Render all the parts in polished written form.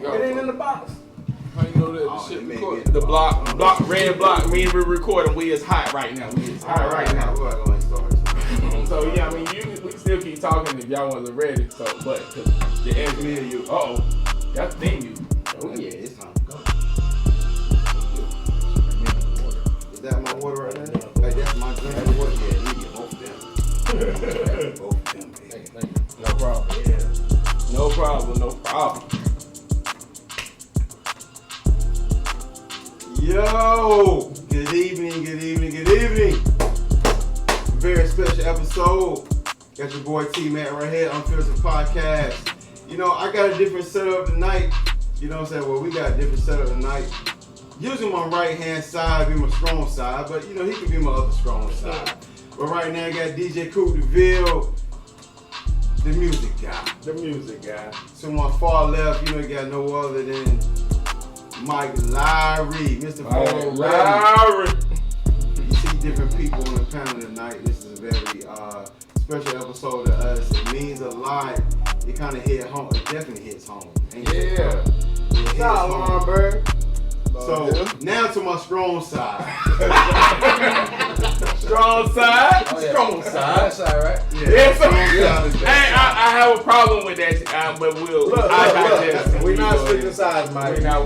It ain't in the box. How you know that the shit recorded? The red block means we're recording. We is hot right now. We is hot right now. We're going to start. So yeah, I mean, we can still keep talking if y'all wasn't ready. So, but the end Me and you. that's the thing you. Oh yeah, it's time. Go. Is that my water right now? Hey, that's my drink. Water. Yeah, we get both of them. Both of them. Thank you. No problem. Yeah. No problem. Yo, good evening. Very special episode. Got your boy T-Mac right here, Unfiltered Podcast. You know, I got a different setup tonight. You know what I'm saying? Well, we got a different setup tonight. Usually my right hand side be my strong side, but you know, he can be my other strong side. But right now I got DJ Coop Deville, the music guy. To my far left, you know, you got no other than Mike Lowry, Mr. Lowry. You see different people on the panel tonight. This is a very special episode to us. It means a lot. It kind of hit home. It definitely hits home. Ain't it? Yeah. Home. Bird. So now to my strong side. Strong side. Oh, yeah. Strong side. That side, right? Yeah, strong side is Hey, I have a problem with that, but we'll. We're not switching sides, Mike. We're not.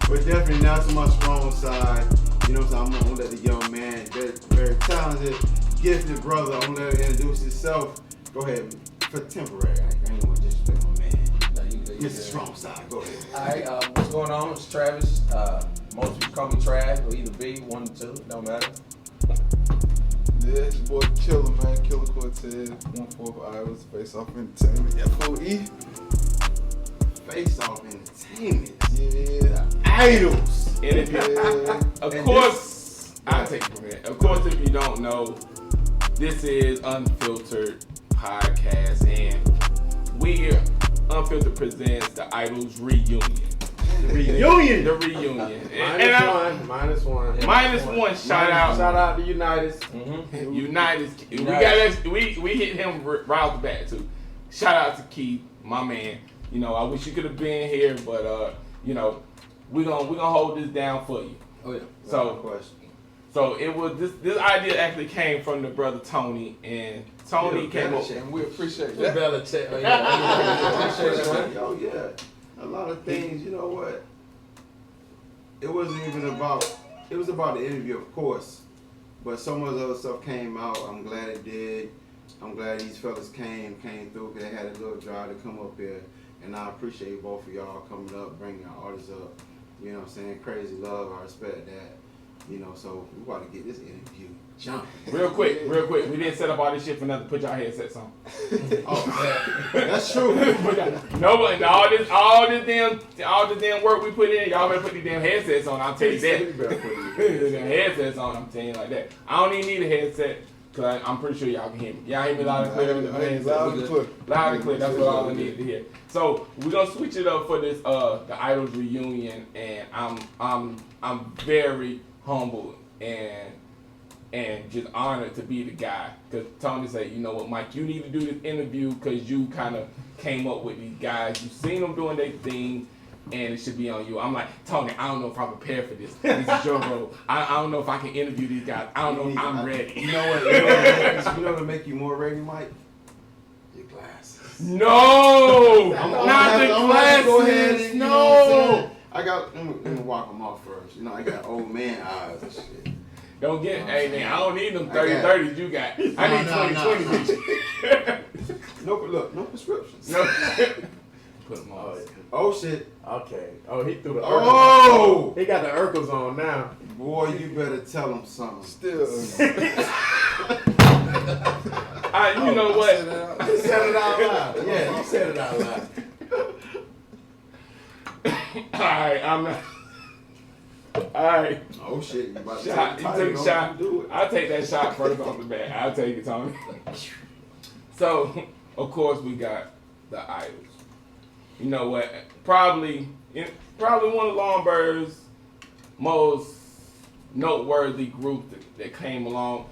But definitely now to my strong side. You know what I'm saying? I'm gonna let the young man, very talented, gifted brother, I'm gonna let him introduce himself. Go ahead, for temporary. I ain't gonna disrespect my man. It's the strong side. Go ahead. Alright, what's going on? It's Travis. Most people call me Trav, or either B, 1 or 2, don't matter. Yeah, it's your boy Killer, man. Killer Cortez, 1/4 Iowa's Face Off Entertainment, FOE. Face Off Entertainment. Yeah. IDOLZ. Of course, I'll take it from here. Of course, if you don't know, this is Unfiltered Podcast, and Unfiltered presents the IDOLZ reunion. The reunion. Minus one. Shout out. Shout out to United. United. We hit him right the back too. Shout out to Keith, my man. You know, I wish you could have been here, but you know, we're gonna hold this down for you. Oh yeah. So it was this idea actually came from the brother Tony, and Tony came up, and we appreciate that. Oh yeah. A lot of things, you know what? It wasn't even about. It was about the interview, of course, but so much other stuff came out. I'm glad it did. I'm glad these fellas came through because they had a little drive to come up here, and I appreciate both of y'all coming up, bringing our artists up. You know what I'm saying? Crazy love. I respect that. You know, so we about to get this interview jumping. Real quick. We didn't set up all this shit for nothing. Put y'all headsets on. Oh, that's true. No, but all this damn work we put in, y'all better put these damn headsets on. I'll tell you that. Damn headsets on. I'm telling you like that. I don't even need a headset because I'm pretty sure y'all can hear me. Y'all hear me loud and clear. Loud and clear. Loud and clear. That's what all I need to hear. So we're gonna switch it up for this the IDOLZ reunion, and I'm very humbled and just honored to be the guy. Because Tony said, you know what, Mike, you need to do this interview because you kind of came up with these guys. You've seen them doing their thing, and it should be on you. I'm like, Tony, I don't know if I'm prepared for this. This is your role. I don't know if I can interview these guys. I don't know if I'm ready. You know what? You know what to make you more ready, Mike? Your glasses. No! Not the glasses. Go ahead and, no! Let me walk them off first. You know, I got old man eyes and shit. Don't get, hey man, I don't need them 30-30s you got. I need 20-20. No prescriptions. No. Put them on. Oh shit. Okay. Oh, he threw the Oh! He got the Urkels on now. Boy, you better tell him something. Still. You know what? You said it out loud. Yeah, you said it out loud. Alright, I'm not. Alright. Oh shit, you about to Shot. He took a shot. Do it. I'll take that shot first off the bat. I'll take it, Tony. So, of course, we got the IDOLZ. You know what? Probably one of Longbird's most noteworthy group that came along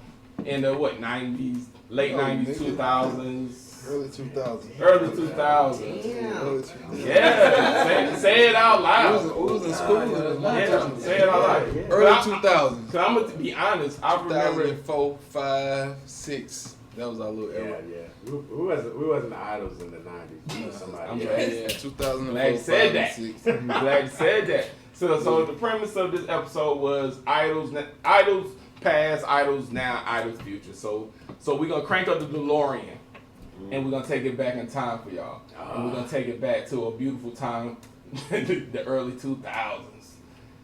in the 90s, late 90s, 2000s. Early 2000s. Early 2000s. Early 2000s. Yeah, say it out loud. We was in school. Yeah, say it out loud. Early 2000s. Cause I'm gonna be honest, I remember 2004, 5, 6. That was our little Yeah, era. yeah. We wasn't the idols in the 90s. We was somebody I'm else. glad. Yeah, 2004, Glad you said 5, that. and 6. I'm glad you said that. So the premise of this episode was idols past, idols now, idols future. So we're gonna crank up the DeLorean and we're gonna take it back in time for y'all. And we're gonna take it back to a beautiful time, the early 2000s.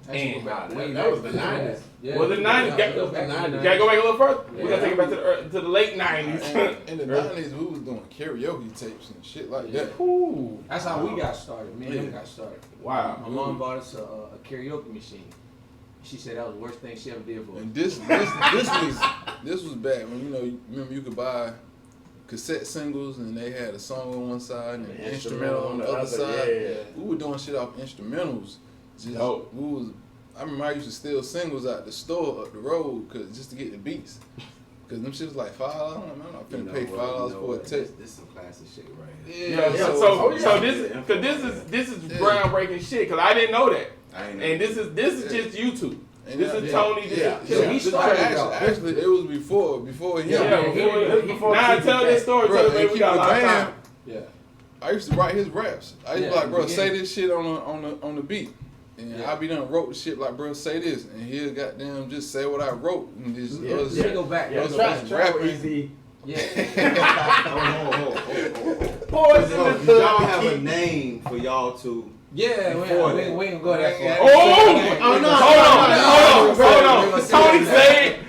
And That was the 90s. Yeah. well, the 90s. Gotta go back a little further. We're gonna take it back to the late 90s. In the 90s, we was doing karaoke tapes and shit like that. Ooh. That's how we got started. Me and him got started. Wow. My mom bought us a karaoke machine. She said that was the worst thing she ever did for us. And this was back when remember you could buy cassette singles and they had a song on one side and an instrumental on the other side. Yeah. We were doing shit off instrumentals. I remember I used to steal singles out the store up the road just to get the beats. Cause them shit was like $5. I'm not finna pay $5 for a tape. This is some classic shit right here. Yeah. So this is groundbreaking shit. Cause I didn't know that. And this is just YouTube. And This is Tony. So he started Actually, it was before him. Now tell this story. Bro, Tell me we got a lot of time. Yeah. I used to write his raps. I used to be like, bro, Yeah. say this shit on the beat. And I be done wrote the shit like, bro, say this. And he'll goddamn just say what I wrote. And just Let me go back. Yeah, us trap rapping. easy. Yeah. Boys, did y'all have a name for y'all to? Yeah, we ain't go that far. Oh no! Hold on! Tony, say it,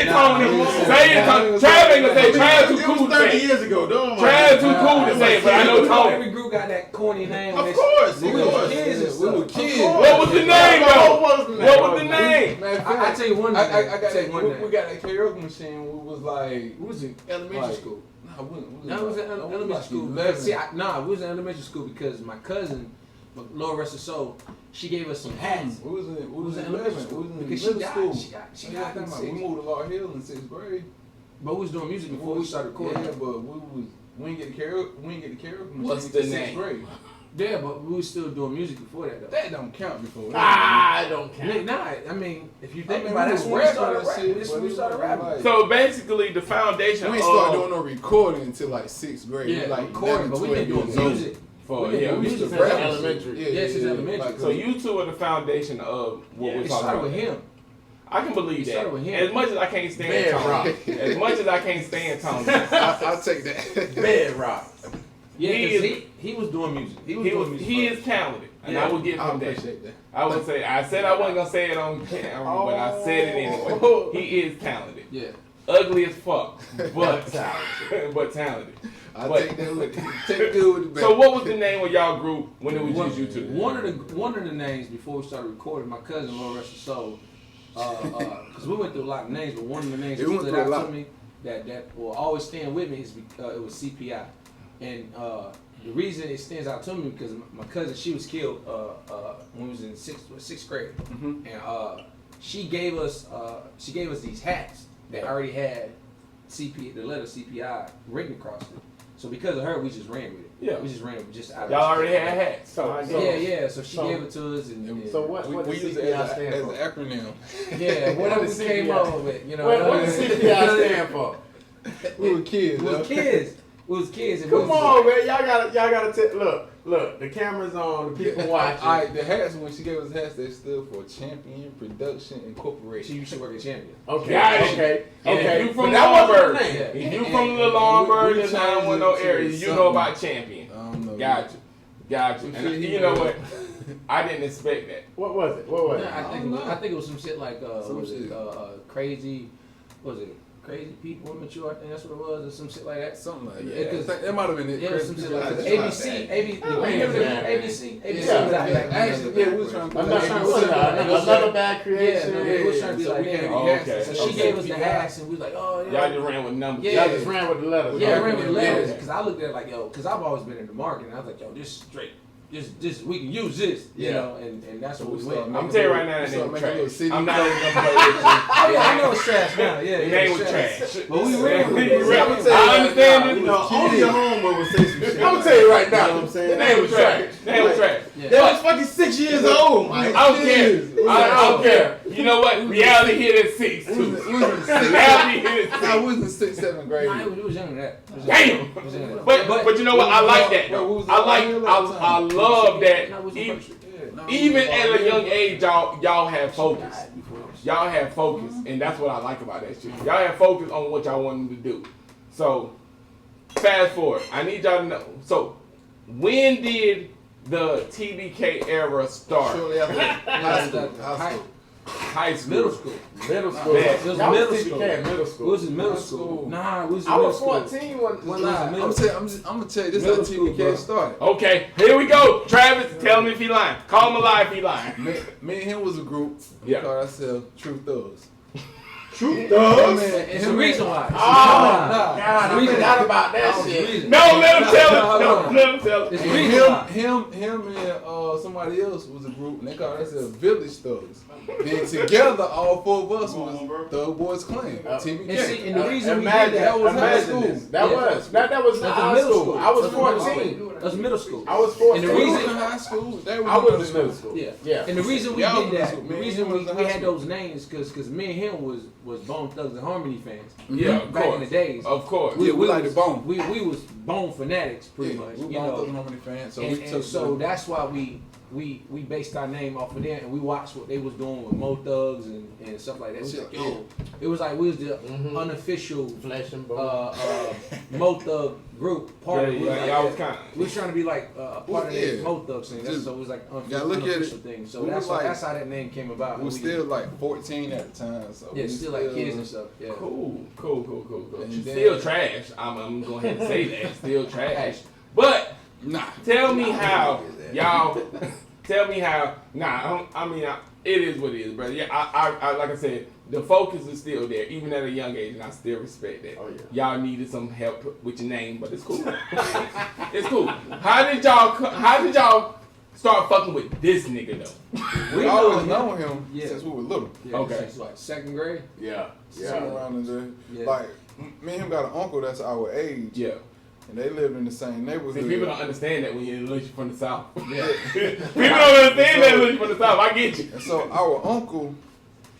Tony. Say it, Tony. Trav ain't gonna say it. Trav too cool to 30 say it. years ago, don't Trav too cool to say it, but I know Tony. Every group got that corny name. Of course, We were kids and We were stuff. kids. What was the name, though? What was the name? Man, I tell you one I name. got that. one We name. got that karaoke machine. We was like, We was in elementary Like, school. nah, we No, it was in elementary school. 11. See, we was in elementary school because my cousin, Lord rest her soul, she gave us some hats. We was in in elementary 11. school. We was in Because she middle got- school. she got in We sixth. moved to Laurel Hill in 6th grade. But we was doing music before we started recording. Yeah, but we didn't get the karaoke machine What's until the 6th name? grade. Yeah, but we was still doing music before that though. That don't count before. I don't count. Nah, I mean, if you think I mean, about it, we that's was when we started rapping and rapping. shit, That's but when we it started was rapping. like- So basically, the foundation We ain't started of doing no recording until like 6th grade. Yeah, like recording, but we been doing 12 years old. music. for we yeah. been We doing used to music rap. since elementary. Yeah, since elementary. So you two are the foundation of what we're It talking started about. with him. I can believe It started with that. him. As much as I can't stand Bed rock. Tony, as much as I can't stand Tony, I'll take that. Bed rock. Yeah, He because he was doing music. He was doing music. he first. is talented, and Yeah, I will give I him that. appreciate that. I would say I said I wasn't gonna say it on camera, but I said it anyway. He is talented, Yeah. ugly as fuck, but talented. I'll But- take that with take good with the bad. So what was the name of y'all group when it was just you two? One of the names before we started recording, my cousin, Lord rest her soul, because we went through a lot of names, but one of the names that We went stood through a out lot. to me that will always stand with me is it was CPI, and the reason it stands out to me because my cousin, she was killed when we was in sixth grade, Mhm. and she gave us these hats that already had the letter CPI written across it. So because of her, we just ran with it. Yeah. We just ran with it just out of Y'all respect. already had hats. Yeah. So she So- gave it to us, and So what We does use it CPI as stand an for? acronym. yeah, whatever we does came CPI up with, you know. What does CPI stand for? We were kids. We was though. kids. We was kids. And Come we was on, man. Y'all gotta look. The camera's on. The people watching. All right, the hats, when she gave us hats, they stood for Champion Production Incorporated. She used to work at Champion. Okay. Got it. Okay. And Okay. if you from But that wasn't Lombard, the name. Yeah. if you from the Lombard we and changed 910 it to area, you know something. about Champion. I don't know. Gotcha. We And feel you know you, what? I didn't expect that. What was it? What was it? Yeah, I think it was some shit like Some what was it, shit. crazy. What was it? Crazy people, immature. I think that's what it was, or some shit like that. Something like that. Yeah, 'cause- That might have been it. Yeah, Chris. some shit like that. That's ABC, right. remember the Yeah. ABC? ABC Yeah. was out back then. Actually, yeah, we was trying to I'm put not that trying to ABC. say another bad Yeah, creation. no, we was trying to be So like we that. had Oh, hats. okay. So Okay. she gave us the hats, and we was like, oh Y'all yeah. just ran with numbers. Yeah. Y'all just ran with the letters. Yeah, I right? ran with the Yeah. letters because I looked at it like, yo, because I've always been in the market, and I was like, yo, this is straight. This we can use this, you Yeah. know, and that's what we went. I'm telling you right now, that We start name was making little trash. CD I'm not even covers. gonna play with you. Oh yeah, I know it's trash now. Yeah, The yeah, name it's was trash. But we ran with it. I understand You this. know, only your home over say some shit. I'm gonna tell you right You now. know what I'm saying? The name was trash. Name was trash. Yeah. That was fucking 6 years old, Mike. I don't care. I don't care. You know what? Reality hit at 6 We too. was in sixth. Reality hit at 6. I was in 6th, 7th grade. Nah, it was younger than that. It was Damn. younger. It was younger than that. But you know what? I like that Bro, though. who's I love that. No, it was the Even, first year. even at a young age, y'all have focus. Y'all have focus, and that's what I like about that shit. Y'all have focus on what y'all want them to do. So, fast forward. I need y'all to know. So, when did the TBK era start? Shortly after high school. High school. Middle school. Middle school. Yeah. It was That middle was school. TBK in middle It school. was in middle Middle school. school. Nah, it was in I middle was school. 14 when It was nah, in middle school. I'm gonna tell you this Middle how school, TBK bro. started. Okay, here we go. Travis, tell me if he lying. Call him a lie if he lying. Me and him was a group. We Yeah. called ourselves True Thugs. Truth does. It's a reason why. Oh, God, I Reason. forgot about that That was the shit. reason. No, let him tell No, it. No, let him tell It's it. the reason why. Him and somebody else was a group, and they called themselves Village Thugs. Then together, all 4 of us was Thug Boys Clan, And see, TBK. and the reason we did Imagine that was high imagine school. this. That Yeah. was that was not That's high middle school. school. I was That's middle 14. school. That's middle school. I was 14. And the We reason- was in high school. They I was in middle school. Yeah, Yeah. And the reason we Y'all did was that, in- the me and reason him we was in we high had school. those names, because me and him was Bone Thugs and Harmony fans. Yeah, of back course. in the days. Of course. We like the Bone. We was Bone fanatics, pretty much. We You Bone Thugs know, and Harmony fans, so and, we and took so the- that's why we based our name off of that, and we watched what they was doing with Mo Thugs and stuff like that. It was like, yo, it was like we was the unofficial Flesh and bone. Mo Thug group part of it. Yeah, Like y'all was that. kind We was trying to be like a part of that Yeah. Mo Thug thing. That's, Just- so it was like gotta look at unofficial it. thing. So We that's was why, like- that's how that name came about. We was And still like 14 at the time, so yeah, we still like kids and stuff. Yeah. Cool. And then- Still trash. I'm going ahead and say that. Still trash. But Nah. tell me how y'all. Tell me how. Nah, I mean, it is what it is, brother. Yeah, I like I said, the focus is still there, even at a young age, and I still respect that. Oh, yeah. Y'all needed some help with your name, but it's cool. It's cool. How did y'all start fucking with this nigga though? We always known him Yeah. since we were little. Yeah, Okay. since like second grade. Yeah. Somewhere Yeah. around in there. Yeah. Like, me and him got an uncle that's our age, Yeah. and they lived in the same See, neighborhood. people don't understand that when you're looking from the south. Yeah. People don't understand that looking from the south. I get you. And so our uncle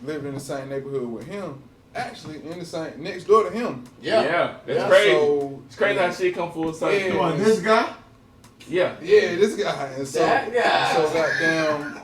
lived in the same neighborhood with him, actually in the same next door to him. Yeah. That's Yeah. crazy. So It's crazy how shit come full circle. Yeah. You want this guy? Yeah. yeah, this guy. And so, That guy. so goddamn,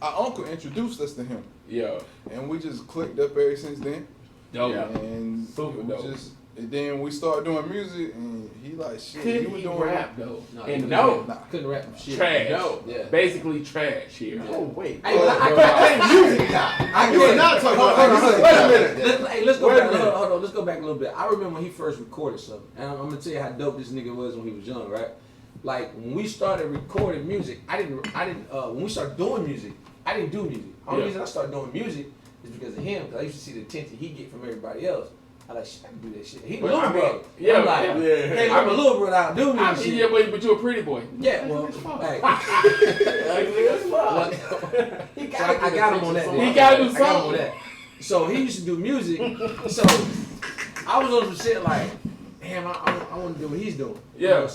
our uncle introduced us to him, Yeah. and we just clicked up ever since then. Dope. Yeah. And Super it was dope. just, and then we started doing music, and he like shit. Could he was he doing rap though? No, And no. Nah. Couldn't rap shit. Trash. No. Yeah. Basically trash here. Oh wait. Hey, but I Hey, music guy. I You are not talking about music. Wait a minute. Let's go Wait a back. minute. Hold on. Let's go back a little bit. I remember when he first recorded something, and I'm gonna tell you how dope this nigga was when he was young, right? Like when we started recording music, I didn't. When we started doing music, I didn't do music. The only Yeah. reason I started doing music is because of him. Because I used to see the attention he get from everybody else. I like, shit, I can do that shit. He But little I mean, brother. yeah, I'm like, yeah. hey, I I'm a mean- little brother out doing I this mean, shit. yeah, but you're a pretty boy. Yeah, well, hey. Ugly as fuck. He So I got him on that. He gotta do I got him on something. that. So he used to do music. So I was on some shit like, damn, I want to do what he's doing. You Yeah. know,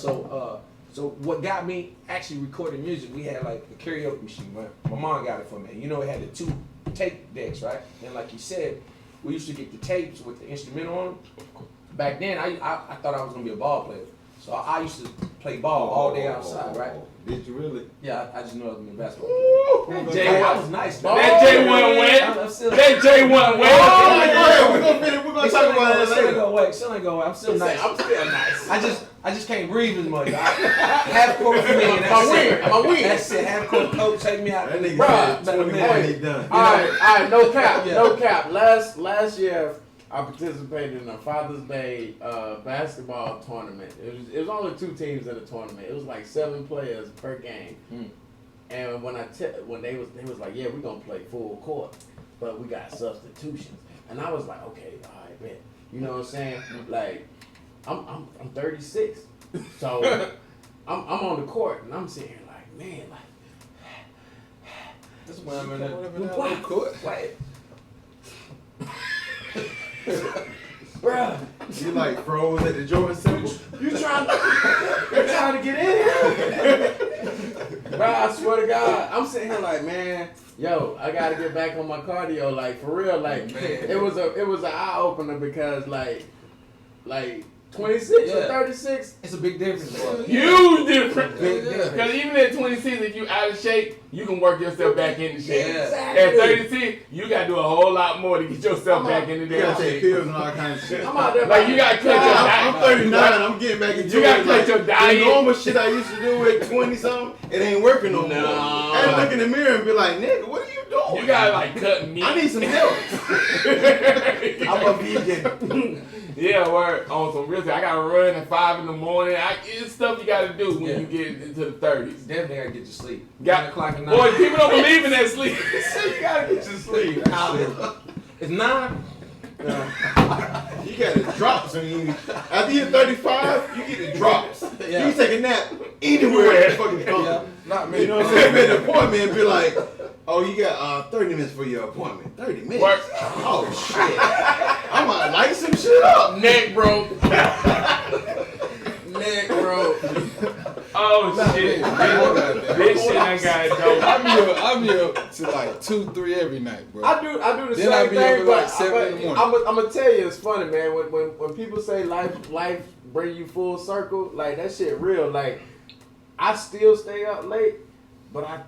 so what got me actually recording music? We had like a karaoke machine. My mom got it for me. You know, it had the 2 tape decks, right? And like you said, we used to get the tapes with the instrumental on them. Back then, I thought I was gonna be a ball player. So I used to play ball all day outside, right? Did you really? Yeah, I just know I was gonna be a basketball player. That J Hey, I was was nice. That J wasn't wet. I'm still. That J wasn't Oh, wet. yeah, we're gonna finish. We're gonna talk about that Still ain't later. gonna wait. Still ain't gonna wait. I'm still nice. I'm still nice. I just can't breathe as much. Half court for me. And My that's wing. it. My wing. That's it. Half court coach take me out. That nigga Bruh, said 20 minutes and he done. All right, no cap, Yeah. no cap. Last year, I participated in a Father's Day basketball tournament. It was only 2 teams in the tournament. It was like 7 players per game. And when when they was like, yeah, we're gonna play full court, but we got substitutions. And I was like, okay, all right, man. You know what I'm saying? Like, I'm 36, so I'm on the court and I'm sitting here like, man, like. That's why I'm in Why? that court. Wait. Bruh, You like froze at the Jordan symbol. You trying to get in here? Bro, I swear to God, I'm sitting here like, man, yo, I gotta get back on my cardio, like for real, like it was an eye opener because like 26 or 36. It's a big difference, bro. Huge difference. Big difference. Because even at 26, if you out of shape, you can work yourself back into shape. Yeah. Exactly. At 36, you got to do a whole lot more to get yourself back into You gotta that take shape. pills and all kinds of shit. I'm out there Like, you got to cut your I'm diet. 39. I'm getting back into You gotta it. cut your diet. The normal shit I used to do at 20 something, it ain't working no more. I had to look in the mirror and be like, nigga, what are you doing? You got to like cut meat. I need some help. I'm a vegan. Yeah, word. On some real thing. I got to run at 5 in the morning. It's stuff you got to do when you get into the 30s. Definitely gotta get to sleep. Got 9 o'clock at night. Boy, people don't believe in that sleep. You got to get your sleep. It's 9. You got the drops on you. After you're 35, you get the drops. Yeah. You can take a nap anywhere in the fucking company. Yeah. Not me. You know what I'm saying? You make an appointment and be like, oh, you got 30 minutes for your appointment. 30 minutes? Work. Oh, shit. I'm going to light some shit up. Neck broke. Neck, bro. Oh, shit. This shit I got dope. I'm here to like 2, 3 every night, bro. I do the Then I same be up thing, at but, like 7 in the morning. I'm gonna tell you, it's funny, man. When people say life bring you full circle, like that shit real. Like I still stay up late, but I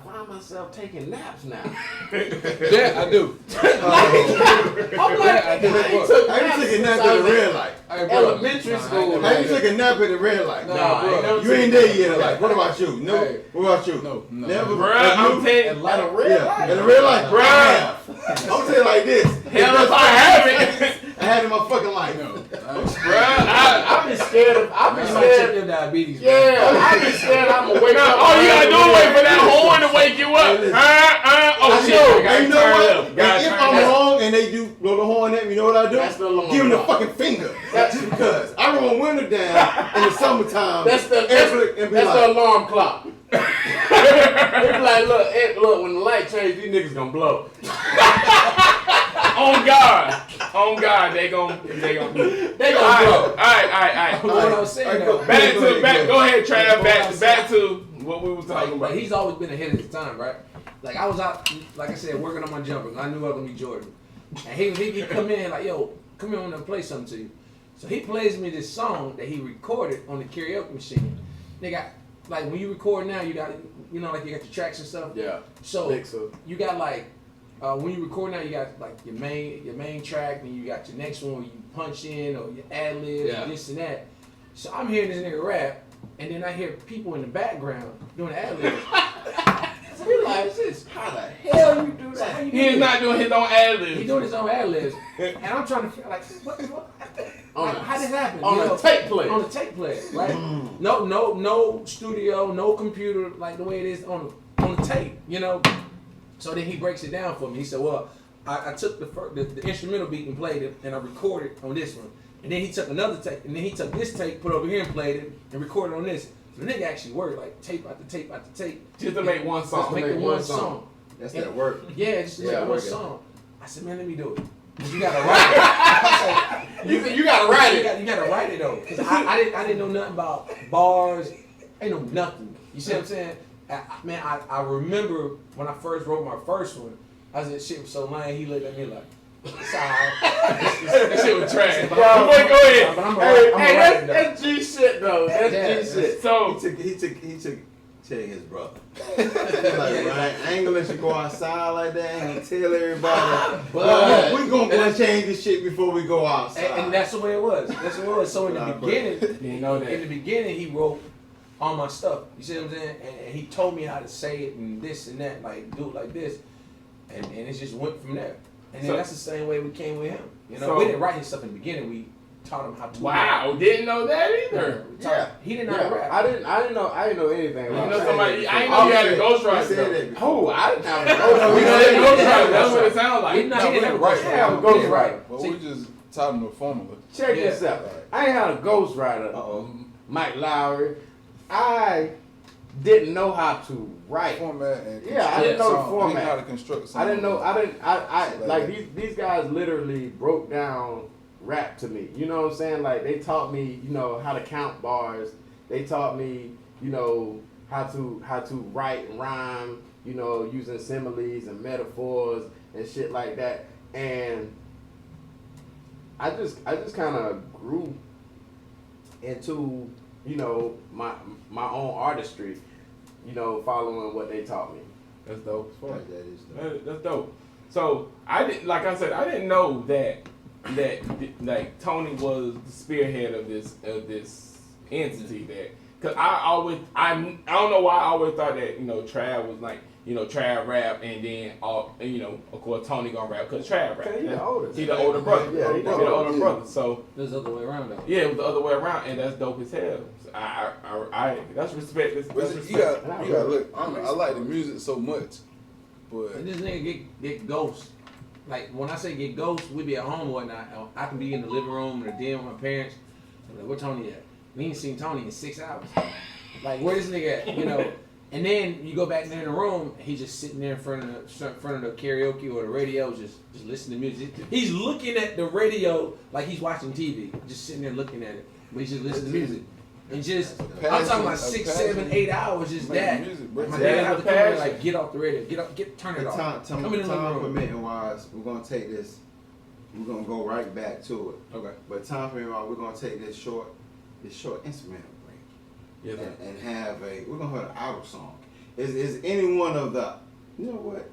find myself taking naps now. Yeah, I do. I'm like, I do. I ain't took I naps ain't taking a since nap I at was the red light. Hey, bro. elementary Nah, school. I How ain't you took a nap at the red light? Nah, Nah, bro. ain't never You ain't there yet. Like, what about you? No. Hey. What about you? No. Never. Bruh, Like I'm you? saying, At a red Yeah, light. at the red light. Bruh. I have. I'm saying like this. hell if I haven't. I had it in my fucking life. No. Bruh, I be scared of. I be You might check scared. your diabetes, bro. Yeah, I be scared. I'm gonna wake up. all you gotta do is wait for that horn to wake you up. Oh I shit, know. I gotta And you know turn what? up. And Gotta if turn I'm up. wrong and they do blow the horn at me, you know what I do? That's the alarm Give them the clock. fucking finger. Just because. I run window down in the summertime. That's the and be that's like, the alarm clock. They be like, look, when the light change, these niggas gonna blow. On God, they gon' They gonna blow. blow. All right. What I was saying, though. Go ahead, Trav. Back to what we was talking But about. he's always been ahead of his time, right? Like I was out, like I said, working on my jumper. I knew I was gonna be Jordan, and he come in like, yo, come here, I want to play something to you. So he plays me this song that he recorded on the karaoke machine. They got like when you record now, you got like you got your tracks and stuff. Yeah. So Mixer. you got like when you record now, you got like your main track, and you got your next one where you punch in or your ad libs, Yeah. this and that. So I'm hearing this nigga rap, and then I hear people in the background doing the ad libs. So we like, what's this? How the hell you do that? He's not doing his own ad He libs. doing his own ad libs, and I'm trying to figure like, what? Like, how did this happen? On You a know, tape player. on the tape player, right? No studio, no computer, like the way it is on the tape, you know. So then he breaks it down for me. He said, well, I took the instrumental beat and played it, and I recorded on this one. And then he took another tape, and then he took this tape, put it over here and played it, and recorded on this. So the nigga actually worked like tape after tape after tape. Just to make one Just song. make the one song. That's that work. Yeah, just to Yeah, make one work it. song. I said, man, let me do it. You gotta write it. I said, You gotta write it. You gotta write it though, cause I didn't know nothing about bars. Ain't know nothing. You see what I'm saying? I remember when I first wrote my first one. I said shit was so lame. He looked at me like, it's alright. That shit was trash. But Boy, go ahead. But I'm Hey, write it though. that's G shit though. That's Yeah, G shit. So He took tell his brother. Like, Ryan, I ain't gonna let you go outside like that. I ain't gonna tell everybody. But- we gonna change this shit before we go outside. And that's the way it was. That's the way it was. So in the Nah, bro. beginning, you know in the that. beginning, he wrote all my stuff. You see what I'm saying? And he told me how to say it and this and that, like do it like this, and it just went from there. And then So- that's the same way we came with him. You know, So- we didn't write his stuff in the beginning. We taught him how to. Wow, didn't know that either. We taught- He didn't know how to Yeah, rap. I didn't know anything. You about know that. somebody. I ain't know you had a He ghostwriter. said though. that before. Oh, I didn't have a You know We that didn't ghostwriter. have a That's what it ghostwriter. sounds like. He didn't have a right. ghostwriter. Yeah, a ghostwriter. Well, See- we just taught him the formula. Check Yeah. this out. I ain't had a ghostwriter. Mike Lowry. I didn't know how to write. Format and Yeah, I didn't know the song. We format. How to construct a song. I didn't know. I Shit like like these guys literally broke down rap to me. You know what I'm saying? Like they taught me, you know, how to count bars. They taught me, you know, how to write and rhyme, you know, using similes and metaphors and shit like that. And I just kind of grew into, you know, my own artistry, you know, following what they taught me. That's dope. That is dope. That's dope. So I didn't, like I said, I didn't know that like Tony was the spearhead of this entity. That because I don't know why I always thought that, you know, Trav was like, you know, Trav rap and then you know, of course Tony gonna rap because Trav rap. He the oldest. He the older brother. Yeah, he the older brother. So It was the other way around though. yeah, it was the other way around, and that's dope as hell. So I that's respect. That's But respect. you gotta look. I like the music so much, but And this nigga get ghosts. Like when I say get ghosts, we be at home or whatnot. I can be in the living room or the den with my parents. I'm like, where Tony at? We ain't seen Tony in 6 hours. Like where this nigga at? You know. And then you go back there in the room, he's just sitting there in front of the karaoke or the radio, just listening to music. He's looking at the radio like he's watching TV, just sitting there looking at it, but he's just listening to music. And just, I'm talking about 6, 7, 8 hours, just that. music, bro. My dad had to come in like, get off the radio, turn it off. Time permitting wise, we're gonna take this. We're gonna go right back to it. Okay. But time permitting wise, we're gonna take this short instrumental break. Yes, sir. And have we're gonna have an idol song. Is any one of the, you know what?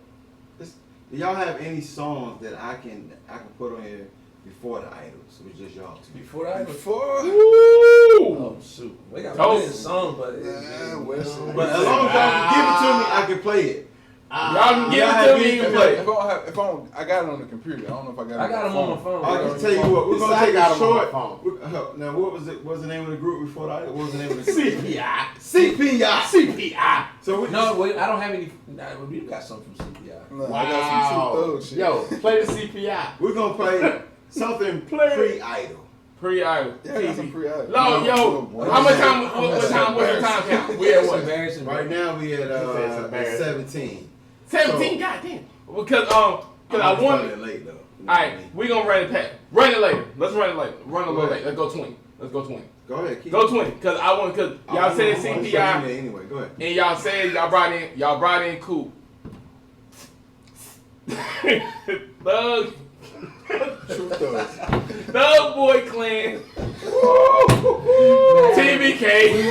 Do y'all have any songs that I can put on here before the idols? It was just y'all two. Before that, Woo! oh shoot, we got Toast. a song, but But as long as y'all can give it to me, I can play it. Y'all can give y'all it to have me. any You can to play. I got it on the computer. I don't know if I got it. I got him on my phone. I can tell you what, we're gonna take got a 'em on my short. phone. Now, what was the name of the group before the idol? What was the name of the group? CPI. CPI. So we no, wait, I don't have any. Nah, we got something from CPI. No, I got some True Thug shit. Yo, play the CPI. we're gonna play something pre-idol. Pre-idol. Yeah, I got some pre-idol. No, yo, how much time? What's the time count? We at It's what? embarrassing. Right now we at It's embarrassing. 17. 17. Goddamn. Because I I'm wanted. starting late though. You know All what I right, mean? we gonna run it past. Run it later. Let's run it later. Run a little late. Let's go 20. Let's go 20. Go ahead. Keep Go 20. Cause I want. Cause y'all said CPI. Anyway, go ahead. And y'all said y'all brought in Coop. Thug True Thug. Thug Boy Clan. TBK. We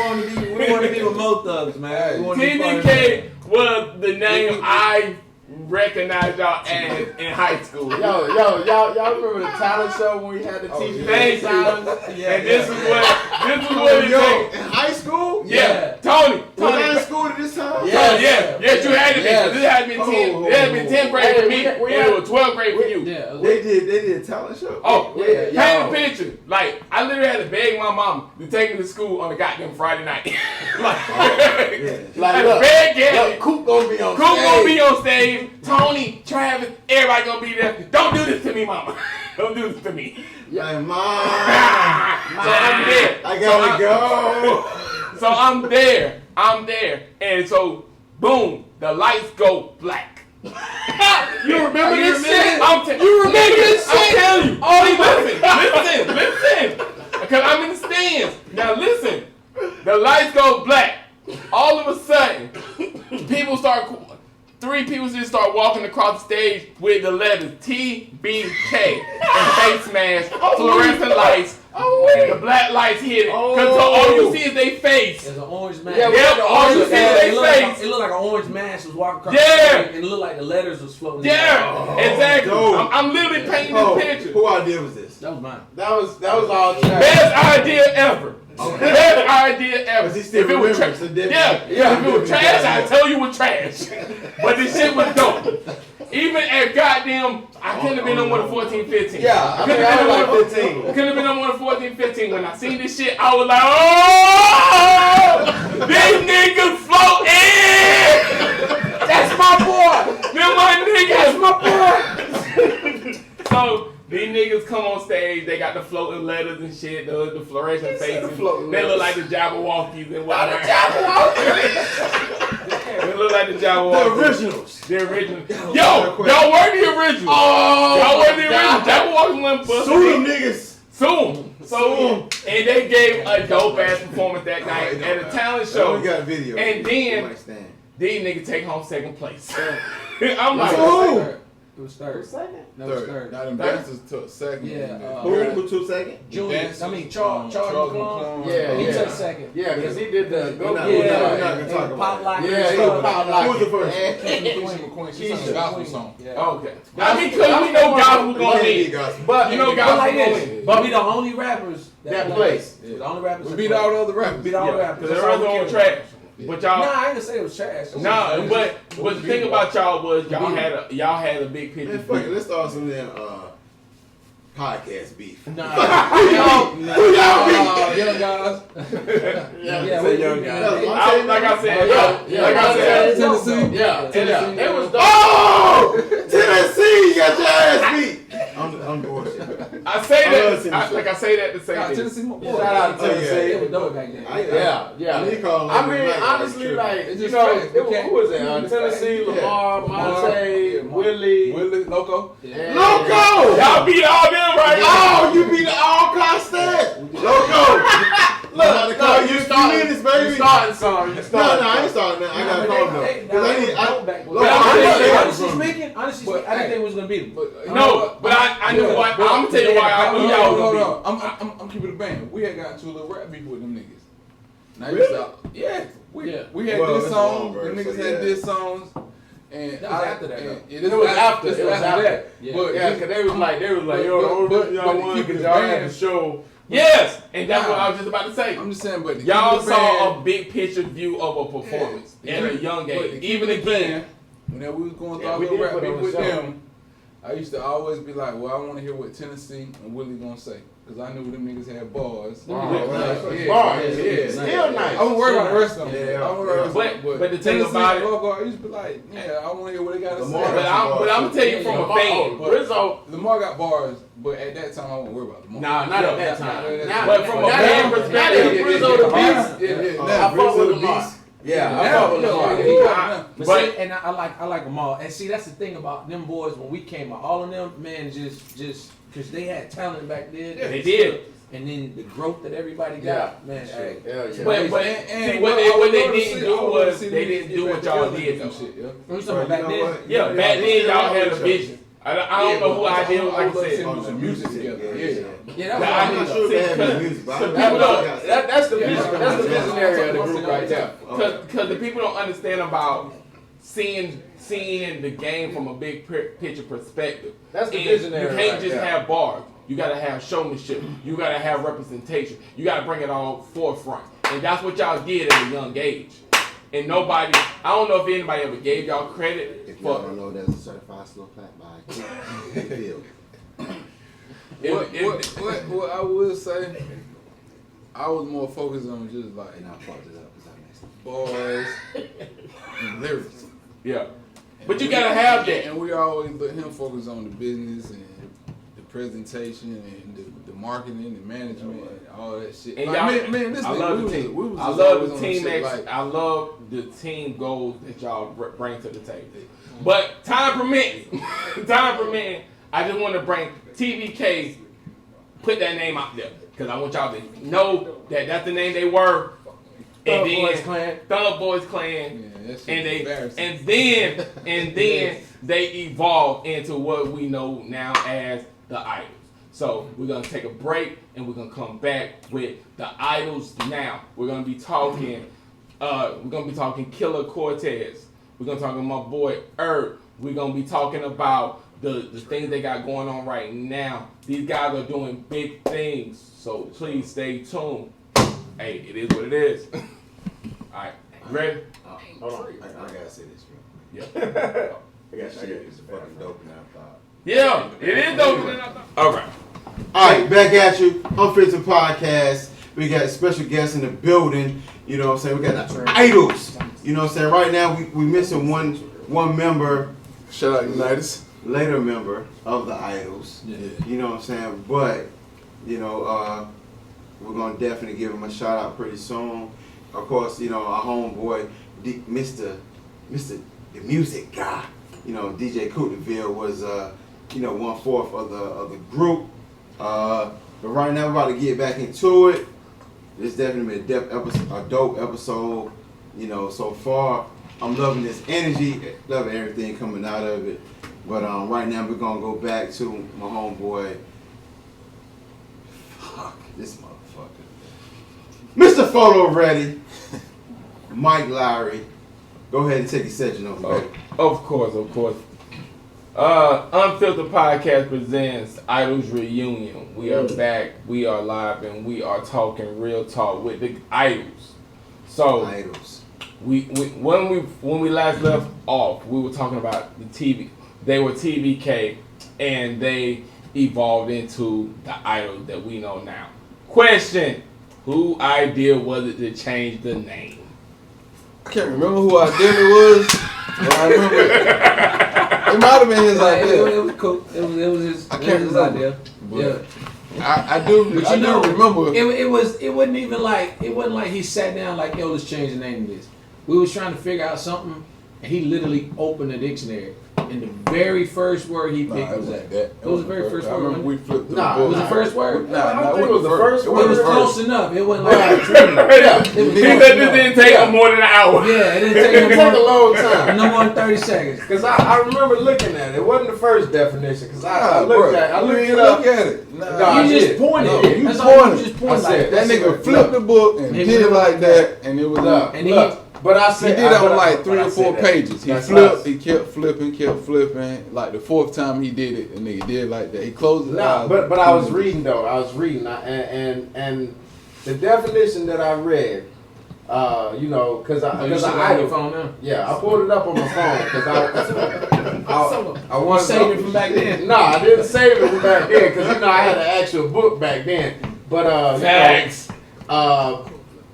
want to be with Mo Thugs, man. We wanna be part of that. TBK was the name I recognized y'all as in high school. Y'all remember the talent show when we had the TV? Thank you. Yeah, And this is what it Yo, takes. in high school? Yeah, Tony. Was I in Tony. school at this time? Yes, you had to be. Yes. This had been 10. It had been 10th grade for me. we It was 12th grade for you. Yeah. They did a talent show. Oh, Yeah, paint the picture. Like, I literally had to beg my mom to take me to school on a goddamn Friday night. like, Yeah. Like, I look, beg Gabby. look, Coop gonna be on Coop stage. gonna be on stage. Tony, Travis, everybody gonna be there. Don't do this to me, mama. Don't do this to me. Like, Mom, So I'm there. I gotta go. So I'm there. And so, boom, the lights go black. You remember this shit? You remember this shit? I'm telling you. Oh, listen. Because I'm in the stands. Now listen. The lights go black. All of a sudden, three people just start walking across the stage with the letters TBK and face mask, fluorescent lights. The black lights hit it. Because all you see is they face. There's an orange mask. Yeah, all you see is they face. It looked like an orange mask was walking across Yeah. the stage, and it looked like the letters was floating. Yeah, exactly. dope. I'm literally painting Oh, this picture. who idea was this? That was mine. That was all trash. Best idea ever. Best idea ever. But he still If it was remembers, trash, so definitely- yeah. If it was trash, I'd tell you it was trash. But this shit was dope. Even at goddamn, I couldn't have been no more than 14, 15. Yeah, I mean, Couldn't I have was been no like more- 15. Couldn't have been no more than 14, 15. When I seen this shit, I was like, oh, these niggas floating. That's my boy. Them my niggas. My boy. So these niggas come on stage, they got the floating letters and shit, the fluorescent faces. floating They look like letters. the Jabberwockies and whatnot. It looked like the Jaguars. The originals. The original. Yo, y'all were the originals. Oh, y'all were the originals. Jaguars went for Sue them niggas. Soon. So, and they gave a dope ass performance that night at a talent show. We got a video. And then these niggas take home second place. I'm like, who? It was third. No, it was third. Now them dancers took second. Yeah, Who took second? Junior. I mean, Charles McClung. Yeah, He yeah. took second. Yeah, because he did the go. We're not gonna talk about Pop Lock. Yeah, he was Pop Lock. Who was the first? Keisha McQueen, she sang a gospel song. Yeah. okay. I mean, because we know guys was going to win. But You know, But guys like was going to this, win. but we the only rappers that place. We the only rappers. We that beat play. all the other We rappers. beat all the Yeah, rappers. because That's all everyone we was care trash. But y'all, about. Nah, I ain't gonna say it was trash. nah, but the thing about y'all was y'all had a big picture. Man, fuck it. Let's start some damn podcast beef. Nah. Who y'all beef? Young guys. Yeah, say we- young we- guys. Like I said, Yeah, like I said, Tennessee. Yeah, Tennessee. it was dope. Oh! Tennessee, you got your ass beat. I'm bullshit. I say I love that, Tennessee. like I say that to say Nah, this. Tennessee, my boy. Shout out to Oh, yeah. Tennessee. It was dope back then. Yeah. I need to call him I like mean, black, honestly, true. like, It's you just know, facts. it was, Okay. who was it? It's Tennessee, facts. Lamar, Monte, Yeah. Willie. Willie, Loco. and- Loco! Y'all beat all them right Oh, you beat the all constant. Loco! Look, you mean this, baby? You starting some. You No, starting I ain't starting that. I gotta call him though. Cause I need. But honestly speaking, I didn't But, think it was gonna beat him. But, No, but I knew why. I'm gonna tell you why I knew y'all was gonna beat. I'm keeping the band. We had gotten to a little rap beef with them niggas. Now you Really? stop. Yeah. We had Well, this it's a song. long The verse, niggas so had yeah. this songs. And That was after that, and though. It It was after. This It was after. that. Yeah. But Yeah, because they was like, yo, the only reason y'all won keep because the y'all had band. to show. Yes, and that's what I was just about to say. I'm just saying, but Y'all saw a big picture view of a performance at a young age. Even again, whenever we was going through Yeah, our we little did rap put beef on a with show. them, I used to always be like, well, I want to hear what Tennessee and Willie gonna say. Because I knew them niggas had bars. Bars. Yeah, Bars. yeah. Still nice. I wasn't worried about the rest of them. Yeah, I wasn't worried about but the thing Tennessee about it, Logo, I used to be like, yeah, I want to hear what they got to Lamar. say. but I'm gonna tell you from a fan. Rizzo. Lamar got bars, but at that time I wasn't worried about Lamar. Nah, not at that Nah, time. nah, but from a Now fan that- perspective, now that Rizzo the Beast. Yeah. I fuck with Lamar. Yeah, I fuck with Lamar. But But- see, and I like them all. And see, that's the thing about them boys when we came out. All of them, man, just because they had talent back then. they did. And then the growth that everybody got, man. Hey, Hell yeah. But see, what they didn't do was they didn't do what y'all did. Some shit, yeah. we talking about back You know then. what? Yeah, back then y'all had a vision. I don't know who I did. Like I I said, would some music together. Yeah. Yeah, that Nah, was I I'm all not I sure knew. if they have any music, but I So know people they don't- got some. That's the visionary of the group right there. Because the people don't understand about seeing the game from a big picture perspective. That's the And visionary you can't right just there. have bars. You gotta have showmanship. You gotta have representation. You gotta bring it all forefront. And that's what y'all did at a young age. And nobody, I don't know if anybody ever gave y'all credit If y'all for don't know, there's a certified slow clap by Coop Deville. What I would say, I was more focused on just like And I fucked it up because I messed it. bars and lyrics. yeah. But you gotta have that. And we always let him focus on the business and the presentation and the marketing and management and all that shit. And Like, y'all, man, this I nigga, love we the was- team. we was I just love always the on team. shit Ex- like- I love the team goals that y'all bring to the table. But time permitting, I just want to bring TVK. Put that name out there because I want y'all to know that that's the name they were. And Thug Boys Clan. Thug Boys Clan. Yeah, that shit And was embarrassing. then they evolved into what we know now as the Idols. So we're gonna take a break and we're gonna come back with the Idols now. We're gonna be talking Killer Cortez. We're gonna talk about my boy Herb. We're gonna be talking about the things they got going on right now. These guys are doing big things. So please stay tuned. Hey, it is what it is. Alright, ready? Hold on. I gotta say this, bro. Yeah. This shit is fucking dope and I thought. Yeah, it is dope. Alright. All right, back at you. Unfiltered Podcast. We got special guests in the building. You know what I'm saying? We got the Idols. You know what I'm saying? Right now, we missing one member, Shout out Unitas. later member of the Idols. Yeah. You know what I'm saying? But, you know, we're going to definitely give him a shout out pretty soon. Of course, you know, our homeboy, Mr. Mr. the music guy. You know, DJ Coop Deville was 1/4 of the group. But right now, we're about to get back into it. It's definitely been a dope episode. You know, so far, I'm loving this energy, loving everything coming out of it. But right now, we're gonna go back to my homeboy. Fuck this motherfucker, Mr. Photo Ready, Mike Lowry. Go ahead and take your section over, baby. Of course. Unfiltered Podcast presents Idols Reunion. We are back, we are live, and we are talking real talk with the Idols. So Idols. when we last left off, we were talking about the TV. They were TBK, and they evolved into the Idols that we know now. Question: who idea was it to change the name? I can't remember who I did it was, but I remember it might have been his idea. It was cool. It was his. I can't his remember. idea. Yeah. I do remember. It wasn't even like he sat down like, yo, let's change the name of this. We was trying to figure out something, and he literally opened the dictionary, and the very first word he picked was that. It was the very first I word. remember we flipped through Nah, the book. It was the first word. I think it was the first It word. was close enough. It wasn't like Yeah. it was close He said enough. this didn't take him more than an hour. Yeah, it didn't It take took a long time. no more than 30 seconds. Cause I remember looking at it. It wasn't the first definition. Cause I Nah, looked bro, at it. I you looked ain't it up. look at it. Nah, Nah, I You did. just pointed. No, That's you all pointed. you just I pointed said, like that that. nigga flipped the book and He did it went like that, and it was Look, And he- look. But I he said did that on like but 3 I or said 4 that. pages. He That's flipped, us. he kept flipping. Like the 4th time he did it, and he did like that. He closed his Nah, eyes. but I was reading though. And the definition that I read, because Oh, you still got your phone now? Yeah, I pulled it up on my phone because I You wanted saved it from back then. No, I didn't save it from back then because I had an actual book back then. But Facts.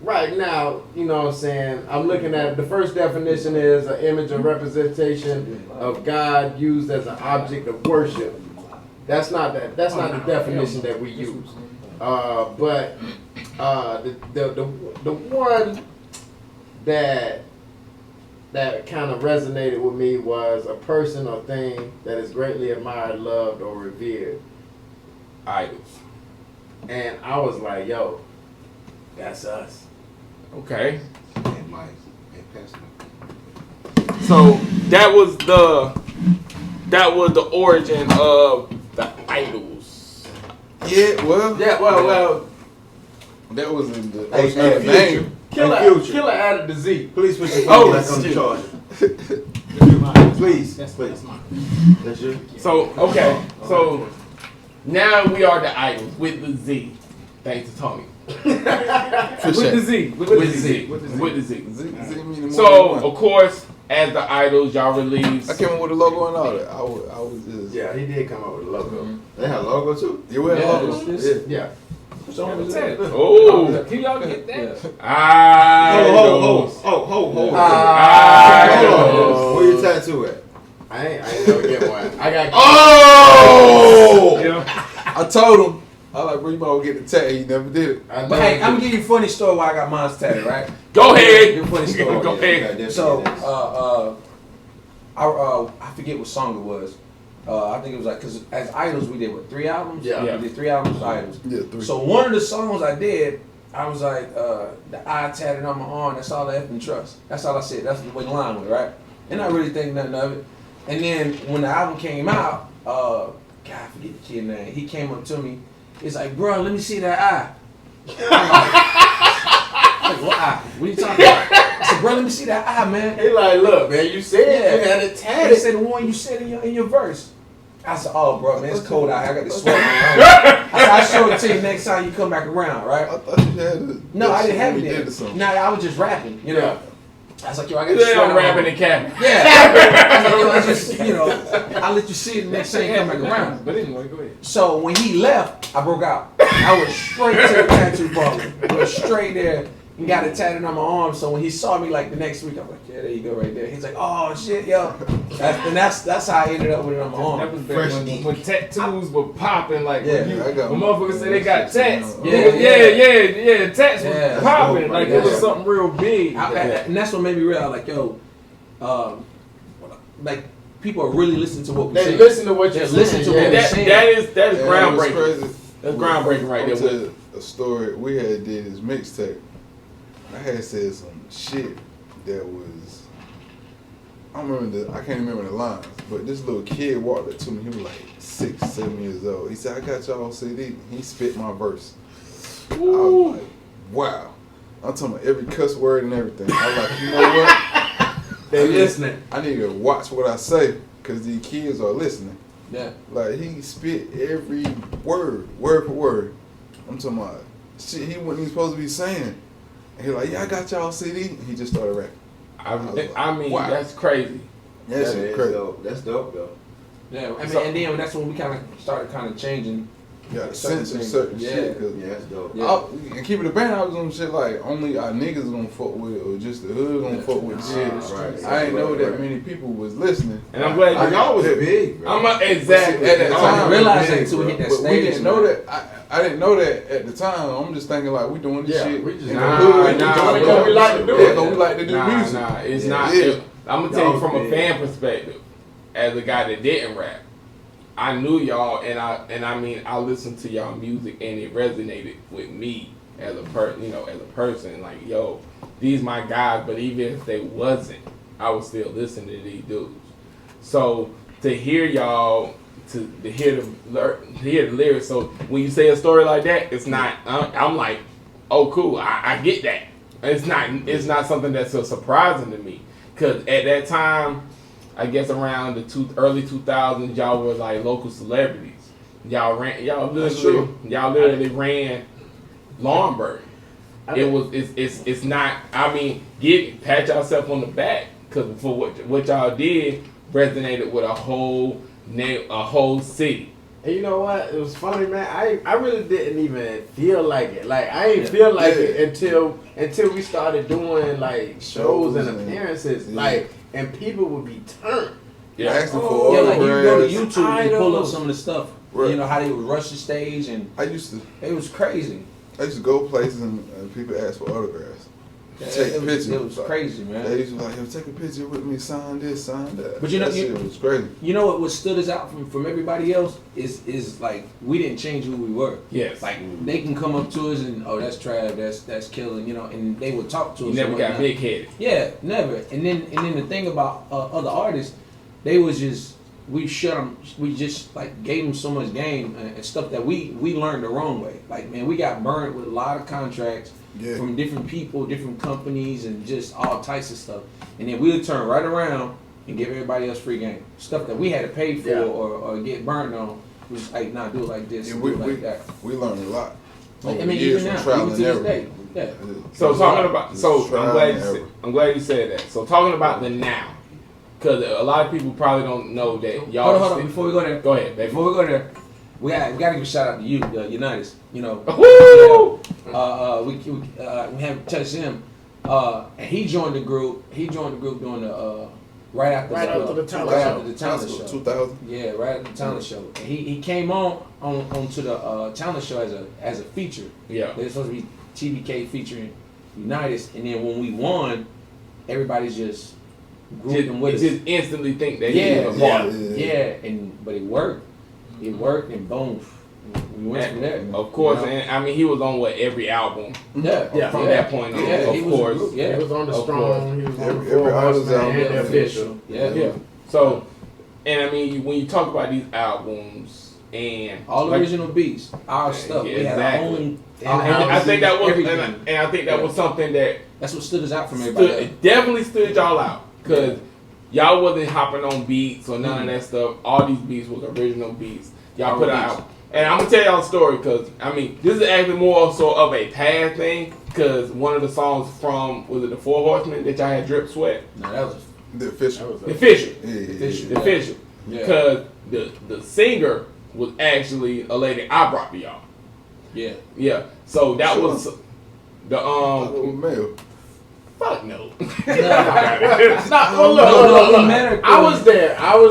right now, you know what I'm saying, I'm looking at the first definition is an image or representation of God used as an object of worship. That's not the definition that we use. But the one that kind of resonated with me was a person or thing that is greatly admired, loved, or revered. Idols. And I was like, yo, that's us. Okay. Hey, Mike. Hey, pass me. So that was the origin of the Idols. yeah, well, Well, that was in the Hey, original name. Killer added the Z. Please put your Oh, phone back on the shit. charger. Please. That's you. So so now we are the Idols with the Z. Thanks to Tony. For sure. With the Z. With the Z. Z meaning more than So one. of course, as the Idols, y'all released. I came up with a logo and all that. I was just Yeah, he did come up with a logo. They have a logo too. yeah, we had Yeah, logos. this- Yeah. Oh, Can y'all get that? Idols. Hold. Idols. Where your tattoo at? I ain't never get one. I got. Oh! Yeah. I told him. I like, bro, you might well get the tag. He never did it. I But hey, I'm gonna give you a funny story why I got mine tatted, right? Go ahead. Give a funny story. Go ahead. So, I forget what song it was. I think it was like, because as Idols we did 3 albums? Yeah. We did 3 albums as Idols. Yeah, 3. So one of the songs I did, I was like, the eye tatted on my arm, that's all I effing trust. That's all I said. That's what the line was, right? And I really think nothing of it. And then when the album came out, God, I forget the kid's name. He came up to me. He's like, bro, let me see that eye. I'm like, what eye? What are you talking about? I said, bro, let me see that eye, man. He like, look, man, you said you had it He tatted. said the one you said in your verse. I said, oh, bro, man, it's cold out here. I got the sweat around. I said, I'll show it to you next time you come back around, right? I thought you had it. No, I didn't have it We did then. or something. No, I was just rapping, you know. I was like, yo, I got the They sweat don't rapping on. and capping. Yeah. I was like, yo, I just, I'll let you see it the next time you come back around. But anyway, go ahead. So when he left, I broke out. I went straight to the tattoo parlor. Went straight there and got it tatted on my arm. So when he saw me like the next week, I'm like, yeah, there you go right there. He's like, oh shit, yo. That's how I ended up with it on my That arm. was back when tattoos were popping, like Yeah, when, I got when one. motherfuckers say they got tats. Yeah, Tats Yeah. was popping. Like it was Yeah. something real big. And that's what made me realize, like, yo, like people are really listening to what we They say. listen to what you're saying. Listen to what yeah. we're That saying. that is Yeah, groundbreaking. it was crazy. That's groundbreaking right I'll there. tell you a story. We had did this mixtape. I had said some shit that was, I can't remember the lines, but this little kid walked up to me. He was like 6, 7 years old. He said, "I got y'all CD." He spit my verse. I was like, wow. I'm talking about every cuss word and everything. I was like, you know what? They listening. I need to watch what I say because these kids are listening. Yeah. Like, he spit every word for word. I'm talking about shit he wasn't even supposed to be saying. And he like, "Yeah, I got y'all CD." And he just started rapping. I mean, wow. that's crazy. That shit is crazy. dope. That's dope though. Yeah, I mean, So- and then that's when we kind of started changing. You gotta certain censor things. certain Yeah. shit. Cause Yeah, that's dope. Yeah. and keep it a band, I was on shit like only our niggas gonna fuck with it or just the hood gonna fuck with shit. Right. I ain't know that Right. many people was listening. And I'm glad I you know it was big, bro. exactly At that I time, didn't realize that big, until we bro. hit that But stage. we didn't know man. that. I didn't know that at the time. I'm just thinking like we doing this Yeah, shit we just- in Nah, the hood. nah, because we like to do Yeah, it. 'cause we like to do music. Nah, it's Yeah. not. Yeah. I'm gonna tell you Y'all from a big. fan perspective, as a guy that didn't rap, I knew y'all, and I mean, I listened to y'all music, and it resonated with me as a person. Like, yo, these my guys. But even if they wasn't, I was still listening to these dudes. So to hear y'all, to hear the lyrics. So when you say a story like that, it's not. I'm like, oh, cool. I get that. It's not something that's so surprising to me, because at that time, I guess around the early 2000s, y'all were like local celebrities. Y'all literally ran Laurinburg. It's not. I mean, pat yourself on the back, because for what y'all did resonated with a whole city. And you know what? It was funny, man. I really didn't even feel like it. Like, I ain't feel like it until we started doing like shows and appearances. Yeah. Like, and people would be turned. Yeah. Asking for Yeah, like you go to autographs. YouTube and you pull up Idols. some of the stuff. Right. You know how they would rush the stage, and I used it was crazy. to go places and people ask for autographs. Take pictures. It was Like, crazy, man. They used to be like, "Yo, take a picture with me, sign this, sign that." But you know, that shit was crazy. You know what stood us out from everybody else is like we didn't change who we were. Yes. Like they can come up to us and that's Trav, that's killing, you know, and they would talk to You us. never and got whatnot. big headed. Yeah, never. And then the thing about other artists, they was just we shut them. We just like gave them so much game and stuff that we learned the wrong way. Like, man, we got burned with a lot of contracts Yeah. from different people, different companies, and just all types of stuff. And then we'll turn right around and give everybody else free game. Stuff that we had to pay for Yeah. or get burned on. We was like, nah, do it like this, Yeah, do we, it like we, that. we learned a lot. I Over mean, years even from now, trial even and to this error. day, yeah. So talking about, Trial I'm glad you said that. So talking about the now, because a lot of people probably don't know that y'all. Hold on, before we go there. Go ahead, baby. Before we go there, we got to give a shout out to you, Unitas. You know, Woo! we haven't touched him, and he joined the group. He joined the group during the right after the talent show. 2000. Yeah, right after the talent show. And he came onto the talent show as a feature. Yeah. It was supposed to be TBK featuring Unitas, and then when we won, everybody's just grouped him with us. Just instantly think that Yeah, he's a part. Yeah, but it worked. It worked, and boom, we went from there. Of course, You know? and I mean he was on every album Yeah, from that point on. Yeah, of he was a course. group, He yeah. was on the Of strong. He was on the Every four artist horsemen album. and the official. Yeah. So, and I mean when you talk about these albums and All like, original beats, our stuff. Yeah, we had exactly. our own. and I think that was everything. and I think that was something that That's what stood us out from everybody. else. it definitely stood y'all out, because y'all wasn't hopping on beats or none of that stuff. All these beats was original beats. Y'all put out. And I'm gonna tell y'all a story, because I mean this is actually more so of a past thing, because one of the songs from, was it the Four Horsemen that y'all had, Drip Sweat? No, that was The official. The Official. Yeah, yeah, Official. yeah. The Official. Yeah. Because the singer was actually a lady I brought to y'all. yeah. Yeah. So that Sure. was the Oh, male. fuck no. Well, No, look. matter. I was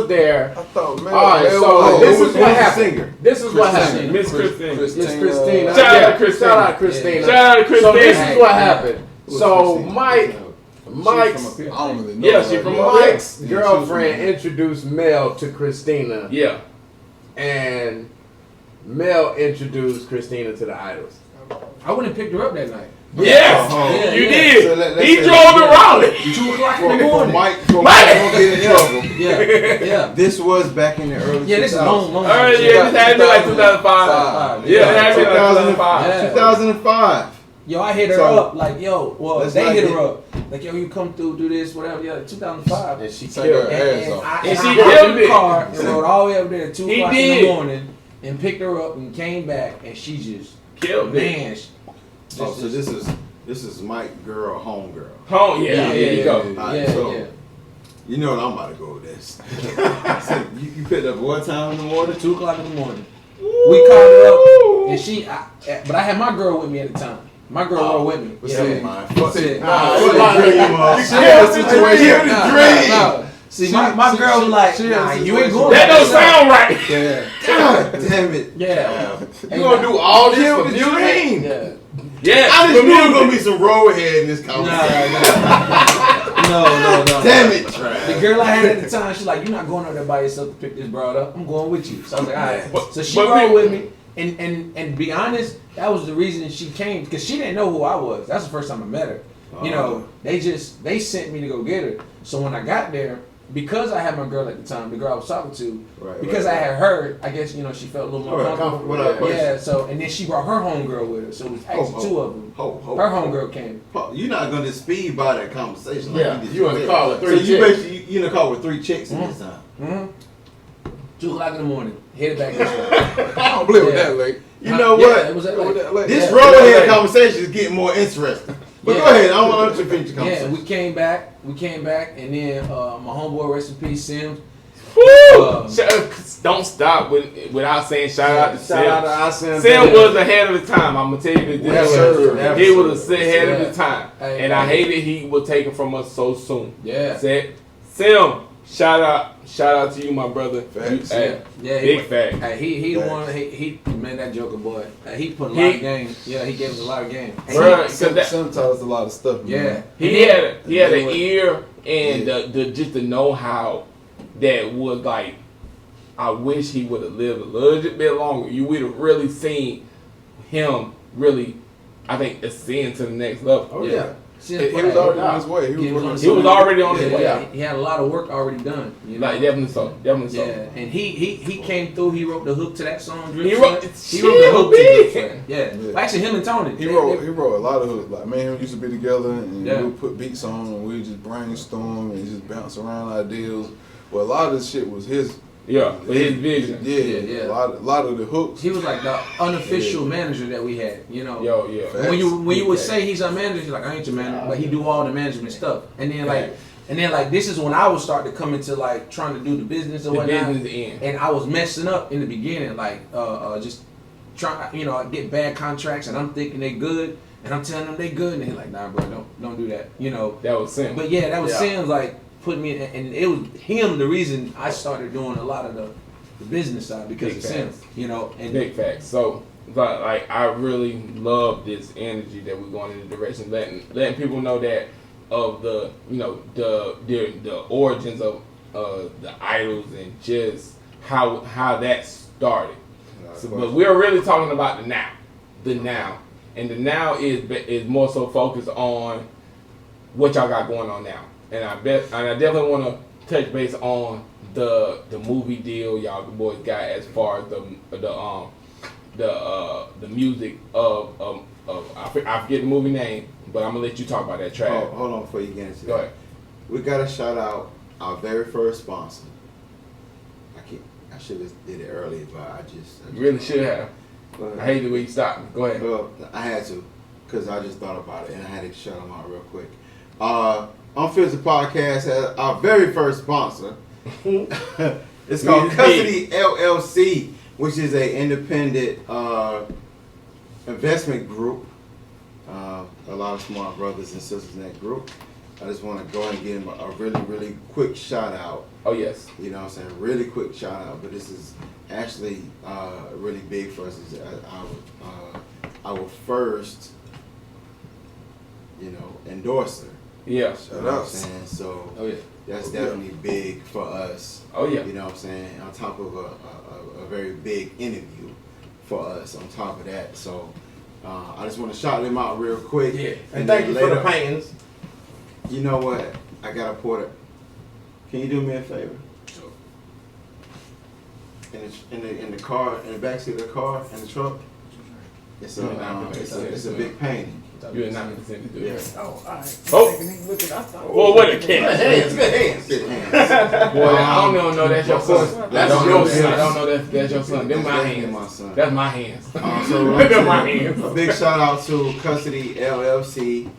there. I thought, man. All right, male so was- this who is was what the happened. singer? This is what Christina. happened. Miss Christine. It's Christina. Shout out to Christina. Shout out Christina. Shout out to Christina. So this is what happened. Who's So Christina? Mike Mike's I don't really know. Yeah, she from up there. Mike's girlfriend introduced Mel to Christina, Yeah. and Mel introduced Christina to the Idols. I wouldn't have picked her up that night. Yes, Yeah, you yeah. did. So let's He say- drove to Raleigh. 2 o'clock in the For morning. Mike, for Mike! Mike don't get in trouble. Yeah. This was back in the early Yeah, this is 2000s. long. Yeah, this had to be like 2005. Yeah, it had to be like 2005. Yeah. 2005. Yo, I hit her So, up like, yo, well, let's they not hit get- her up. Like, yo, you come through, do this, whatever. Yeah, 2005. And she Take killed her it. ass off. And she I killed got in the it. car and rode all the way up there at 2 He o'clock in did. the morning and picked her up and came back and she just, Killed it. man. Oh, so this is Mike girl, home girl. Home, yeah, there you go. Alright, Yeah, so yeah. you know what I'm about to go with this. So you picked up what time in the morning? 2 o'clock in the morning. We called her up and but I had my girl with me at the time. My girl rode with me. But Yeah. see, Yeah. fuck Said, it. nah, Fuck the dream, Nah, situation. nah. See, my girl was like, she nah, has a you ain't situation. going That back don't to sound right. Yeah. God damn it. Yeah. You gonna do all this Kill for the music? dream. Yeah. Yeah, I just for knew there was music. gonna be some roadhead in this conversation. No. Damn it. The girl I had at the time, she's like, you're not going over there by yourself to pick this broad up. I'm going with you. So I was like, all right. But- So she but rode we- with me. And to be honest, that was the reason she came, because she didn't know who I was. That's the first time I met her. You know, they sent me to go get her. So when I got there, because I had my girl at the time, the girl I was talking to, because I had her, I guess, you know, she felt a little more comfortable. Without question. Yeah, so, and then she brought her homegirl with her. So it was actually two of them. Her homegirl came. You're not gonna just speed by that conversation. Yeah, did you in the car with so three you chicks. basically you in the car with 3 chicks in this time. Mm-hmm. 2 o'clock in the morning. Headed back this way. I don't believe it Yeah. that late. You know Yeah, what? it was that late. This Yeah. roadhead conversation is getting more interesting. But Yeah. go ahead, I want to finish the Yeah, conversation. we came back, and then my homeboy, rest in peace, Sims. Woo! Don't stop without saying shout out to Shout out Sim. to Sim. Sim was ahead of the time. I'm gonna tell you this. Yeah, He was ahead of the time, Hey, and I hated he was taken from us so soon. Yeah. Said Sim, shout out to you, my brother. Facts. Hey, Yeah, big fact. Hey, he the one. He man, that Joker boy. He put a lot of game. Yeah, he gave us a lot of game. Bruh, 'cause that- Some taught us a lot of stuff. Yeah, Man. He had an ear and the just the know-how that would like. I wish he would have lived a little bit longer. You would have really seen him really. I think ascend to the next level. Oh yeah. He was already on his way. He was Yeah, working. He was already on his way. Yeah, he had a lot of work already done. You know? Like definitely so. Definitely so. Yeah, and he came through. He wrote the hook to that song. Drip He wrote- Sweat. He wrote the hook to Drip Chill, Sweat. Yeah. Yeah. Well, actually, him and Tony. He wrote a lot of hooks. Like me and him used to be together, and Yeah. we would put beats on, and we would just brainstorm and just bounce around ideas. Well, a lot of this shit was his. Yeah, but his vision. Yeah. A lot of the hooks. He was like the unofficial manager that we had. You know. Yo, yeah. Facts. When you would Yeah. say he's our manager, he's like, I ain't your manager, but he do all the management stuff. And then like this is when I would start to come into like trying to do the business or The whatnot. business end. And I was messing up in the beginning, like just trying, I get bad contracts, and I'm thinking they good, and I'm telling them they good, and they're like, nah, bro, don't do that, you know. That was Sim. But yeah, that was Yeah. Sam's like put me in, and it was him the reason I started doing a lot of the business side because Big of Sam, you know. And Big facts. So, but like, I really love this energy that we're going in the direction, letting people know that of the, you know, the origins of the idols and just how that started. So, but we're really talking about the now, and the now is more so focused on what y'all got going on now, and I definitely want to touch base on the movie deal y'all boys got as far as the music of I forget the movie name, but I'm gonna let you talk about that track. Oh, hold on before you get into Go that. ahead. We gotta shout out our very first sponsor. I should have did it earlier, but I just You really should have. Go ahead. I hate the way you stopped me. Go ahead. Well, I had to, because I just thought about it and I had to shout them out real quick. Unfiltered Podcast has our very first sponsor. It's called Really? Custody LLC, which is an independent investment group. A lot of smart brothers and sisters in that group. I just want to go ahead and give them a really, really quick shout out. Oh yes. You know what I'm saying? Really quick shout out, but this is actually really big for us. It's our first, endorser. Yeah. You know what I'm saying? So Oh yeah. that's definitely big for us. Oh yeah. You know what I'm saying? On top of a very big interview for us on top of that. So I just want to shout them out real quick. Yeah. And And thank then you for the later- paintings. You know what? I got a porter. Can you do me a favor? In the car, in the backseat of the car, in the truck, it's a big painting. You're not gonna send it to Yeah. us. Oh, all right. Oh. Well, what a Good cat. hands, good hands. Good hands. Boy, I don't even know that's your son. That's I don't your know son. I don't know that's your son. Them my That's hands. my son. That's my hands. So Them my hands. a big shout out to Custody LLC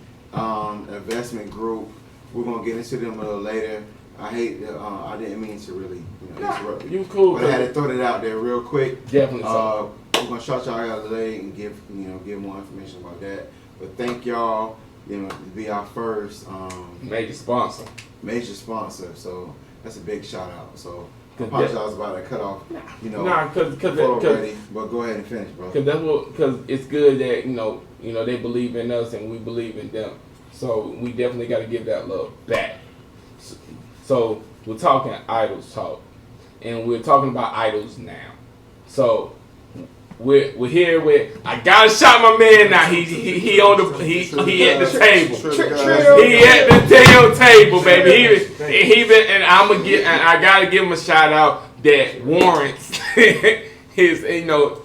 investment group. We're gonna get into them a little later. I hate I didn't mean to really interrupt you. You cool. But I had to throw that out there real quick. Definitely so. We're gonna shout y'all out today and give more information about that. But thank y'all, to be our first Major sponsor. major sponsor. So that's a big shout out. So I Cause apologize about that cut off. Nah, cause Already, but go ahead and finish, bro. Cause it's good that they believe in us and we believe in them. So we definitely got to give that love back. So we're talking idols talk, and we're talking about idols now. So we're here with I gotta shout my man now. He on the he at the table. He at the table, baby. He been and I gotta give him a shout out that warrants his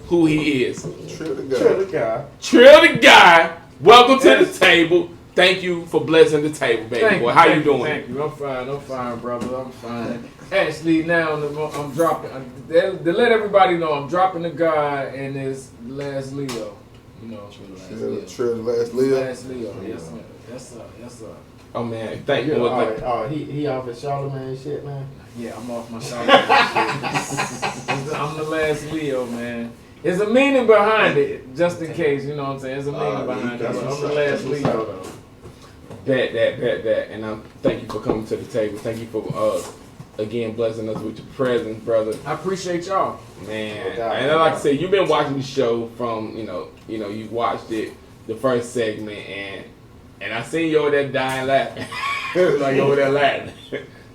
who he is. Trill the guy. Trill the guy. Trill the guy. Welcome to the table. Thank you for blessing the table, baby boy. How you doing? Thank you. I'm fine, brother. I'm fine. Actually, now I'm dropping. To let everybody know, I'm dropping the guy and his last Leo. Trill the last Leo. Last Leo. Yes, sir. Yes, sir. Oh man, thank you. He off his Charlemagne shit, man. Yeah, I'm off my shot. I'm the last Leo, man. There's a meaning behind it, just in case, you know what I'm saying? There's a meaning behind it. But I'm the last Leo, though. That, and thank you for coming to the table. Thank you for again blessing us with your presence, brother. I appreciate y'all. Man, No doubt, and like I said, you've been watching the show from you watched it the first segment, and I seen you over there dying laughing, like over there laughing.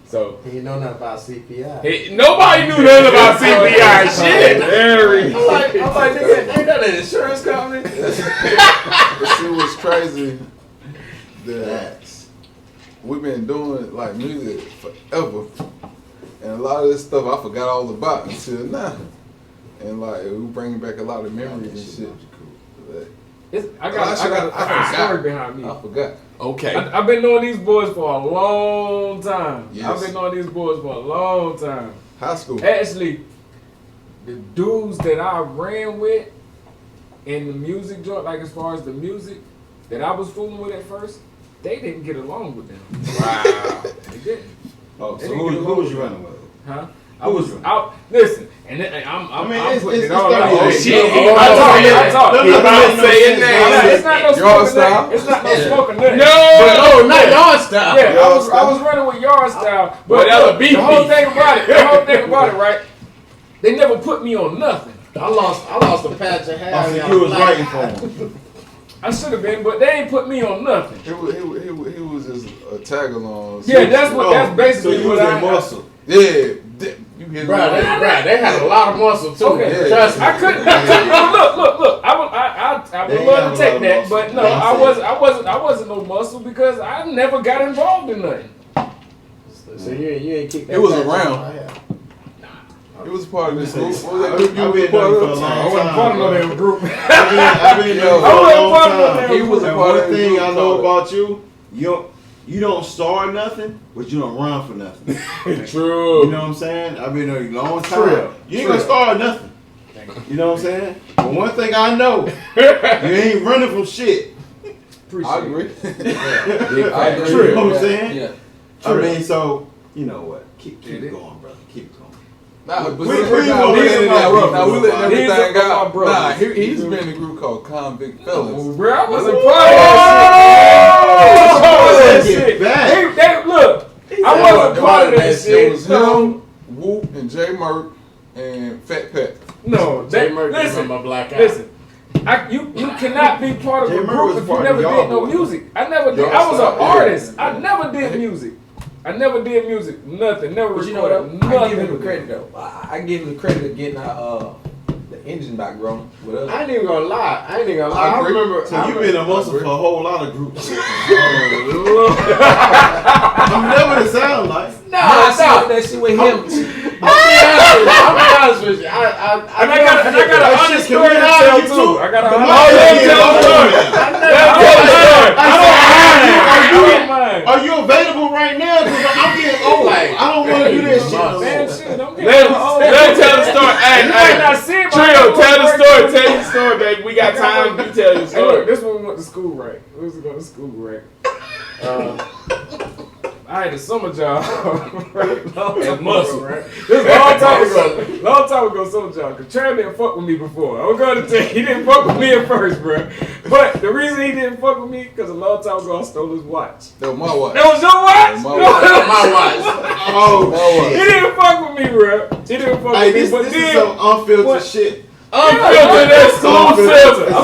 So He know nothing about CPI. nobody knew nothing about CPI shit. I'm like, nigga, ain't that an insurance company? The shit was crazy. That we've been doing like music forever, and a lot of this stuff I forgot all about until now. And like we bringing back a lot of memories and shit. I got a story behind me. I forgot. Okay. I've been knowing these boys for a long time. Yes. I've been knowing these boys for a long time. High school. Actually, the dudes that I ran with in the music joint, like as far as the music that I was fooling with at first, they didn't get along with them. Wow. They didn't. Oh, They so didn't get who along was you with running with? Huh? Who was you? Listen, and then I'm it's putting it it's all gotta out. be Oh like- shit! Oh, I talk. no, He no, about no, to say his no, name. no, It's not no Yard smoking style? nothing. It's not no smoking nothing. No, not your style. Yeah, Yard I was running with yard style, but Well, that look, was beef the whole beef. thing about it, right? They never put me on nothing. I lost a patch of hair. Oh, so you was writing for him. I should have been, but they ain't put me on nothing. He was just a tag along. Yeah, that's basically So you what was I a muscle. Yeah, you hit Bro, they had a lot of muscle too. Okay. Trust me. I couldn't. Look. I would They love have to a take lot of that, muscle. but no, Yeah, I wasn't no muscle because I never got involved in nothing. So you ain't kicked that It was patch around. off my hair. He was part of this group. Listen, What was that group you I've was been part doing it for a of? long I wasn't time, part of no bro. damn group. I've been doing it for I a wasn't long part of no time. damn He was a And part one of the thing group. I know about you don't start nothing, but you don't run for nothing. True. You know what I'm saying? I've been there a long time. True. You ain't gonna start nothing. You know what I'm saying? But one thing I know, you ain't running from shit. I agree. I agree. You know what I'm saying? Yeah. I mean, so you know what? Keep it going, brother. Keep it going. Nah, but We see, gonna nah, we get letting into that that- nah, we group. letting These everything are my out. brothers. Nah, he's been in a group called Convict Fellas. Bro, I wasn't part of that Oh, shit. get back. They look, I wasn't part of that It shit. was No, him, Whoop, and J Merck, and Fat Pat. no. Jay They, Murphy listen, from my black eye. listen. You cannot be part of Jay a Murray group was if you part never of did y'all, no boy. music. I never did. Y'all I was stop, an yeah. artist. I never did music. I never did music. Nothing. Never But you know what? recorded I give him nothing. the credit though. I give him the credit of getting the engine back growing with us. I ain't even gonna lie. I agree. remember. So you've been a muscle for a whole lot of groups. Oh, I'm never the sound like. No, I saw that shit with him. I'll be honest with you. And I got an That honest shit story to coming out tell of you, too. too. I got a Come honest on, story to yeah, tell yeah, too. I don't mind. Are you available right now? Because I'm getting old. Like, I don't want to do that shit no Man, more. shit, don't get Let me him tell the story. Hey, You might not see it, but I Trio, know tell the what story. works. Tell your story, baby. We got time. You tell your Hey, look, story. this one went to school right. We was going to school right. I had a summer job. Right? That's muscle. Right? This was a long time ago. Long time ago, summer job. Cause Trav didn't fuck with me before. I'm going to tell you, he didn't fuck with me at first, bro. But the reason he didn't fuck with me, cause a long time ago I stole his watch. That was my watch. That was your watch? My No, watch. that was My watch. Oh, My He shit. didn't fuck with me, bro. He didn't fuck Hey, with me. this But is then, some unfiltered what? shit. unfiltered exclusive. I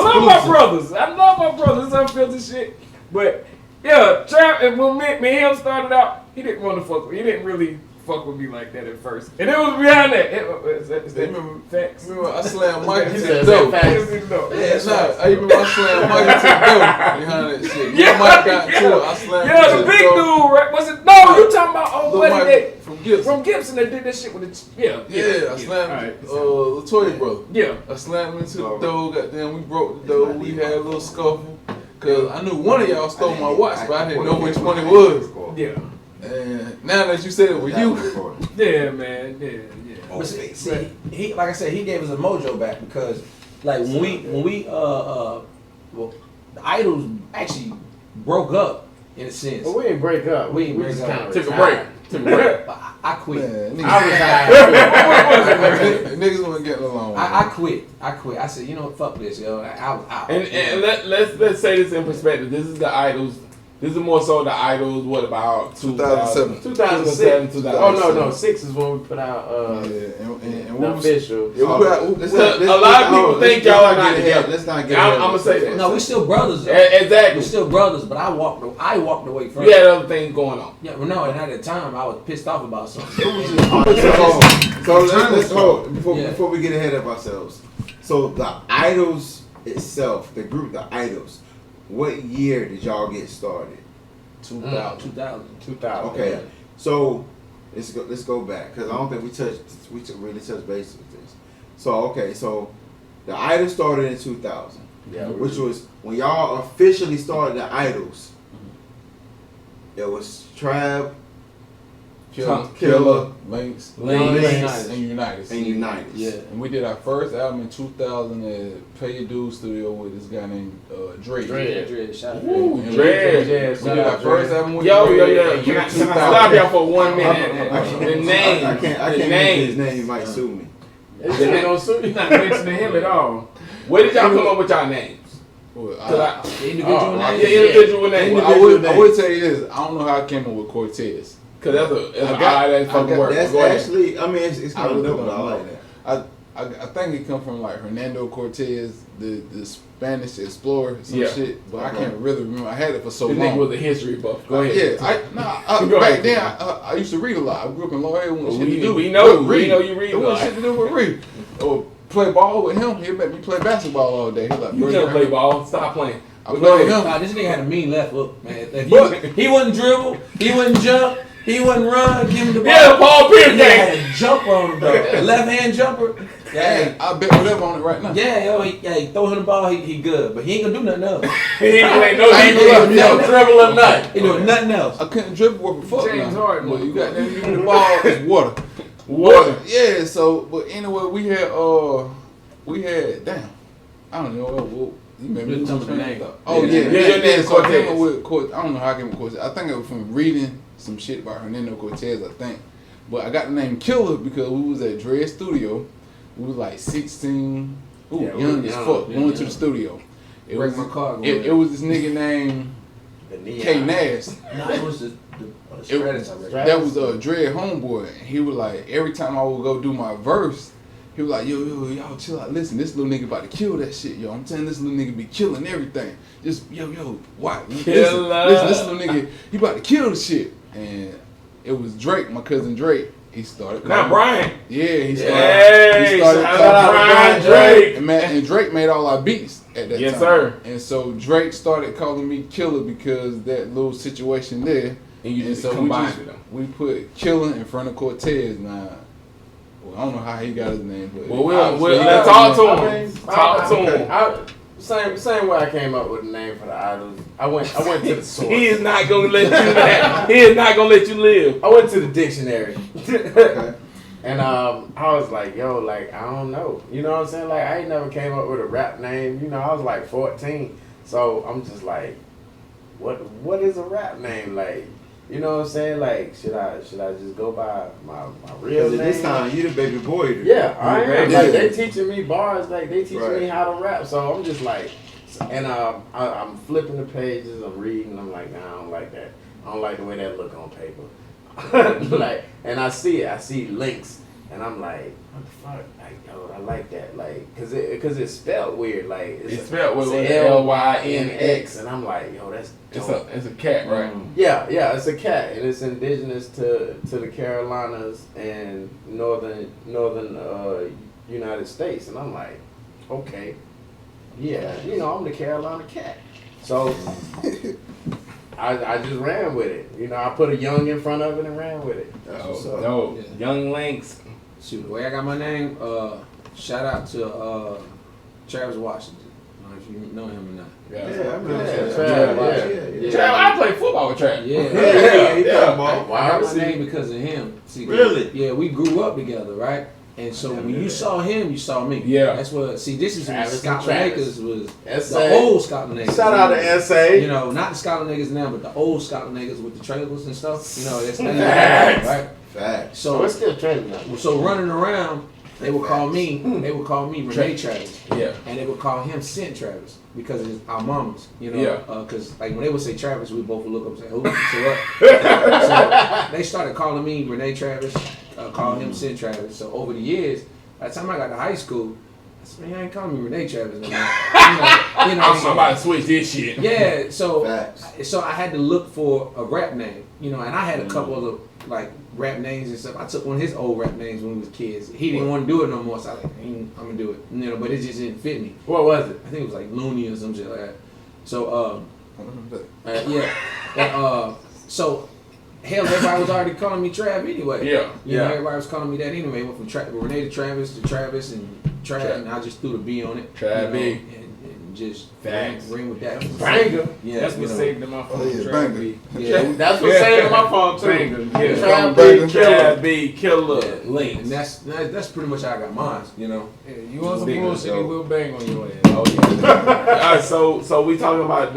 love my Exclusive. brothers. I love my brothers. It's unfiltered shit. But yeah, Trav, and when me and him started out, he didn't want to fuck with me. He didn't really fuck with me like that at first. And it was behind that. Is that Remember- facts? Remember, I slammed Michael to He the said, door. "Facts." Yeah, it's not. I remember I slammed Michael to the door behind that shit. Yeah, Mike got into it. I slammed him Yeah, to the the big door. dude, right? Was it? No, you talking about old Little buddy Mike that from Gibson. from Gibson that did that shit with the Yeah, I slammed Alright. Latoya brother. Yeah. I slammed him into the door. Goddamn, we broke the door. We had a little scuffle. Cause I knew one of y'all stole my watch, but I didn't know which one it was. Yeah. And now that you said it was you, Yeah, man. Yeah. But see, he like I said, he gave us a mojo back because like when we well, the Idols actually broke up in a sense. But we ain't break up. We ain't break just up. kinda Took a retired. break. But I quit. man, I retired. niggas wasn't getting along. I quit. I said, you know what, fuck this, yo. I was out. And let's say this in perspective. This is the Idols. This is more so the Idols. What about 2007. 2006. 2007. Oh no, 6 is when we put out and the we was, official. yeah, we put out, A lot of people think y'all are not together. Let's not get I'm gonna say that. No, we still brothers. Though. Exactly. We still brothers, but I walked away first. We had other things going on. Yeah, well, no, and at the time I was pissed off about something. So let's hold Yeah. before we get ahead of ourselves. So the Idols itself, the group, the Idols. What year did y'all get started? 2000. 2000. Okay, so let's go back because I don't think we really touched base with this. So okay, so the Idols started in 2000, which was when y'all officially started the Idols. It was Trav, Killer, Links, Links. and United. and United. Yeah. And we did our first album in 2000 at Pay Your Dues Studio with this guy named Dre. Dread, shout out. Ooh, And Dread. We did our first album with Yo, Dre. Can I in stop 2000. y'all for 1 minute? The name. I can't mention his name. He might sue me. They ain't gonna sue you. You're not mentioning him at all. Where did y'all come up with y'all names? Well, The individual Yeah, names. individual names. I would tell you this. I don't know how I came up with Cortez. Cause that's an I odd got- ass fucking word. That's Go ahead. actually, I mean, it's I kind of really dope, don't but I know. like that. I think it come from like Hernando Cortez, the Spanish explorer, some Yeah. shit, but I Okay. can't really remember. I had it for so This long. nigga was a history buff. Go ahead. Back Go ahead. then I used to read a lot. I grew up in Laurel when shit to do. We know with read. you read It a was lot. shit to do with read. Or play ball with him. He'd make me play basketball all day. He like, You bro, can't play ball. Stop playing. I play with him. Nah, this nigga had a mean left hook, man. If But- he wouldn't dribble, he wouldn't jump, he wouldn't run, give him the ball. Yeah, Paul Pierce He game. had a jumper on him, though. A left-hand jumper. Yeah, Hey, I bet whatever on it right now. yeah, yo, he throw him the ball, he good, but he ain't gonna do nothing else. He ain't playing no I ain't defense. gonna No lie. dribble or nothing. He doing nothing else. I couldn't dribble worth a fuck James now. Harden. But you got that, give me the ball, it's water. Water. Yeah, so, but anyway, we had, damn, I don't know, well, you remember Just tell me the train of name. thought. Oh, Yeah, yeah, yeah, your name so I came Cortez. up with Cortez. I don't know how I came up with Cortez. I think it was from reading some shit about Hernando Cortez, I think. But I got the name Killer because we was at Dre's studio. We was like 16, Yeah, we young was as young, fuck, yeah, going to yeah. the studio. It Break was, my car going. it was this nigga named The neon. K Nash. Nah, it was the Stratus, I reckon. That was Dre homeboy. He was like, every time I would go do my verse, He was like, yo, y'all chill out. Listen, this little nigga about to kill that shit, yo. I'm telling this little nigga be killing everything. Just, yo, what? Listen, this little nigga, he about to kill the shit. And it was Drake, my cousin Drake. He started calling. Not Brian. Yeah, he started. Hey, he started shout out Brian Drake. And Drake made all our beats at that time. Yes, sir. And so Drake started calling me Killer because that little situation there. And you just so combined them. We put Killer in front of Cortez. Now, well, I don't know how he got his name, but well, let's talk to him. Talk to him. Same way I came up with the name for the Idols. I went to the source. He is not gonna let you. He is not gonna let you live. I went to the dictionary. Okay. And I was like, yo, like, I don't know. You know what I'm saying? Like, I ain't never came up with a rap name. You know, I was like 14. So I'm just like, what is a rap name? Like, you know what I'm saying? Like, should I just go by my real name? At this time, you the baby boy. Yeah, I am. Yeah. Like, they teaching me bars. Like, they teaching Right. me how to rap. So I'm just like, and I'm flipping the pages. I'm reading. I'm like, nah, I don't like that. I don't like the way that look on paper. Like, and I see links, and I'm like, what the fuck? Like, yo, I like that. Like, cause it's spelled weird. Like, It's spelled with L-Y-N-X, and I'm like, yo, that's dope. It's a cat, right? Yeah, it's a cat, and it's indigenous to the Carolinas and northern United States, and I'm like, okay, yeah, you know, I'm the Carolina cat, so I just ran with it. You know, I put a young in front of it and ran with it. That's what's up. No, Yeah. Young Lynx. Shoot, the way I got my name, shout out to Travis Washington. I don't know if you know him or not. Yeah, I remember Yeah, that. yeah. Trav, I played football with Trav. Yeah. Yeah. I got my name because of him. See, Really? Yeah, we grew up together, right? And so when you saw him, you saw me. Yeah. That's what. See, this is when Travis Scotland and Acres Travis. was S.A. the old Scotland Acres. Shout out to S.A. You know, not the Scotland Acres now, but the old Scotland Acres with the trailers and stuff. You know, that's Facts. right. Facts. So it's still trending now. So running around, they would call me Renee Travis. Yeah. And they would call him Cent Travis because it's our mamas, you know. Yeah. Because like when they would say Travis, we both would look up and say, who? So what? So they started calling me Renee Travis, calling him Cent Travis. So over the years, by the time I got to high school, I said, man, I ain't calling me Renee Travis no more. you know I'm about to switch this shit. yeah, so Facts. so I had to look for a rap name, you know, and I had a couple of like rap names and stuff. I took one of his old rap names when we was kids. He didn't want to do it no more, so I was like, I'm gonna do it, you know, but it just didn't fit me. What was it? I think it was like Looney or some shit like that. So yeah, and, so hell, everybody was already calling me Trav anyway. Yeah. You know, everybody was calling me that anyway. Went from Renee to Travis and Trav, and I just threw the B on it. Trav B. And just Facts. ring with that. Banger. Yeah, That's what you know. saved them out from banger. Yeah, That's what saved my phone too. Yeah. Trav Banger. B, Killer. Trav B, Killer, and Lynx. that's pretty much how I got mine. You know. Yeah, you want some Big bullshit, dope. he will bang on your ass. Oh yeah. All right, so we talking about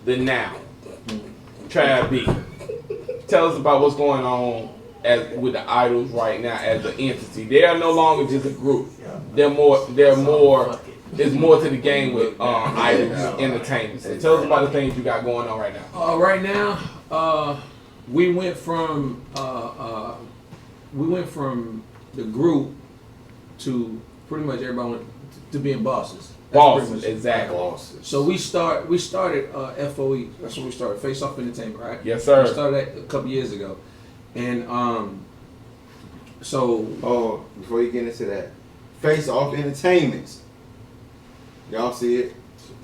the now. Trav B. Tell us about what's going on with the Idols right now as an entity. They are no longer just a group. They're more. There's more to the game with Idols Entertainment. So tell us about the things you got going on right now. Right now, we went from the group to pretty much everybody went to being bosses. That's pretty Bosses, much- exactly. So we started FOE. That's when we started Face Off Entertainment, right? Yes, sir. We started that a couple years ago, and so Oh, before you get into that, Face Off Entertainment. Y'all see it?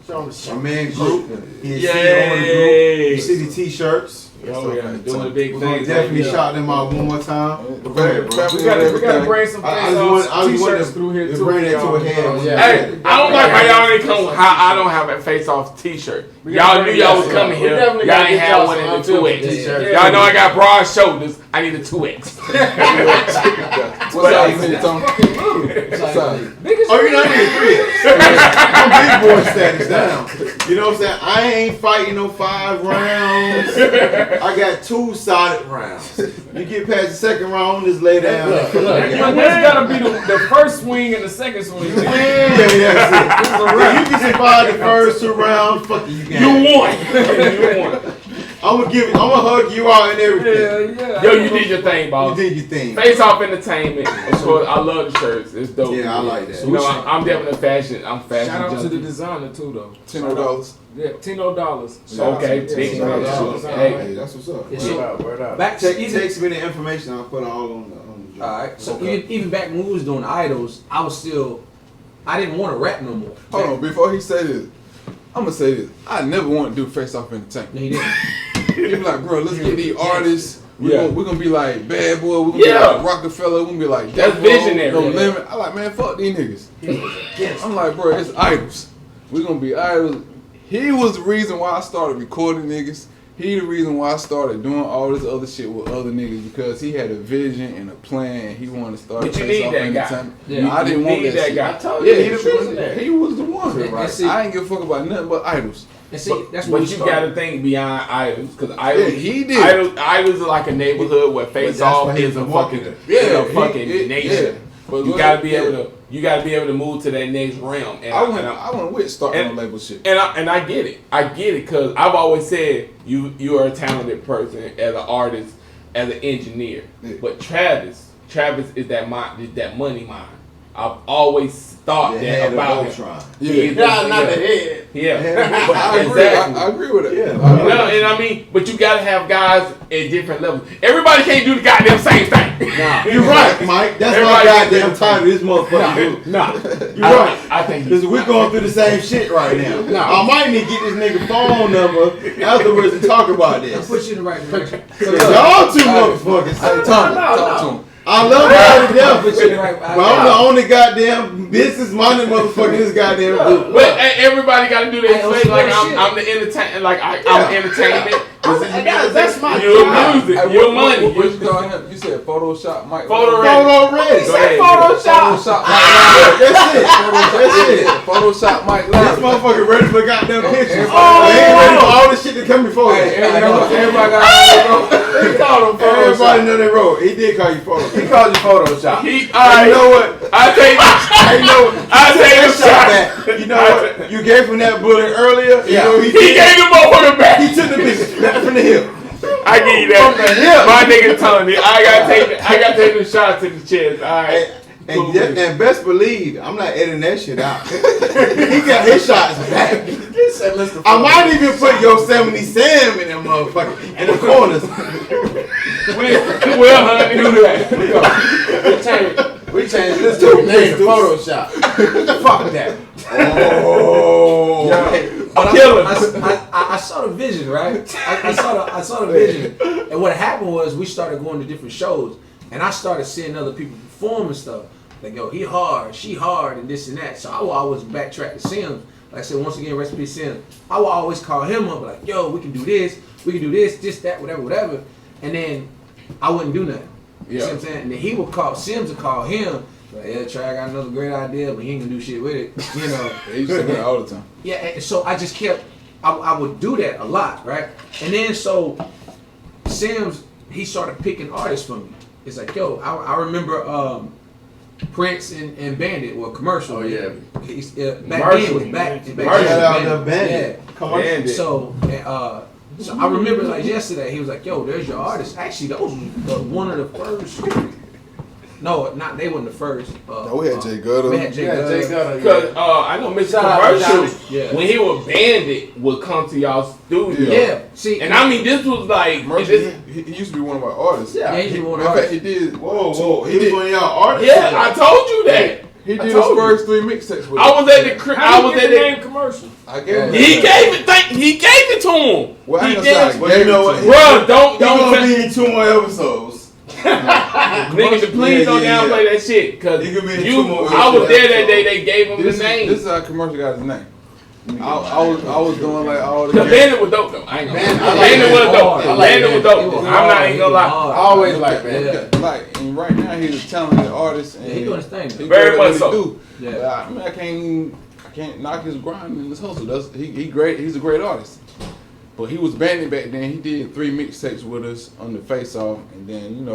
Show me My man Group. He is Yay. CEO of the group. You see the t-shirts. Oh yeah, doing the big We're gonna things. definitely shout them out one more time. But go ahead, bro. We gotta bring some I just want t-shirts to through here too. bring that to a y'all. head. Yeah. Hey, I don't like how y'all ain't come. How I don't have a Face Off T-shirt. Y'all knew y'all was coming We here. definitely Y'all gotta ain't get had y'all one in the some 2X. t-shirts. Y'all know I got broad shoulders. I need a 2X. What's up, you need, Tom? it's like, Oh, you know, I need 3X. I'm big boy status down. You know what I'm saying? I ain't fighting no 5 rounds. I got 2 solid rounds. You get past the second round, just lay down. Look. But that's gotta be the first swing and the second swing. Yeah, that's it. If you can survive the first 2 rounds, fuck it, you You can. won. You won. I'm gonna hug you out and everything. Yeah. Yo, you did your thing, You boss. did your thing. Face Off Entertainment. Of course, I love the shirts. It's dope. Yeah, I like that. You know, I'm definitely fashion. I'm fashion. Shout out to junkie. the designer too, though. $10. Yeah, $10. Okay, big $10. man. Hey. Hey, That's what's up. Yeah, so Word up. back to even, Text me the information. I'll put it all on the all right. So Okay. even back when we was doing idols, I didn't want to rap no more. Hold on, before he say this, I'm gonna say this. I never want to do Face Off Entertainment. No, he didn't. He be like, bro, let's get these artists. Yeah. We're gonna be like Bad Boy. We're gonna Yeah. be like Rockefeller. We're gonna be like That's Death Row, visionary. No Yeah. Limit. I like, man, fuck these niggas. I'm like, bro, it's idols. We're gonna be idols. He was the reason why I started recording niggas. He the reason why I started doing all this other shit with other niggas because he had a vision and a plan. And he wanted to start. But you Face need Off that guy. Entertainment. Yeah. I didn't You want need that shit. guy. I told you, Yeah, he the visionary. he was the one. And Right. see- I ain't give a fuck about nothing but idols. And see, that's what But you gotta think beyond idols, because idols, he did. Idols are like a neighborhood where Face that's Off why he is a was fucking, walking nation. But You gotta be able to, you gotta be able to move to that next realm. And I went with starting and- on label shit. And I get it. I get it because I've always said you are a talented person as an artist, as an engineer. Yeah. But Travis is that money mind. I've always thought The that head of about him. Voltron. He is Nah, not the yeah. head. Yeah. But I agree. Exactly. I agree with it. Yeah. I agree. No, and I mean, but you gotta have guys at different levels. Everybody can't do the goddamn same thing. Nah. You're right, Mike. That's Everybody my gets goddamn different. title of this motherfucker. Nah. You're right. I think Because we're going through the same shit right now. No. I might need to get this nigga phone number afterwards to talk about I'll this. put you in the right direction. Y'all two motherfuckers. Hey, Tommy, talk to him. I love y'all to I'll put death. you in the right. But I'm the only goddamn business-minded motherfucker in this goddamn group. But everybody got to do their Hey, thing. Like shit. I'm the entertain. Like I'm entertainment. That's my Your job. music, Hey, your what money. you call him? You said Photoshop Mike. Photo Photo ready. Go ahead. Photoshop Mike. That's it. That's it. Photoshop Mike. This motherfucker ready for goddamn pictures. Oh! They ain't ready for all the shit that come before Hey, that. everybody got He called him Everybody Photoshop. know they wrote. He did call you photo. He called you Photoshop. He, You alright, know what? I take I take a shot. That. You know what? You gave him that bullet earlier. You Yeah. know what he He did? gave the motherfucker back. He took the bitch back from the hip. I give you that. My nigga telling me I gotta take the shot to the chest. Alright. And best believe, I'm not editing that shit out. He got his shots back. He said, Mr. I might even put Yosemite Sam in them motherfucker in the corners. Well, honey, do that. We changed this to name to Photoshop. Fuck that. Oh. But Kill him. I saw the vision, right? I saw the vision, and what happened was we started going to different shows, and I started seeing other people perform and stuff. Like, yo, he hard, she hard, and this and that. So I will always backtrack to Sims. Like I said, once again, recipe Sims. I will always call him up, like, yo, we can do this, this, that, whatever. And then I wouldn't do nothing. You see what I'm saying? And then he would call Sims to call him. Like, yeah, Trey, I got another great idea, but he ain't gonna do shit with it. You know. He used to say that all the time. Yeah, and so I just kept, I would do that a lot, right? And then so Sims, he started picking artists for me. It's like, yo, I remember Prince and Bandit were commercial. Oh, yeah. He's, back Commercial. then it was back. Commercial. Shout out to Bandit. Yeah. Come on. Bandit. So I remember like yesterday, he was like, yo, there's your artist. Actually, those were one of the first. No, not they weren't the first. No, we had Jay Gutter. We had Jay Yeah, Jay Gutter. Gutter. Because I know Mr. Shout out to Commercial, Johnny. Yeah. when he was Bandit, would come to y'all studio. Yeah, see, And I mean, this was like, Mercy, he used to be one of our artists. Yeah. yeah, he one In of fact, artists. he did. Whoa. He He was did. one of y'all artists. yeah, I told you that. He I did his told you. first 3 mixtapes with I us. was at the crib. I How was you at get the the. name commercial? I gave him. He gave it. He gave it to him. Well, I He ain't gave gonna it. say I Well, gave you know it what? to him. Bro, He don't gonna tell- be in 2 more episodes. Nigga, please don't Yeah. downplay that shit. Cause He could be in you, 2 more I was there that episodes. day. They gave him This the name. is how commercial got his name. I was doing like all the. Cause Bandit was dope though. I ain't gonna. Bandit- I like Bandit was Bandit. dope. I like Bandit was dope. He was I'm not hard, even he gonna was lie. hard. I always like Bandit. Yeah. Like, and right now he's a talented artist. And Yeah, he doing his thing. he Very good at much what he so. do. Yeah. But I mean, I can't knock his grind and his hustle. He great. He's a great artist. But he was Bandit back then. He did 3 mixtapes with us on the Face Off, and then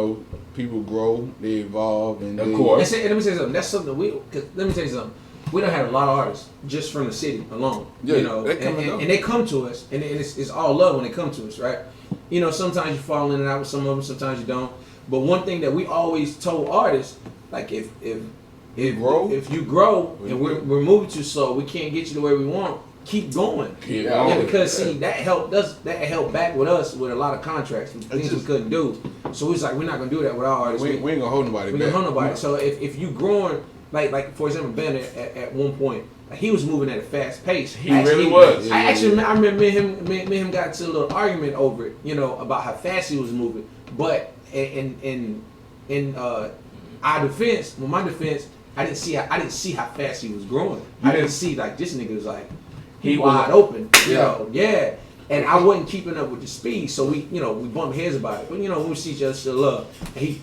people grow, they evolve, and Of they- course. And let me say something. That's something let me tell you something. we done had a lot of artists just from the city alone. Yeah, you know, they come and they come to us, and it's all love when they come to us, right? You know, sometimes you fall in and out with some of them, sometimes you don't. But one thing that we always told artists, like if you grow and we're moving too slow, we can't get you the way we want. Keep going. Yeah, because see that helped back with us with a lot of contracts, things we couldn't do. So we was like, we're not gonna do that with our artists. We ain't gonna hold nobody We back. ain't gonna hold nobody. So if you growing like for example, Ben at one point, like, he was moving at a fast pace. He really was. I remember me and him got into a little argument over it, you know, about how fast he was moving. But in our defense, my defense, I didn't see how fast he was growing. I didn't see like this nigga was like he wide open, you know, And I wasn't keeping up with the speed, so we bumped heads about it. But you know, we see each other still love, and he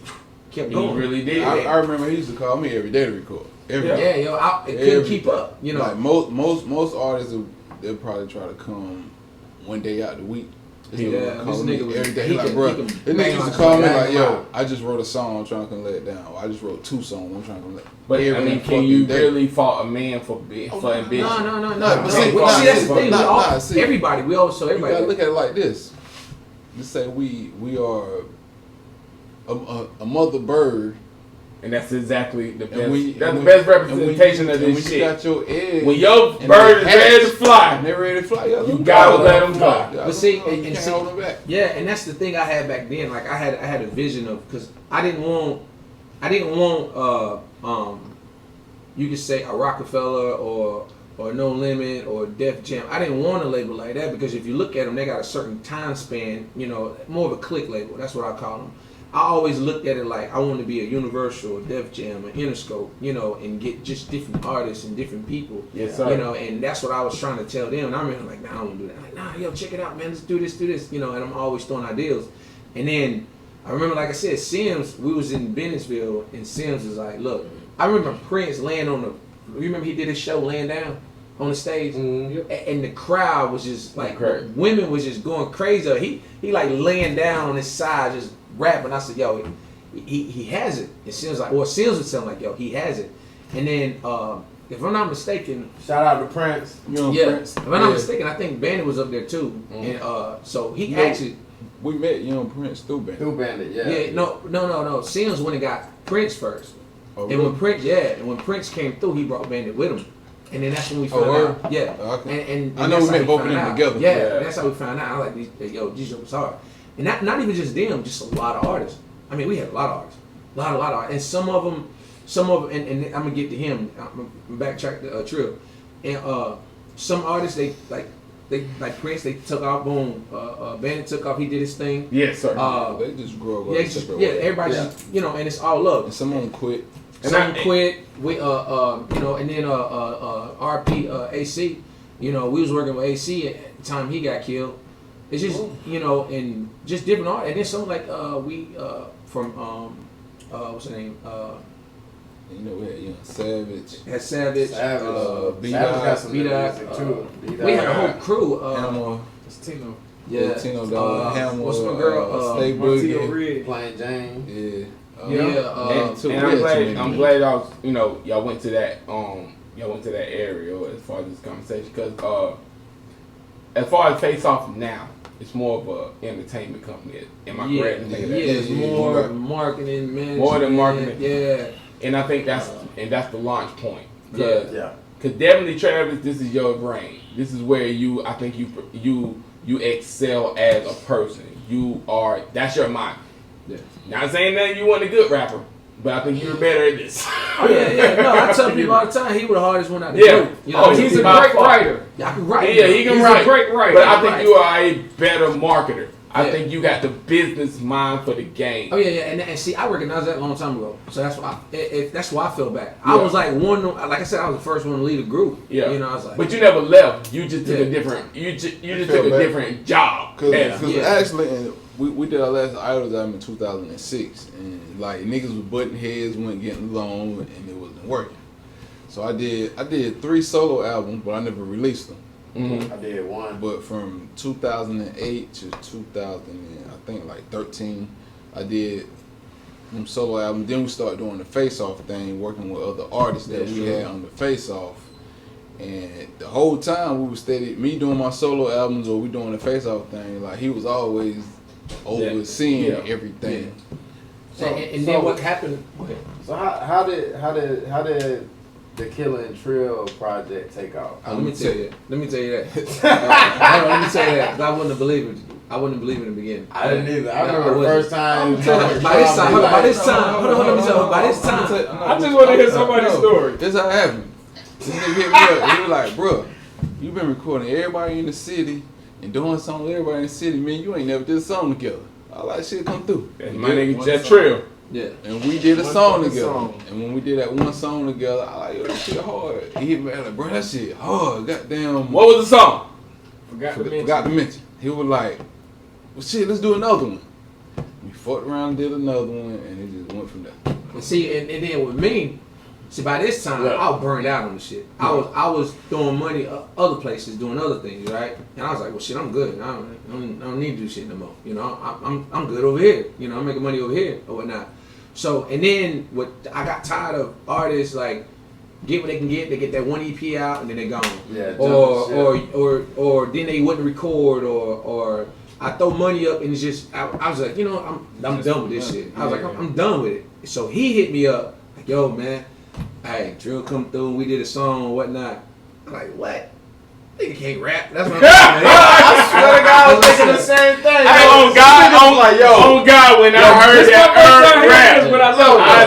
kept going. He really did. I remember he used to call me every day to record. Every day. I couldn't keep up. You know, like most artists, they'll probably try to come one day out the week. This nigga me every day. He like, bro, this nigga used to call me like, yo, I just wrote a song, I'm trying to let it down. Or I just wrote 2 songs, I'm trying to let it down. But I mean, can you really fault a man for ambition? No. Nah, See, that's the thing. Everybody, we always show everybody. You gotta look at it like this. Let's say we are a mother bird. And that's exactly the best. That's the best representation of this shit. You got your egg, when your bird is ready to fly, and they're ready to fly, you gotta let them fly. But see, you can't hold them back. Yeah, and that's the thing I had back then. Like I had a vision of, because I didn't want you could say a Rockefeller or No Limit or Def Jam. I didn't want a label like that, because if you look at them, they got a certain time span. You know, more of a click label. That's what I call them. I always looked at it like I want to be a Universal, a Def Jam, an Interscope, you know, and get just different artists and different people. Yes, sir. You know, and that's what I was trying to tell them. And I remember like, nah, I don't want to do that. I'm like, nah, yo, check it out, man. Let's do this, you know. And I'm always throwing ideas. And then I remember, like I said, Sims. We was in Bennettsville, and Sims was like, look. I remember Prince laying on the. You remember he did his show laying down on the stage, and the crowd was just like, women was just going crazy. He like laying down on his side, just rapping. I said, yo, he has it. It seems like, or Sims would sound like, yo, he has it. And then, if I'm not mistaken, shout out to Prince. Prince. If I'm not mistaken, I think Bandit was up there too. And so he actually. We met Prince through Bandit. Through Bandit, Yeah, no. Sims went and got Prince first. Oh, and really? when Prince came through, he brought Bandit with him. And then that's when we found out. Yeah. Okay. And I know we met both of them together. Yeah, that's how we found out. I was like, these was hard. And not even just them, just a lot of artists. I mean, we had a lot of artists. A lot of artists. And some of them, and I'm going to get to him. I'm going to backtrack the Trill. And some artists, they like Prince, they took off, boom. Bandit took off, he did his thing. Yes, sir. They just grew up. Everybody just, you know, and it's all love. And some of them quit. Some quit. We, you know, and then RP AC, you know, we was working with AC at the time he got killed. It's just, you know, and just different art. And then some like from what's her name? You know, we had Savage. Savage. Savage got some music too. We had a whole crew. Animal. It's Tino. Yeah. Tino Dog. Hammer. What's my girl? Stay Boogie. Red. Plain Jane. And I'm glad y'all went to that area as far as this conversation, because as far as Face Off now, it's more of a entertainment company. Am I correct in thinking that? It's more marketing, management. More than marketing. Yeah. And I think that's the launch point. Because definitely, Travis, this is your brain. This is where I think you excel as a person. That's your mind. Yeah. Not saying that you weren't a good rapper, but I think you're better at this. Oh yeah. No, I tell people all the time he was the hardest one out the group. You know, he's a great writer. I can write. Yeah, he can write. He's a great writer. But I think you are a better marketer. I think you got the business mind for the game. Oh yeah, and see, I recognized that a long time ago. So that's why that's why I feel bad. I was like like I said, I was the first one to lead a group. Yeah, you know, I was like, but you never left. You just took a different. You just took a different job. Because actually, we did our last IDOLZ album in 2006, and like niggas was butting heads, weren't getting along, and it wasn't working. So I did 3 solo albums, but I never released them. I did 1. But from 2008 to 2013, I did them solo albums. Then we started doing the Face Off thing, working with other artists that we had on the Face Off. And the whole time we were steady, me doing my solo albums or we doing the Face Off thing, like he was always overseeing everything. So, and then what happened? Go ahead. So how did the Killer and Trill project take off? Let me tell you that. Hold on, let me tell you that. 'Cause I wouldn't have believed it. I wouldn't believe it in the beginning. I didn't either. I remember the first time. By this time, hold on, let me tell you. By this time, I just want to hear somebody's story. This how it happened. This nigga hit me up. He was like, bro, you been recording everybody in the city and doing something with everybody in the city. Man, you ain't never did a song together. All that shit come through. That's my nigga Jet Trill. yeah. And we did a song together. And when we did that one song together, I like, yo, that shit hard. He hit me like, bro, that shit hard. Goddamn. What was the song? Forgot to mention. He was like, well, shit, let's do another one. We fucked around and did another one, and it just went from there. And see, and then with me, see, by this time, I was burned out on the shit. I was throwing money other places, doing other things, right? And I was like, well, shit, I'm good. I don't need to do shit no more. You know, I'm good over here. You know, I'm making money over here or whatnot. So, and then I got tired of artists like get what they can get. They get that one EP out and then they're gone. Yeah. Or then they wouldn't record or I throw money up and it's just I was like, you know, I'm done with this shit. I was like, I'm done with it. So he hit me up like, yo, man. Hey, Drill come through and we did a song and whatnot. I'm like, what? Nigga can't rap. That's what I'm saying. I swear to God, I was thinking the same thing. Hey, on God, when I heard that rap,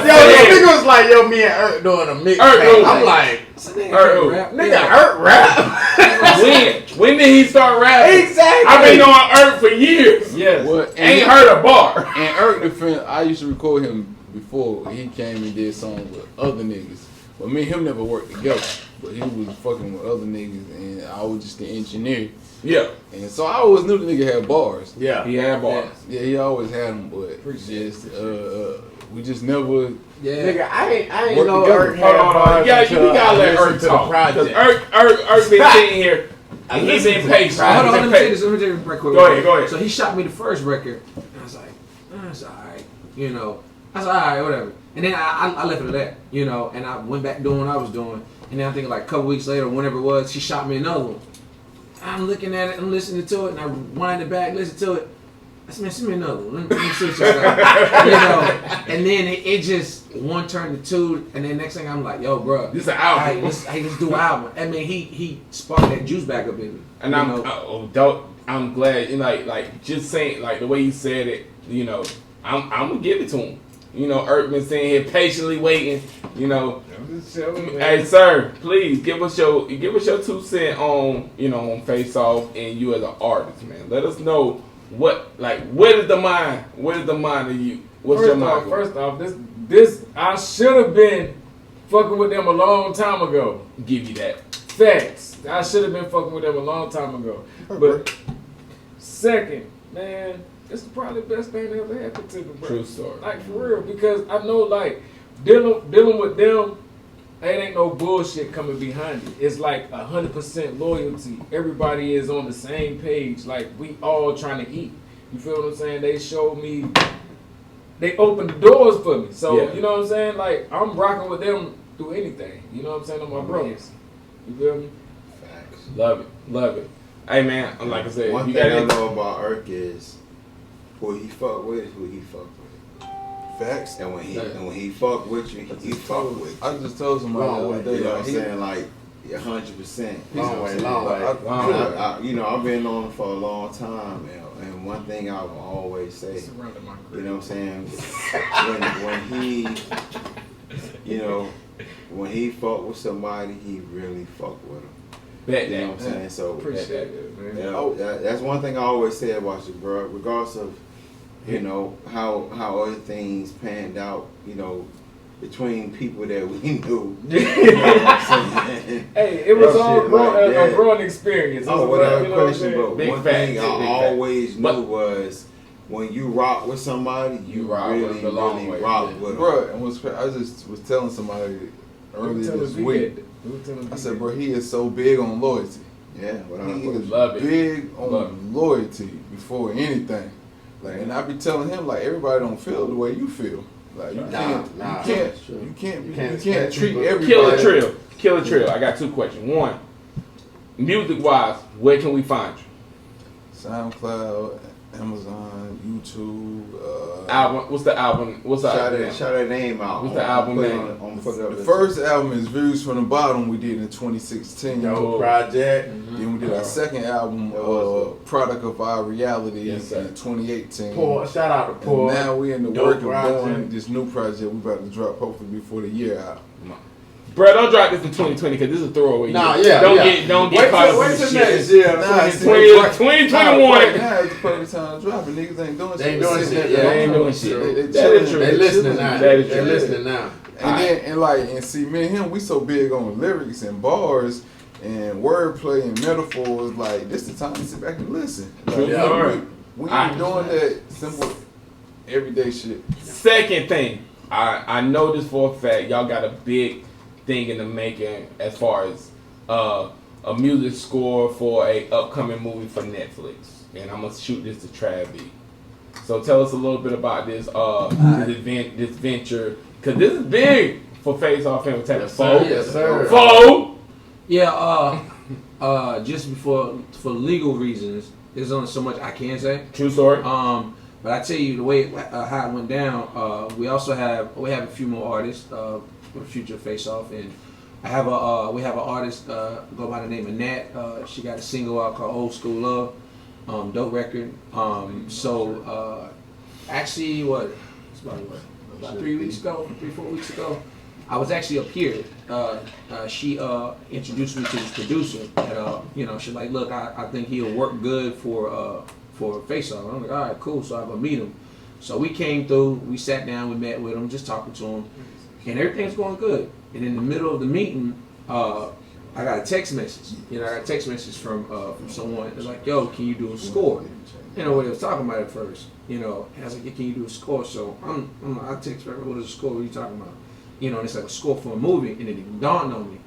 Yo, the nigga was like, yo, me and Urt doing a mix. I'm like, nigga, Urt rap? When did he start rapping? Exactly. I've been on Urt for years. Yes. Well, Ain't heard a bar. And Eric defense, I used to record him before he came and did songs with other niggas. But me and him never worked together. But he was fucking with other niggas and I was just the engineer. Yeah. And so I always knew the nigga had bars. Yeah. He had bars. Yeah, he always had them, but just we just never Nigga, I ain't worked know together. Urt had bars. Yeah, you gotta let Urt to the talk. Cause project. Urt been sitting here and he been patient. Hold on, let me tell you this real quick. Go ahead. So he shot me the first record, and I was like, that's alright, you know. I was like, alright, whatever. And then I left it at that, you know, and I went back doing what I was doing. And then I think like a couple weeks later, whenever it was, she shot me another one. I'm looking at it, I'm listening to it, and I wind it back, listen to it. I said, man, send me another one. Let me see what y'all got. You know, and then it just one turned to two, and then next thing I'm like, yo, bro, This is an album. let's do an album. I mean, he sparked that juice back up in me. And I'm glad, you know, like just saying, like the way you said it, you know, I'm gonna give it to him. You know, Urt been sitting here patiently waiting. You know, hey sir, please give us your 2 cents on, you know, on Face Off and you as an artist, man. Let us know what is the mind of you? What's your mind? First off, this I should have been fucking with them a long time ago. Give you that. Facts. I should have been fucking with them a long time ago. But second, man, it's probably the best thing that ever happened to me, bro. True story. Like for real, because I know like dealing with them, it ain't no bullshit coming behind it. It's like 100% loyalty. Everybody is on the same page. Like we all trying to eat. You feel what I'm saying? They showed me, they opened the doors for me. So you know what I'm saying? Like I'm rocking with them through anything. You know what I'm saying? I'm my brothers. You feel me? Facts. Love it. Hey man, like I said, One you thing I got know about Irk is who he fuck with is who he fuck with. facts. And when he fuck with you, he fuck with you. I just told somebody the other day, You know what like, I'm saying? Like 100%. Long way. You know, I've been on him for a long time, and one thing I will always say, you know what I'm saying? when he, you know, when he fuck with somebody, he really fuck with them. Bet You know that. what I'm saying? So Appreciate it, man. you know, that's one thing I always say about you, bro. Regardless of, you know, how other things panned out, you know, between people that we knew. You know what I'm saying? Hey, it was all shit like a that. growing experience. Oh, You without know what I'm question, saying? but Big one fact, thing big I fact. always knew But- was when you rock with somebody, you rock with really, them the long really way, rock yeah. with them. bro, and I just was telling somebody earlier this week. I said, bro, he is so big on loyalty. Yeah, without He is question. Love it. big on Love loyalty before anything. Like, and I be telling him, like, everybody don't feel the way you feel. Like you Nah. can't treat everybody. Killer Trill. I got two questions. One, music wise, where can we find you? SoundCloud, Amazon, YouTube. Album. What's the album? What's the album? Shout that name out. What's the album name? The first album is Views from the Bottom. We did in 2016. Dope project. Then we did our second album, Product of Our Reality, in 2018. Shout out to Paul. And now we in the Dope work of project. doing this new project we about to drop hopefully before the year out. Bro, don't drop this in 2020 because this is a throwaway. Nah, year. yeah, Don't get caught up in Wait this till shit. next year. Nah, it's 2021. Now it's the perfect time to drop it. Niggas ain't doing They ain't shit. doing shit. They ain't doing shit. They That is true. They listening now. That is They true. listening now. And see, me and him, we so big on lyrics and bars and wordplay and metaphors. Like this, the time to sit back and listen. True Like, story. we ain't doing that simple, everyday shit. Second thing, I know this for a fact. Y'all got a big thing in the making as far as a music score for a upcoming movie for Netflix, and I'm gonna shoot this to Trav B. So tell us a little bit about this this venture, because this is big for Face Off Entertainment. Yes, sir. Fo. Yeah, just before for legal reasons, there's only so much I can say. True story. But I tell you the way how it went down. We have a few more artists for future Face Off, and we have an artist go by the name of Nat. She got a single out called Old School Love, dope record. Actually, it's about 3 weeks ago, 3-4 weeks ago, I was actually up here. She introduced me to this producer. And, she's like, look, I think he'll work good for Face Off. I'm like, all right, cool. So I go meet him. So we came through. We sat down. We met with him, just talking to him, and everything's going good. And in the middle of the meeting, I got a text message. I got a text message from someone. It's like, yo, can you do a score? What they was talking about at first. And I was like, yeah, can you do a score? So I text her, what is a score? What are you talking about? And it's like a score for a movie, and then it dawned on me.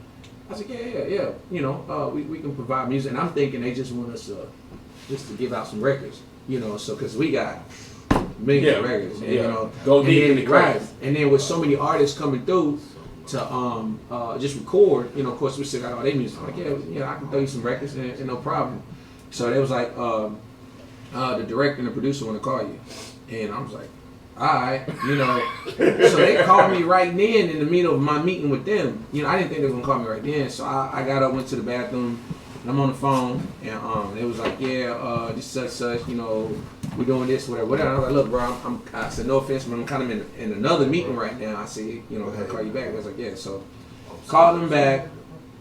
I was like, yeah. We can provide music, and I'm thinking they just want us just to give out some records, so because we got millions of records, and, go deep in the right. And then with so many artists coming through to just record, of course we still got all their music. I'm like, I can throw you some records, and no problem. So they was like, the director and the producer want to call you, and I was like, all right, So they called me right then in the middle of my meeting with them. I didn't think they were gonna call me right then, so I got up, went to the bathroom, and I'm on the phone, and they was like, this such, we're doing this, whatever. And I was like, look, bro, I said, no offense, but I'm kind of in another meeting right now. I said, I'll call you back. I was like, yeah. So called them back,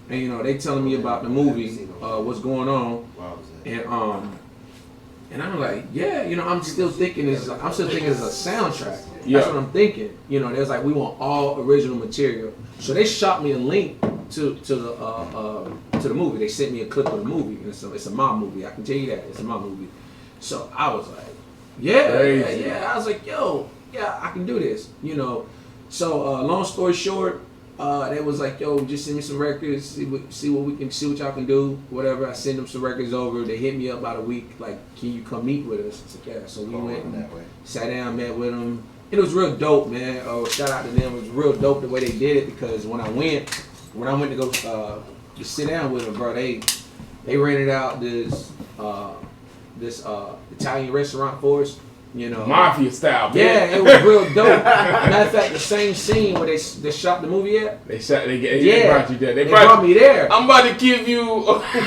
and they telling me about the movie, what's going on, and I'm like, I'm still thinking it's a soundtrack. Yeah. That's what I'm thinking. They was like, we want all original material. So they shot me a link to the movie. They sent me a clip of the movie, and it's a mob movie. I can tell you that it's a mob movie. So I was like, yeah. I was like, I can do this. So long story short, they was like, yo, just send me some records, see what y'all can do, whatever. I send them some records over. They hit me up about a week, like, can you come meet with us? I said, yeah. So we went and sat down, met with them. It was real dope, man. Shout out to them. It was real dope the way they did it, because when I went to go to sit down with them, bro, they rented out this Italian restaurant for us. Mafia style. Man. Yeah, it was real dope. Matter of fact, the same scene where they shot the movie at. They brought you there. They brought me there. I'm about to give you offer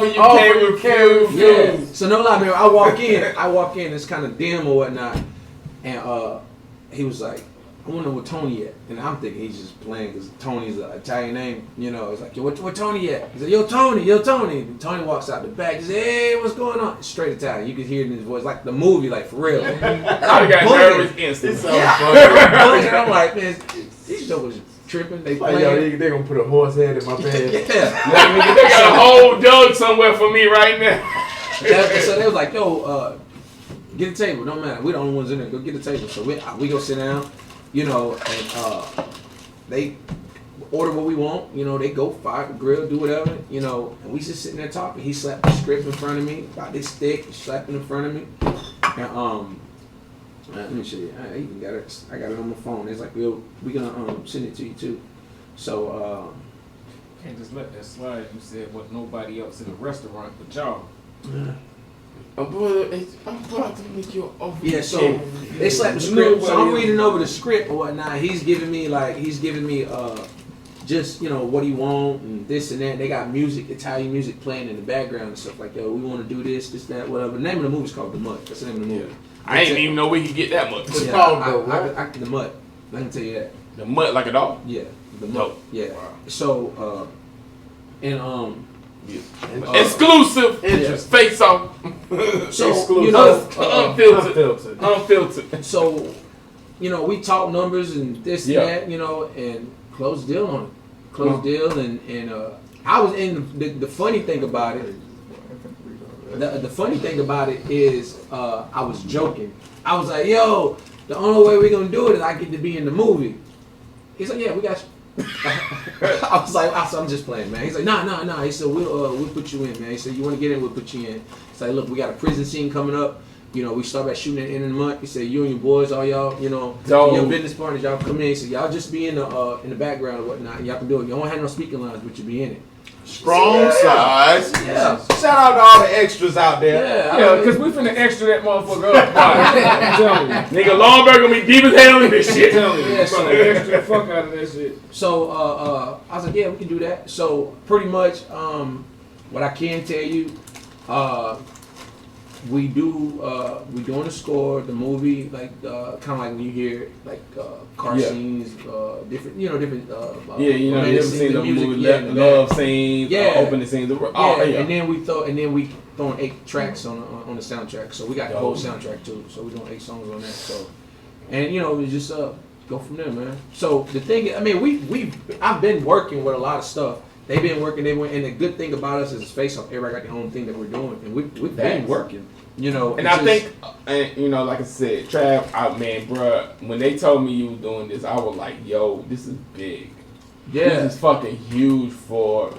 you can't refuse. Yeah. So no lie, man. I walk in. It's kind of dim or whatnot, and he was like, I wonder where Tony at. And I'm thinking he's just playing because Tony's an Italian name. It's like, yo, where Tony at? He's like, yo, Tony. And Tony walks out the back. He's like, hey, what's going on? It's straight Italian. You could hear it in his voice, like the movie, like for real. I got nervous instantly. I'm like, man, these jokers tripping. They playing. They gonna put a horse head in my bed. They got a whole dog somewhere for me right now. So they was like, yo, get a table. Don't matter. We're the only ones in there. Go get a table. So we go sit down. And they order what we want. They go fire, grill, do whatever. And we just sitting there talking. He slapped the script in front of me, got this stick, slapped it in front of me, and Let me show you. I even got it. I got it on my phone. It's like we gonna send it to you too. So Can't just let that slide. You said what nobody else in the restaurant but y'all. I'm about to make you over. yeah, so they slapped the script. So I'm reading over the script or whatnot. He's giving me just, you know, what he want and this and that. They got music, Italian music playing in the background and stuff like that. We want to do this, that, whatever. The name of the movie is called The Mutt. That's the name of the movie. I didn't even know where he get that much. It's called The Mutt. I can tell you that. The Mutt like a dog. Yeah, The Mutt. Dope. Yeah. Wow. So Exclusive. Interest. Face off. so you know, Unfiltered. so you know, we talk numbers and this Yeah. and that, you know, and close the deal on it. Close the deal and I was in the funny thing about it. The funny thing about it is I was joking. I was like, yo, the only way we're gonna do it is I get to be in the movie. He's like, yeah, we got you. I was like, I'm just playing, man. He's like, nah. He said, we'll put you in, man. He said, you want to get in, we'll put you in. He's like, look, we got a prison scene coming up. You know, we start by shooting at the end of the month. He said, you and your boys, all y'all, you know, your business partners, y'all come in. He said, y'all just be in the background or whatnot. Y'all can do it. You don't have no speaking lines, but you be in it. Strong size. Yeah. Shout out to all the extras out there. Yeah, because we finna extra that motherfucker up. I'm telling you. Nigga, Longberg gonna be deep as hell in this shit. Yeah, so, Extra the fuck out of that shit. so I was like, yeah, we can do that. So pretty much, what I can tell you, we doing the score, the movie, like kind of like when you hear like car scenes, different, you know, different. Different scenes of music, movie, love scenes, opening scenes. And then we throwing 8 tracks on the soundtrack. So we got the whole soundtrack too. So we're doing 8 songs on that. So, and you know, we just go from there, man. So the thing is, I mean, I've been working with a lot of stuff. They've been working, and the good thing about us is it's face off. Everybody got their own thing that we're doing, and we've been working, you know. And I think, you know, like I said, Trav, man, bruh, when they told me you were doing this, I was like, yo, this is big. Yeah. This is fucking huge for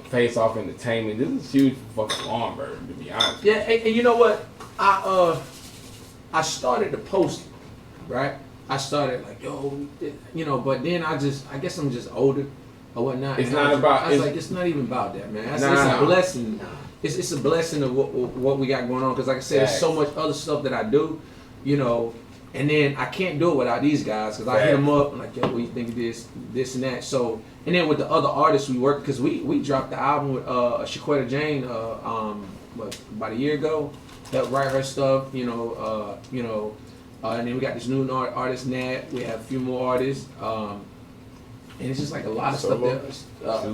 Face Off Entertainment. This is huge for fucking Longberg, to be honest. Yeah, and you know what? I started to post it, right? I started like, yo, you know, but then I guess I'm just older. Or whatnot. It's not about. I was like, it's not even about that, man. It's a blessing. It's a blessing of what we got going on. Because like I said, there's so much other stuff that I do, you know. And then I can't do it without these guys. Because I hit them up and like, yo, what do you think of this and that. So, and then with the other artists we work, because we dropped the album with Shaquetta Jane, about a year ago. Helped write her stuff, you know. And then we got this new artist, Nat. We have a few more artists. And it's just like a lot of stuff there.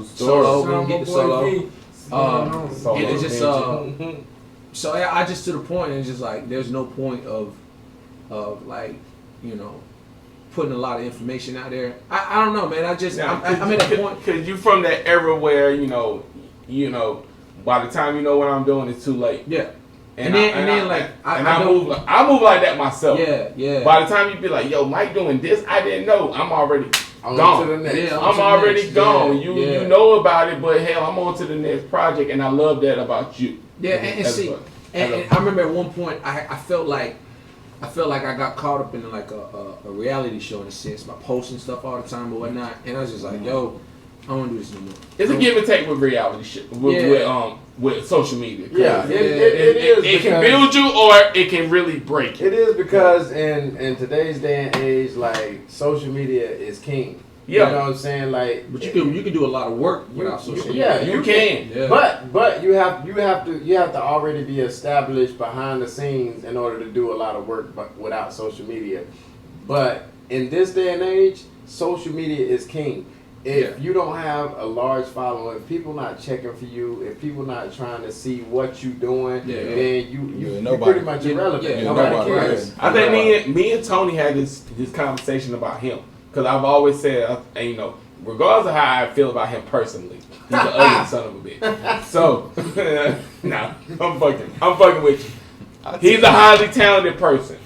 Solo, we can get the solo. And it's just so I just to the point, and it's just like there's no point of like, you know, putting a lot of information out there. I don't know, man. I'm at a point because you from that era where you know, by the time you know what I'm doing, it's too late. Yeah. And I move like that myself. Yeah. By the time you be like, yo, Mike doing this, I didn't know. I'm already gone. To the next. Yeah, I'm already gone. Yeah, You know about it, but hell, I'm on to the next project, and I love that about you. Yeah, and see, and I remember at one point I felt like I got caught up in like a reality show in a sense by posting stuff all the time or whatnot, and I was just like, yo, I don't want to do this no more. It's a give and take with reality shit, with social media. Yeah, it is. It can build you or it can really break you. It is because in today's day and age, like social media is king. Yeah. You know what I'm saying? Like, But you can do a lot of work without social media. Yeah, You can. Yeah. But you have to already be established behind the scenes in order to do a lot of work without social media. But in this day and age, social media is king. If you don't have a large following, if people not checking for you, if people not trying to see what you doing, then you pretty much irrelevant. Nobody cares. I think me and Tony had this conversation about him because I've always said, you know, regardless of how I feel about him personally, he's an ugly son of a bitch. So, nah, I'm fucking with you. He's a highly talented person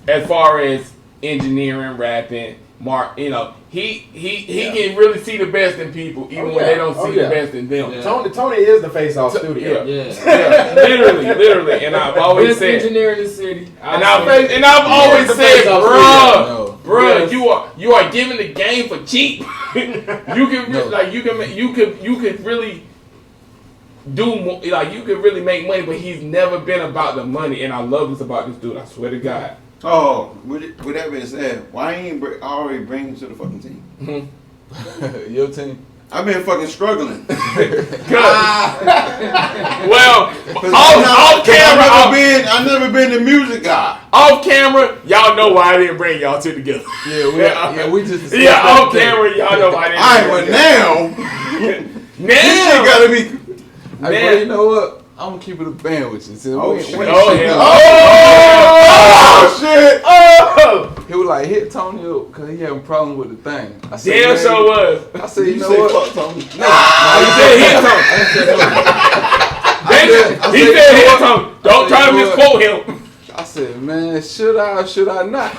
as far as engineering, rapping, Mark, you know, he can really see the best in people, even when they don't see the best in them. Yeah. Tony is the face off studio. Yeah. literally, and I've always Best said, engineer in the city. and I've always said, No. bruh, you are giving the game for cheap. you could really do more, like you could really make money, but he's never been about the money, and I love this about this dude. I swear to God. Oh, with that being said, why ain't already bring him to the fucking team? Your team. I've been fucking struggling. Good. Well, off camera, I've never been the music guy. Off camera, y'all know why I didn't bring y'all two together. We just Off camera, y'all know why I didn't. But now this shit gotta be. Hey, bro, you know what? I'm gonna keep it a band with you. Oh, shit. Shit! He was like, hit Tony up because he having a problem with the thing. I said, Damn, sure was. I said, you know say what? fuck Tony. He said hit Tony. He said hit Tony. Don't try to misquote him. I said, man, should I or should I not?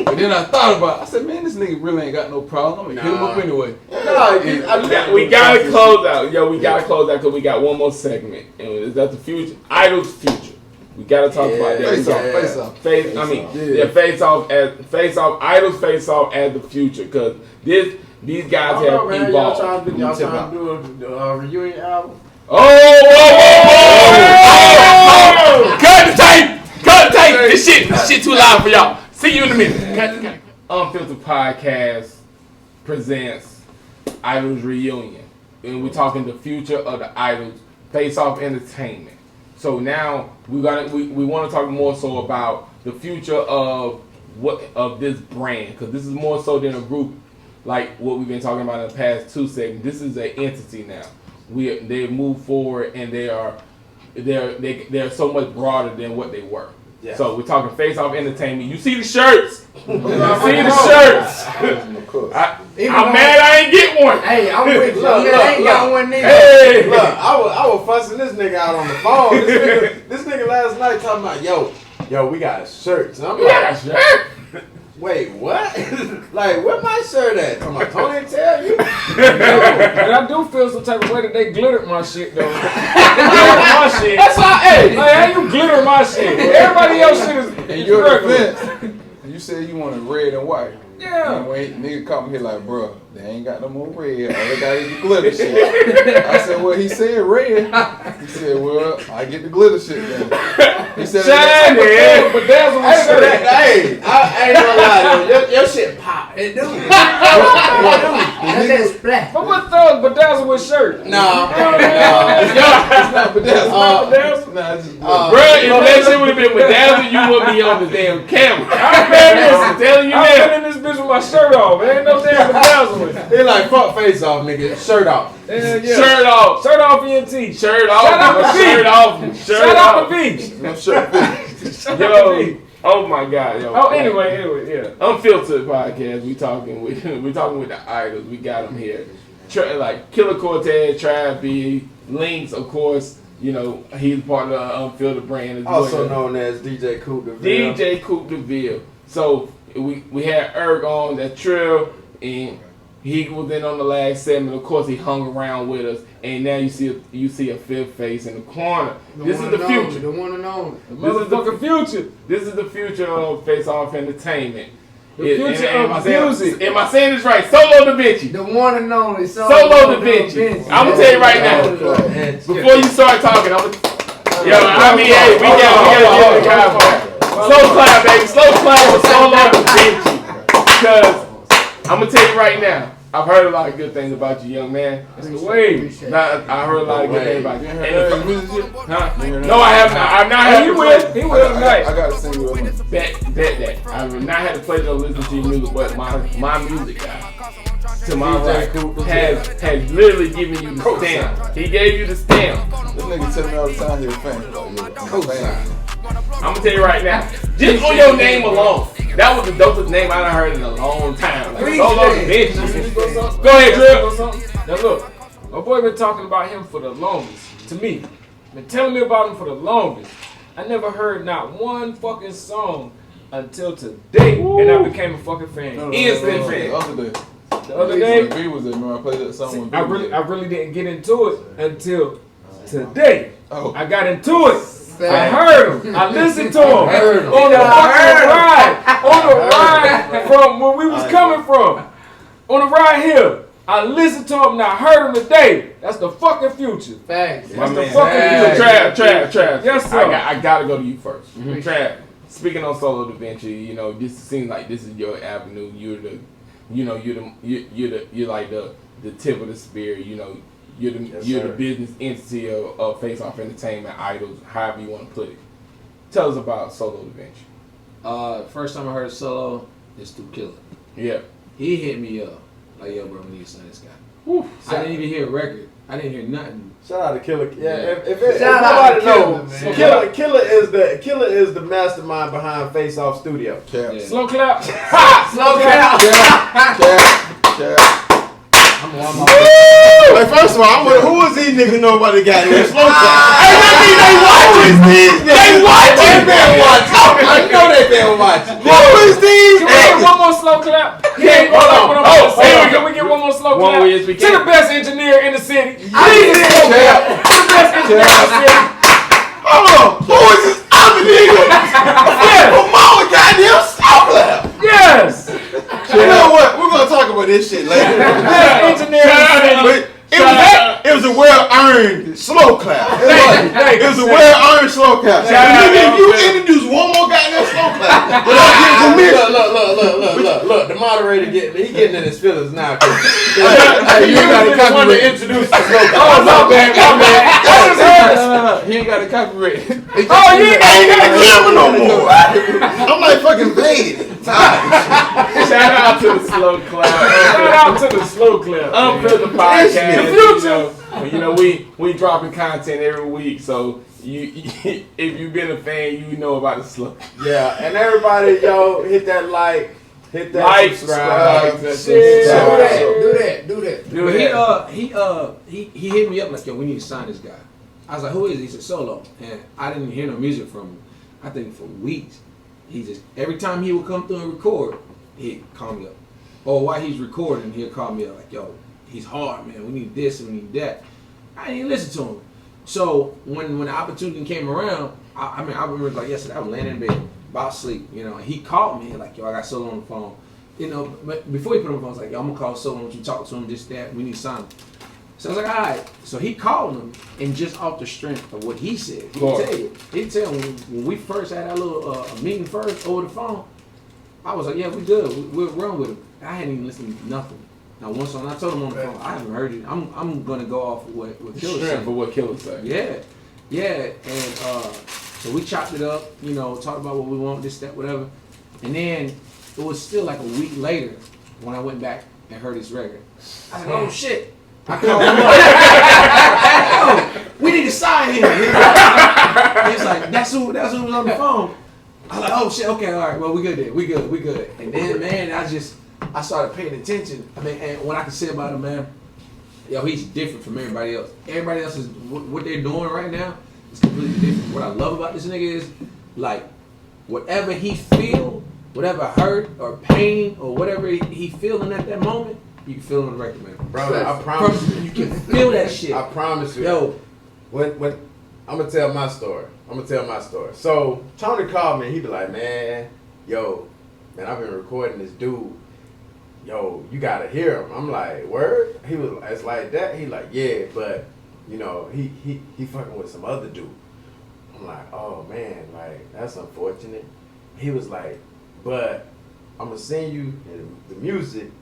But then I thought about it. I said, man, this nigga really ain't got no problem. I'm gonna hit him up anyway. We gotta close out. Yo, we gotta close out because we got one more segment. And that's the future. Idol's future. We gotta talk about that. Face off. Face off. Idols face off as the future because these guys have evolved. Y'all trying to do a reunion album? Cut the tape. This shit too loud for y'all. See you in a minute. Unfiltered Podcast presents Idols Reunion. And we're talking the future of the Idols Face Off Entertainment. So now we want to talk more so about the future of this brand, because this is more so than a group like what we've been talking about in the past two segments. This is an entity now. They've moved forward and they're so much broader than what they were. Yeah. So we're talking Face Off Entertainment. You see the shirts. I'm mad I ain't get one. Hey, I'm with you. I ain't got one neither. Hey. Look, I was fussing this nigga out on the phone. This nigga last night talking about, yo, we got shirts. And I'm like, wait, what? Like, where my shirt at? Come on, Tony tell you. And I do feel some type of way that they glittered my shit though. They glittered my shit. That's why, hey, like, how you glitter my shit? Everybody else shit is And your regular. defense, you said you wanted red and white. Yeah. And when nigga caught me here like, bro, they ain't got no more red. All they got is the glitter shit. I said, well, he said red. He said, well, I get the glitter shit then. He said, shiny, but that's what we said. Hey, I ain't gonna lie, though. Your shit pop. It do. That's that splash. But what thug bedazzle with shirt? No. it's not bedazzled. Nah, it's just Bro, if that shit would have been bedazzled, you wouldn't be on the damn camera. I'm telling you I'm now. in this bitch with my shirt off. There ain't no damn bedazzlement. He like, fuck Face Off, nigga. Shirt off. Yeah. Shirt off. Shirt off ENT. Shirt off. Shout out to Shirt V. off. Shout out to V. no shirt fit. Shout out to Yo. V. Oh my God, yo. Oh, anyway, yeah. Unfiltered Podcast. We talking with the idols. We got them here. Like Killer Cortez, Trav B, Links, of course. You know, he's part of the Unfiltered brand as Also well. known as DJ Coop Deville. DJ Coop Deville. So we had Erg on that Trill, and he was in on the last segment. Of course, he hung around with us, and now you see a fifth face in the corner. This is the future. The one and only. The motherfucking future. This is the future of Face Off Entertainment. The future of music. Am I saying this right? Solo Da Vinci. The one and only. Solo Da Vinci. I'm gonna tell you right now. Before you start talking, hey, we gotta give the guy back. Slow clap, baby. Slow clap for Solo Da Vinci. Because I'm gonna tell you right now, I've heard a lot of good things about you, young man. That's the way. I heard a lot of good things about you. Huh? No, No, I have not. I've not had He the will. pleasure. He will tonight. I gotta sing you a Bet that. I have not had the pleasure of listening to your music, but my music guy, to my right, has literally given you the stamp. He gave you the stamp. This nigga tell me all the time you're a fan. I'm gonna tell you right now, just on your name alone, that was the dopest name I done heard in a long time. Like, Solo Da Vinci. Go ahead, Drill. Now look, my boy been talking about him for the longest. To me, been telling me about him for the longest. I never heard not one fucking song until today, and I became a fucking fan. Instant fan. The other day. The other day, V was there. Remember I played that song with V. I really didn't get into it until today. Oh. I got into it. I heard him. I listened to him on the ride from where we was coming from. On the ride here, I listened to him and I heard him today. That's the fucking future. Thanks. That's the fucking future. Trav. Yes, sir. I gotta go to you first. Trav, speaking on Solo Da Vinci, you know, this seems like this is your avenue. You're like the tip of the spear. You know, you're the business entity of Face Off Entertainment, IDOLZ, however you want to put it. Tell us about Solo Da Vinci. First time I heard Solo is through Killer. Yeah. He hit me up like, yo, bro, we need to sign this guy. Whew. I didn't even hear a record. I didn't hear nothing. Shout out to Killer. Yeah, if Shout out to nobody Killer, knows, Killer is the mastermind behind Face Off Studio. Cap. Yeah. Slow clap. Slow clap. Cap. I'm on my Like, first of all, I wonder who is these niggas know about the goddamn slow clap? Hey, that mean they watching these niggas. They watching. I know they been watching. Who is these Can we get niggas? one more slow clap? Yeah, hold on. Can we get one more slow clap? Yes, we To the can. best engineer in the city. Please slow clap. To the best engineer in the city. Hold on. Who is this other nigga? Yeah. From Mama goddamn slow clap. Yes. You know what? We're gonna talk about this shit later. Best engineer in the city. But it was a well-earned slow clap. It was a well-earned slow clap. If you introduce one more goddamn slow clap without getting permission, Look. The moderator getting in his feelings now. You gotta come to introduce the slow clap. Oh, my bad. No. He ain't got a copyright. Oh, you ain't I ain't got got the camera no more. I'm like fucking Vader. Shout out to the slow clap. Shout out to the slow clap. Unfiltered podcast. The future. You know, we dropping content every week, so if you've been a fan, you know about the slow. Yeah, and everybody, yo, hit that subscribe. Do that. But he hit me up like, yo, we need to sign this guy. I was like, who is he? He said Solo. And I didn't hear no music from him, I think for weeks. He just, every time he would come through and record, he'd call me up. Or while he's recording, he'll call me up like, yo, he's hard, man. We need this and we need that. I didn't listen to him. So when the opportunity came around, I remember like yesterday, I was laying in bed, about to sleep, you know, and he called me like, yo, I got Solo on the phone. You know, but before he put on the phone, I was like, yo, I'm gonna call Solo, I want you to talk to him, this, that, we need to sign him. So I was like, all right. So he called him, and just off the strength of what he said, he'd tell me when we first had our little meeting first over the phone, I was like, yeah, we good. We'll run with him. I hadn't even listened to nothing. Now once I told him on the phone, I haven't heard it. I'm gonna go off of what Killer said. For what Killer said. Yeah. And so we chopped it up, you know, talked about what we want, this, that, whatever. And then it was still like a week later when I went back and heard his record. I was like, oh shit. I called him up. Yo, we need to sign him. He's like, that's who was on the phone. I was like, oh shit, okay, all right, well we good then, we good. And then man, I started paying attention. I mean, and what I can say about him, man, yo, he's different from everybody else. Everybody else is what they're doing right now is completely different. What I love about this nigga is like whatever he feel, whatever hurt or pain or whatever he feeling at that moment, you can feel it on the record, man. Brother, I promise you. You can feel that shit. I promise you. Yo, when I'm gonna tell my story. So Tony called me. He be like, man, I've been recording this dude. Yo, you gotta hear him. I'm like, word? He was, it's like that. He like, yeah, but you know, he fucking with some other dude. I'm like, oh man, like that's unfortunate. He was like, but I'm gonna send you the music.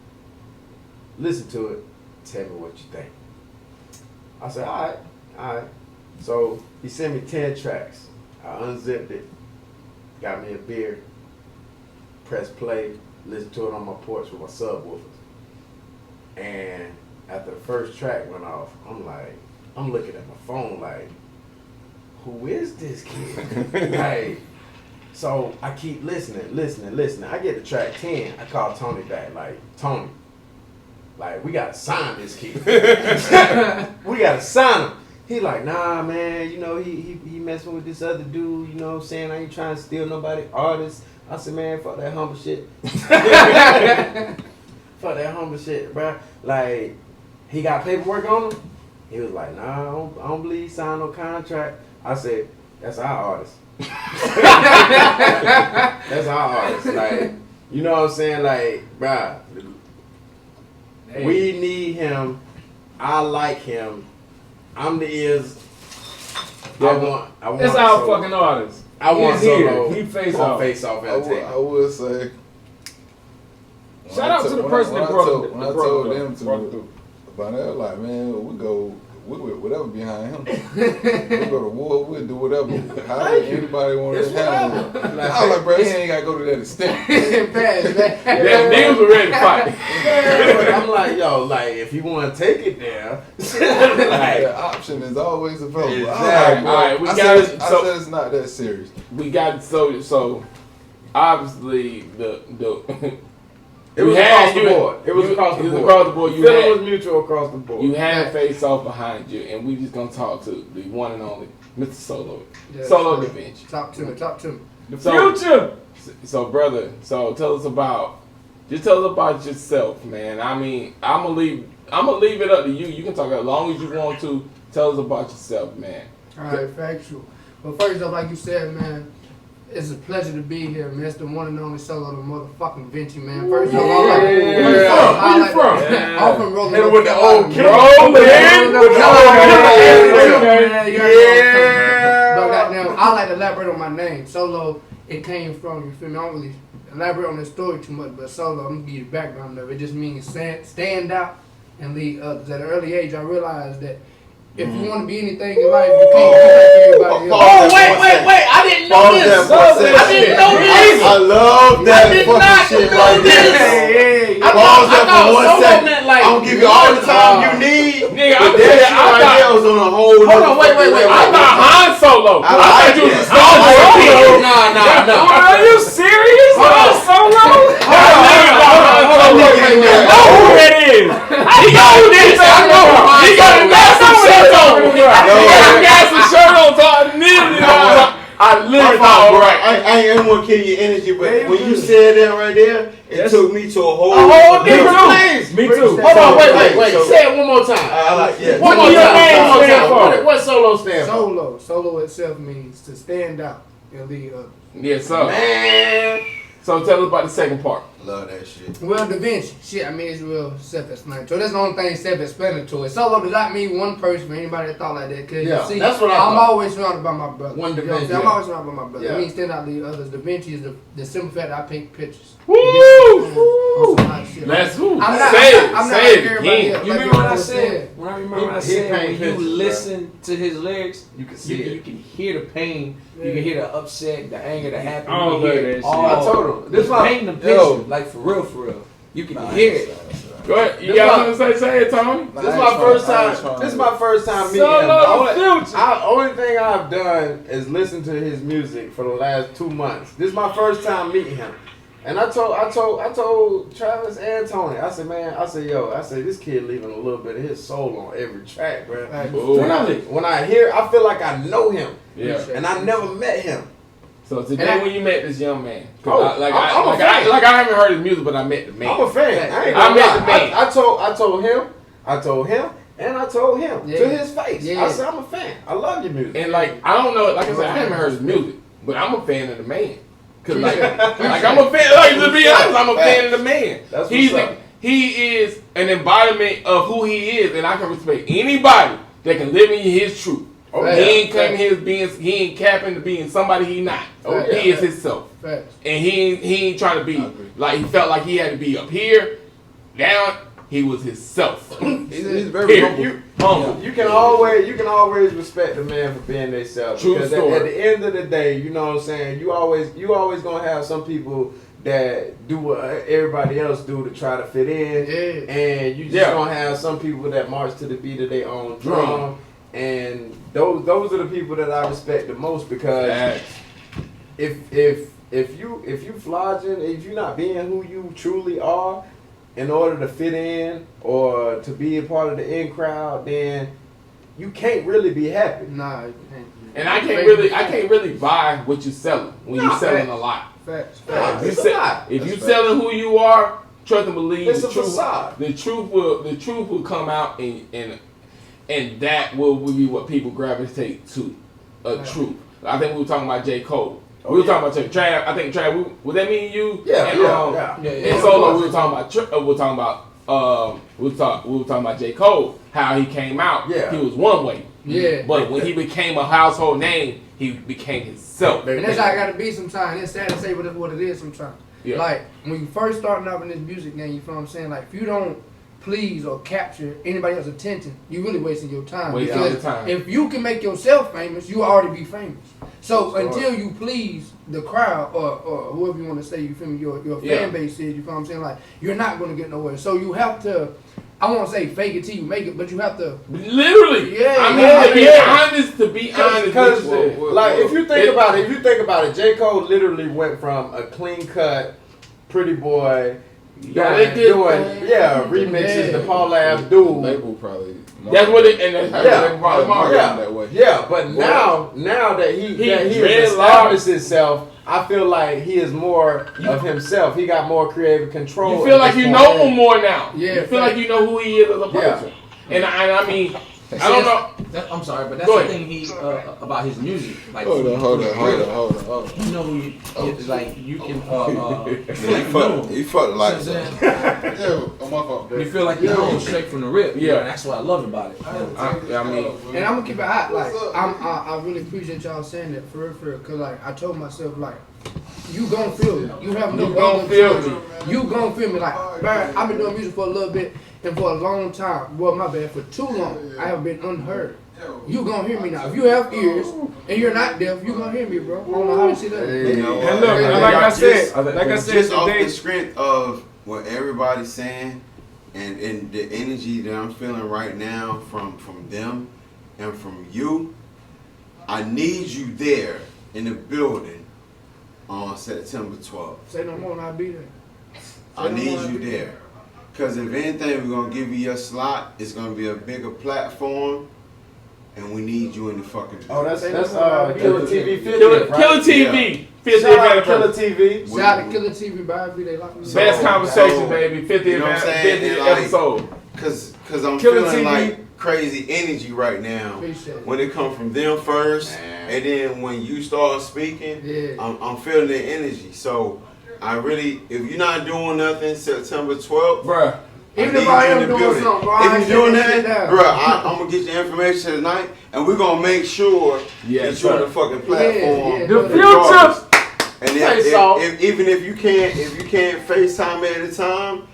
Listen to it. Tell me what you think. I said, all right. So he sent me 10 tracks. I unzipped it, got me a beer, pressed play, listened to it on my porch with my subwoofers. And after the first track went off, I'm looking at my phone like, who is this kid? Like, so I keep listening. I get to track 10. I call Tony back, like, Tony, like, we gotta sign this kid. We gotta sign him. He like, nah, man, you know, he messing with this other dude, you know what I'm saying? I ain't trying to steal nobody artist. I said, man, fuck that humble shit. Fuck that humble shit, bro. Like, he got paperwork on him. He was like, nah, I don't believe he signed no contract. I said, that's our artist. That's our artist. Like, you know what I'm saying? Like, bro, we need him. I like him. I'm the ears. I want That's our fucking artist. I want Solo. He face on off. Face Off Entertainment. I would say. Shout out to the person that brought When I told them to about that, like, man, we with whatever behind him. We go to war, we'll do whatever. How anybody want to handle it? I was like, bro, he ain't got to go to that extent. Yeah, niggas were ready to fight. I'm like, yo, like, if you want to take it there, like, the option is always available. Exactly. All right, we I got said it's not that serious. We got so obviously the it was across the board. It was across the board. Across the board. Feeling was mutual across the board. You had Face Off behind you, and we just gonna talk to the one and only Mr. Solo. Yeah, Solo Da Vinci. Talk to me. The future. So brother, tell us about yourself, man. I mean, I'm gonna leave it up to you. You can talk as long as you want to. Tell us about yourself, man. All right, factual. Well, first off, like you said, man, it's a pleasure to be here, man. It's the one and only Solo, the motherfucking Vinci, man. First off, Where you from? I'm from Rolling. Hit him with the old Yeah. But goddamn, I like to elaborate on my name. Solo, it came from, you feel me? I don't really elaborate on the story too much, but Solo, I'm gonna give you the background of it. It just means stand out and lead others. At an early age, I realized that if you want to be anything in life, you can't be like everybody else. Oh, wait. I didn't know this. I didn't know this. I love that fucking shit right there. Pause that for 1 second. Like, I'm gonna give you all the time you need. Nigga, But that shit right there was on a whole. Hold on, wait. I thought Han Solo. I thought you was a Star Wars kid. Nah. Are you serious? Han Solo? Know who that is? He got this. He got a massive shirt on. He got some shirt on. So I literally thought, all right. I ain't want to kill your energy, but when you said that right there, it took me to a whole different place. Me too. Hold on, wait. Say it one more time. I like, yeah. One more time. What Solo stand for? Solo itself means to stand out and lead others. Yes, sir. Man. So tell us about the second part. Love that shit. Well, Da Vinci, shit, I mean, it's real self-explanatory. That's the only thing self-explanatory. Solo does not mean one person for anybody that thought like that. Cause Yeah, you see, that's what I'm thought. always surrounded by my brother. One Da You know what I'm Vinci, saying? I'm yeah. always surrounded by my brother. Yeah. It means stand out, lead others. Da Vinci is the simple fact that I paint pictures. Woo! Let's I'm not say like it everybody again. else. You Like remember what I brother said? When I remember what I said, when you pictures, listen to his lyrics, You can see it. you can hear the pain, you can hear the upset, the anger, the happiness. All You can hear that it shit. all. I told him. This is painting the picture, Yo. like for real. You can hear it. Go ahead. You got something to say it, Tony? This is my first time meeting him. Solo the future. Only thing I've done is listen to his music for the last 2 months. This is my first time meeting him. And I told Travis and Tony, I said, this kid leaving a little bit of his soul on every track, bro. When I hear, I feel like I know him. Yeah. And I never met him. So today when you met this young man, Oh, I haven't heard his music, but I met the man. I'm a fan. I met the man. I told him, and I told him Yeah. to his face. Yeah. I said, I'm a fan. I love your music. And like I don't know, like I said, I haven't heard his music, but I'm a fan of the man. Cause like I'm a fan. Like to be honest, I'm a fan of the man. That's what's up. He is an embodiment of who he is, and I can respect anybody that can live in his truth. Oh, He yeah. ain't claiming he ain't capping to being somebody he not. Oh, yeah. He is himself. Facts. And he ain't trying to be like he felt like he had to be up here, down. He was himself. He's very Period. humble. You can always respect the man for being themselves. True Because story. at the end of the day, you know what I'm saying, you always gonna have some people that do what everybody else do to try to fit in. Yeah. And you just gonna have some people that march to the beat of their own drum. And those are the people that I respect the most, because if you flogging, if you're not being who you truly are in order to fit in or to be a part of the in crowd, then you can't really be happy. Nah, you can't. And I can't really buy what you're selling when you're selling a lot. Facts. If you selling who you are, trust and believe It's the a truth. facade. The truth will come out, and that will be what people gravitate to. Truth. I think we were talking about J. Cole. We were talking about Trav. I think Trav. Was that me and you? Yeah. And Solo. We were talking about J. Cole. How he came out. Yeah. He was one way. Yeah. But when he became a household name, he became himself. And that's how I gotta be sometimes. It's sad to say, but it's what it is sometimes. Yeah. Like when you first starting out in this music game, you feel what I'm saying? Like if you don't please or capture anybody else's attention, you really wasting your time. Wasting because your time. if you can make yourself famous, you already be famous. So until you please the crowd or whoever you want to say, you feel me, your fan base is, you feel what I'm saying? Like you're not gonna get nowhere. So you have to, I won't say fake it till you make it, but you have to literally. Yeah, I mean, yeah, to be yeah. honest, Because like if you think It- about it, J. Cole literally went from a clean cut, pretty boy, Yeah, doing remixes to Paula Abdul. Label probably. That's what it. And that's probably marketing that way. Yeah, but now that he has dreadlocks. established himself, I feel like he is more of himself. He got more creative control. You feel like at this you point. know him more now. Yeah, You feel like you know who he is as a person. And I mean, I don't know. I'm sorry, but that's Go the ahead. thing about his music. Like, Hold on. you know, like you can. He fucked like You know what I'm that. saying? Yeah, on my fault. You feel like you know him straight from the rip. Yeah. And that's what I love about it. I mean, And I'm gonna keep it hot. Like I really appreciate y'all saying that for real. Cause like I told myself like, you gon' feel me. You have no You gon' other feel choice. me. You gon' feel me. Like, man, I've been doing music for a little bit and for a long time. Well, my bad, for too long. I have been unheard. You gonna hear me now. If you have ears and you're not deaf, you gonna hear me, bro. I don't know how to say that. You know, And look, and like I said, just off today, the strength of what everybody's saying and the energy that I'm feeling right now from them and from you, I need you there in the building on September 12th. Say no more and I'll be there. I need you there. Because if anything, we're going to give you your slot. It's going to be a bigger platform. And we need you in the fucking building. Oh, that's Killer TV 50. Killer right? TV. 50th Shout out Killer anniversary. TV. Shout out to Killer TV, baby. They lock me up. Best conversation, So, baby. 50th, you know what I'm saying? 50th And, like, episode. Cause I'm Killer feeling TV. like crazy energy right now. Appreciate it. When it comes from them first, and then when you start speaking, Yeah. I'm feeling the energy. So I really, if you're not doing nothing, September 12th, Bruh. Even need if I you in am the doing building. something, bro, I ain't If you're doing shutting shit that, down. bro, I'm gonna get your information tonight, and we're gonna make sure Yes, that you're on sir. the fucking platform. Yeah, the regardless. future. And Say so. if even if you can't FaceTime me at a time,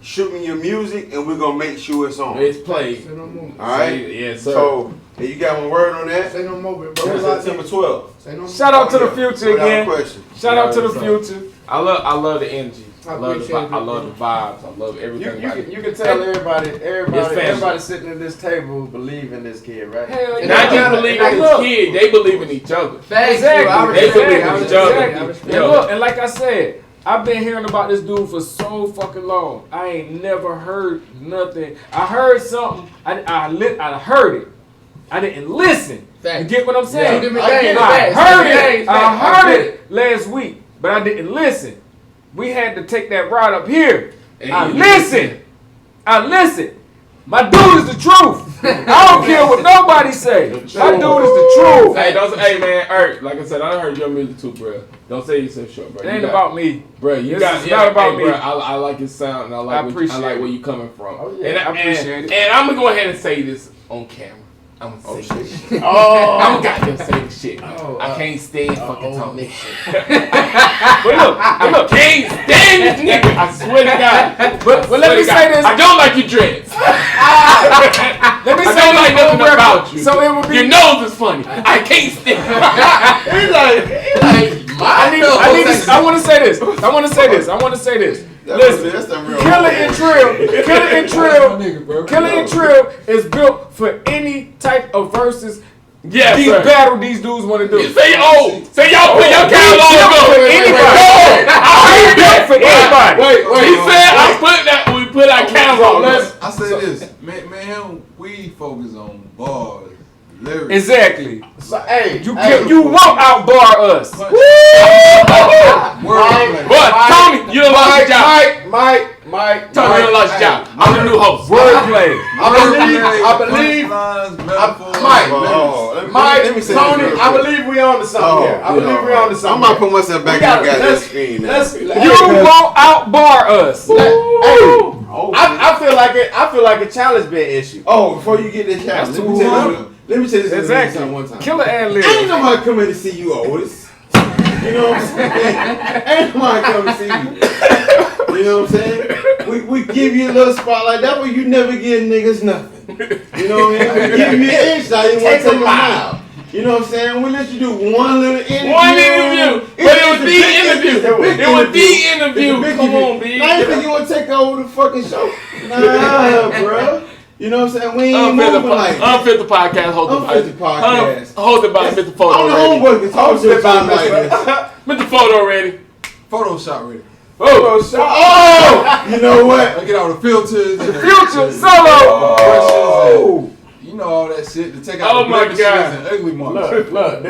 shoot me your music, and we're gonna make sure it's on. It's played. Say no more. All right. Yes, sir. So, you got my word on that? Say no more, bro. That's September 12th. Say no more. Shout out to the future Without again. question. Shout out to the Yeah, future. I love the energy. I appreciate it, I love the vibes. I love everything. You can tell family. everybody sitting at this table believe in this kid, right? Hell And Not I just gotta- believe and in look. this kid, they believe in each other. Thanks, Exactly. bro. I They respect believe it. in I each respect other. it. I respect And it. look, and like I said, I've been hearing about this dude for so fucking long. I ain't never heard nothing. I heard something. I heard it. I didn't listen. Facts. You get what I'm saying? Two different I get things. it. I Facts. heard Different it. things. I Facts. heard it last week, but I didn't listen. We had to take that ride up here. And I you listen. I listen. My dude is the truth. I don't care what nobody say. My dude is the truth. Hey man, Eric, like I said, I heard your music too, bro. Don't say yourself short, bro. It ain't about me. Bro, you This got is not about me. Bro, I like your sound and I I like appreciate where it. you coming from. Oh, yeah. And I appreciate it. And I'm gonna go ahead and say this on camera. I'm gonna say this shit. Oh, I'm gonna say this shit. Oh, I can't stand fucking Tony. But look, I can't stand this nigga. I swear to God. but let me say this. I don't like your dreads. Let me I say don't this like on nothing record. about you. So it would be. Your nose is funny. I can't stand I want to say this. I want to say this. Listen, That's the real Killer and Trill is built for any type of verses. Yes, These sir. battle these dudes want to do. Say y'all put your catalog for up. anybody. I Built for anybody. He said we put our catalog up. I say this, man, we focus on bars, lyrics. Exactly. So, hey, You won't outbar us. But Tony, you done lost your job. Mike. Tony, you done lost your job. I'm the new host. Wordplay. I believe. Mike, Tony, I believe we on to something here. I believe we on to something. I'm not putting myself back on the goddamn screen now. You won't outbar us. I feel like a challenge been issued. Oh, before you get this challenge, let me tell you Exactly. one time. Killer ad lib. Ain't nobody coming to see you, Otis. You know what I'm saying? Ain't nobody coming to see you. You know what I'm saying? We give you a little spotlight. That way you never give niggas nothing. You know what I mean? We give you an insight. You want to take them out. You know what I'm saying? We let you do one little interview. But it was the interview. It was the interview. Come on, B. I ain't think you want to take over the fucking show. Nah, bro. You know what I'm saying? We ain't moving like that. Unfiltered podcast hosted by Mr. Photo. I'm the homeboy can talk shit about like this. Mr. Photo ready. Photoshop ready. Oh, you know what? I get all the filters and the Future solo. brushes and, you know all that shit to take out Oh the my blemishes God. and ugly marks. Look,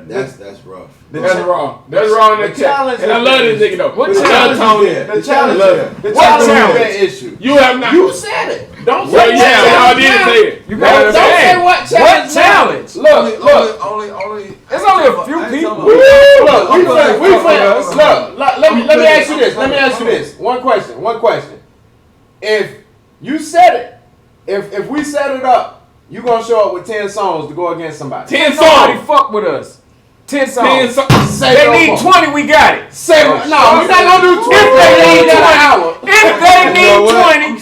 That's rough. That's wrong. That's wrong in the challenge. And I love this nigga though. What The challenge Tony. the challenge challenge? been issued. You have not. You said it. Don't Well, say yeah, y'all did say it. You Don't gotta say what challenge. What challenge? Only. There's only a few people. Look, let me ask you this. Let me ask you this. One question. If you said it, if we set it up, you gonna show up with 10 songs to go against somebody. 10 Somebody songs. fuck with us. 10 songs. 10 songs. They need 20, we got it. No, we're not gonna do 20. If they need 20, hour. if they need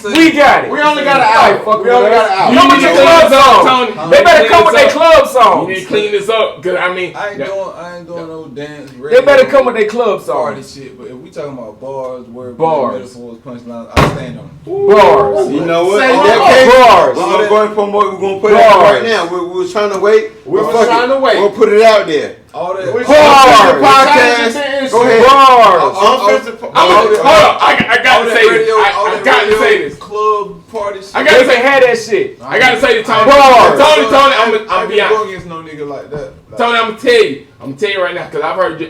20, we got it. We only got an hour. Fuck We only with got us. an hour. Come with your club song. Tony. They better come with their club You songs. need to clean this up, cause I mean, I ain't doing no dance. They better come with their club party songs. shit. But if we talking about bars, word, Bars. metaphors, punchlines, I stand on it. Bars. You know what? Say In what? that case, Bars. we're gonna go and promote. We're gonna put it out right now. We was trying to wait. We was Fuck trying it. to wait. We'll put it out there. All that. Bars. Podcast. Go ahead. Bars. Offensive. hold on, I gotta say this. I gotta say this. Club party shit. I They gotta can say, have that shit. I gotta say to Tony. Bars. Tony, I'm I be can't go honest. against no nigga like that. Tony, I'm gonna tell you right now, cause I've heard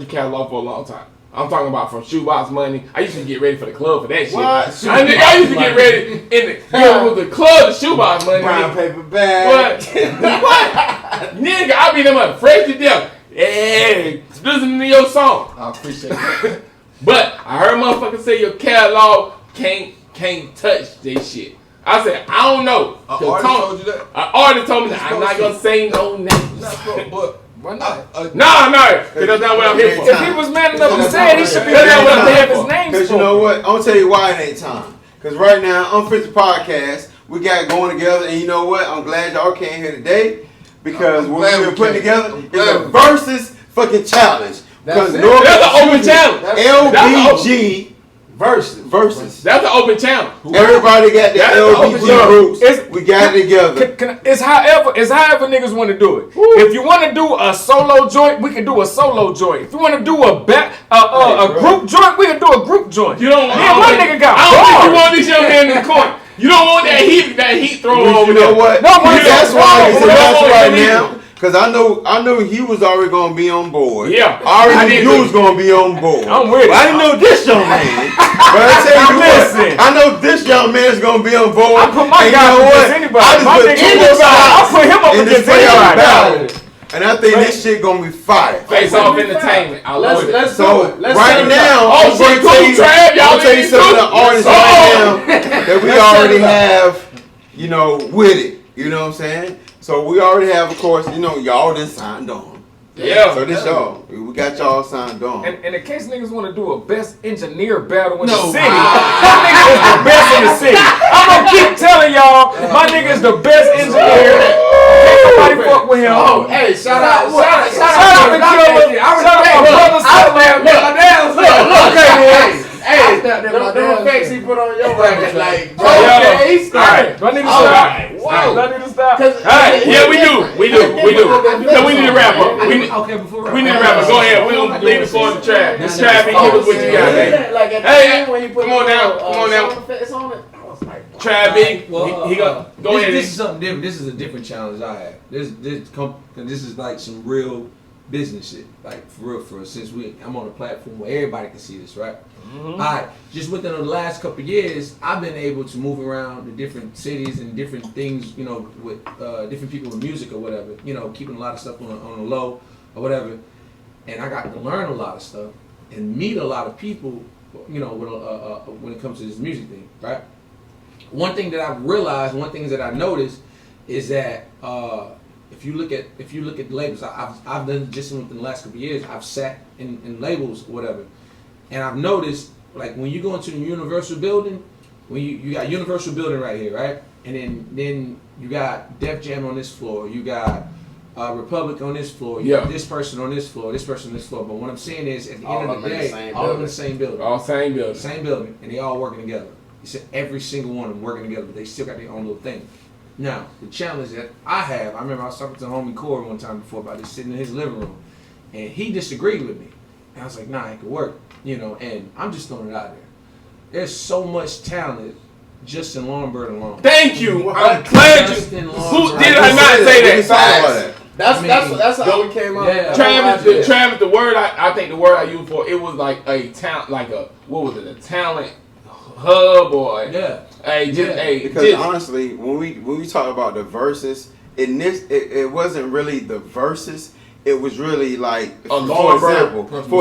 your catalog for a long time. I'm talking about from Shoebox Money. I used to get ready for the club for that shit. What? I used to get ready with the club, the Shoebox Money. Brown nigga. paper bag. What? Nigga, I be them up fresh to death. Hey, listening to your song. I appreciate it. But I heard motherfuckers say your catalog can't touch this shit. I said, I don't know. An artist told you that? An artist told me that. I'm not gonna say no names. But Why not? No, because that's not what I'm here for. If he was man enough to say it, he should be That's man not what enough to I'm have here his for. name Because you know what? I'm gonna tell you why it ain't time. Because right now, Unfiltered Podcast, we got going together, and you know what? I'm glad y'all came here today because what glad we've we been putting came. together I'm is glad a we- versus fucking challenge. Because That's it. That's an open challenge. LBG versus. That's an open challenge. Everybody got the That's the open LBG challenge. groups. It's- We got it together. It's however niggas want to do it. If you want to do a solo joint, we can do a solo joint. If you want to do a group joint, we can do a group joint. You don't. Me and one nigga got I don't think you bars. want this young man in the corner. You don't want that heat thrown over You know there. what? No, man, That's that's why wrong. it's We don't that's want right him now. Cause I know he was already gonna be on board. Yeah. I already I knew did you too. was gonna be on board. I'm with it. But I didn't know this young man. But I tell you Listen. what, I know this young man is gonna be on board. I put my And guy you know up what? against anybody. I just My put nigga two anybody. sides I put him up in this against playoff anybody. battle. And I think this shit gonna be fire. Face off entertainment. I love it. Let's do So it. Let's right set it up. now, Oh, I'm shit, gonna cool, tell you, Trav, y'all I'll tell you in some of the too? artists Oh. right now that we Let's set already it up. have, you know, with it. You know what I'm saying? So we already have, of course, you know, y'all done signed on. Yeah. So this y'all, we got y'all signed on. And in case niggas want to do a best engineer battle in the No. city, my nigga is the best in the city. I'm gonna keep telling y'all, my nigga is the best engineer. Can't nobody fuck with him. Oh, hey, shout out to Shout out to Killer. Shout out my brother Sutherland. Hey, them effects he put on your record, like, Yo. okay, he All started. right. Do I need to All stop? right. Do I need to stop? All right. Yeah, we do. So we need to wrap up. We need to wrap up. Go ahead. We're going to leave it for the trap. This trap, give us what you got, man. Like at the Hey, end when you put come on now. the, Come on now. sound effects on it. was like, Travis, Well, he go ahead. This is something different. This is a different challenge I have. This is like some real business shit. Like for real. Since I'm on a platform where everybody can see this, right? Mm-hmm. All right. Just within the last couple of years, I've been able to move around to different cities and different things. You know, with different people with music or whatever. You know, keeping a lot of stuff on the low or whatever. And I got to learn a lot of stuff and meet a lot of people. You know, when it comes to this music thing, right? One thing that I've realized, one thing that I noticed, is that if you look at labels, I've done just within the last couple of years. I've sat in labels, or whatever, and I've noticed like when you go into the Universal building, when you got Universal building right here, right, and then you got Def Jam on this floor, you got Republic on this floor, you got this person on this floor, this person on this floor. But what I'm saying is, at the end of the day, all of them in the same building. All same building. Same building, and they all working together. You said every single one of them working together, but they still got their own little thing. Now, the challenge that I remember I was talking to homie Corey one time before about this, sitting in his living room, and he disagreed with me. And I was like, nah, it could work, you know, and I'm just throwing it out there. There's so much talent just in Lombard alone. Thank you. I'm glad you. Who did I not say that? That's how we came up. Yeah. Travis, the word I think the word I used for it was like a talent, like a a talent hub or because honestly, when we talk about the verses, it wasn't really the verses. It was really like for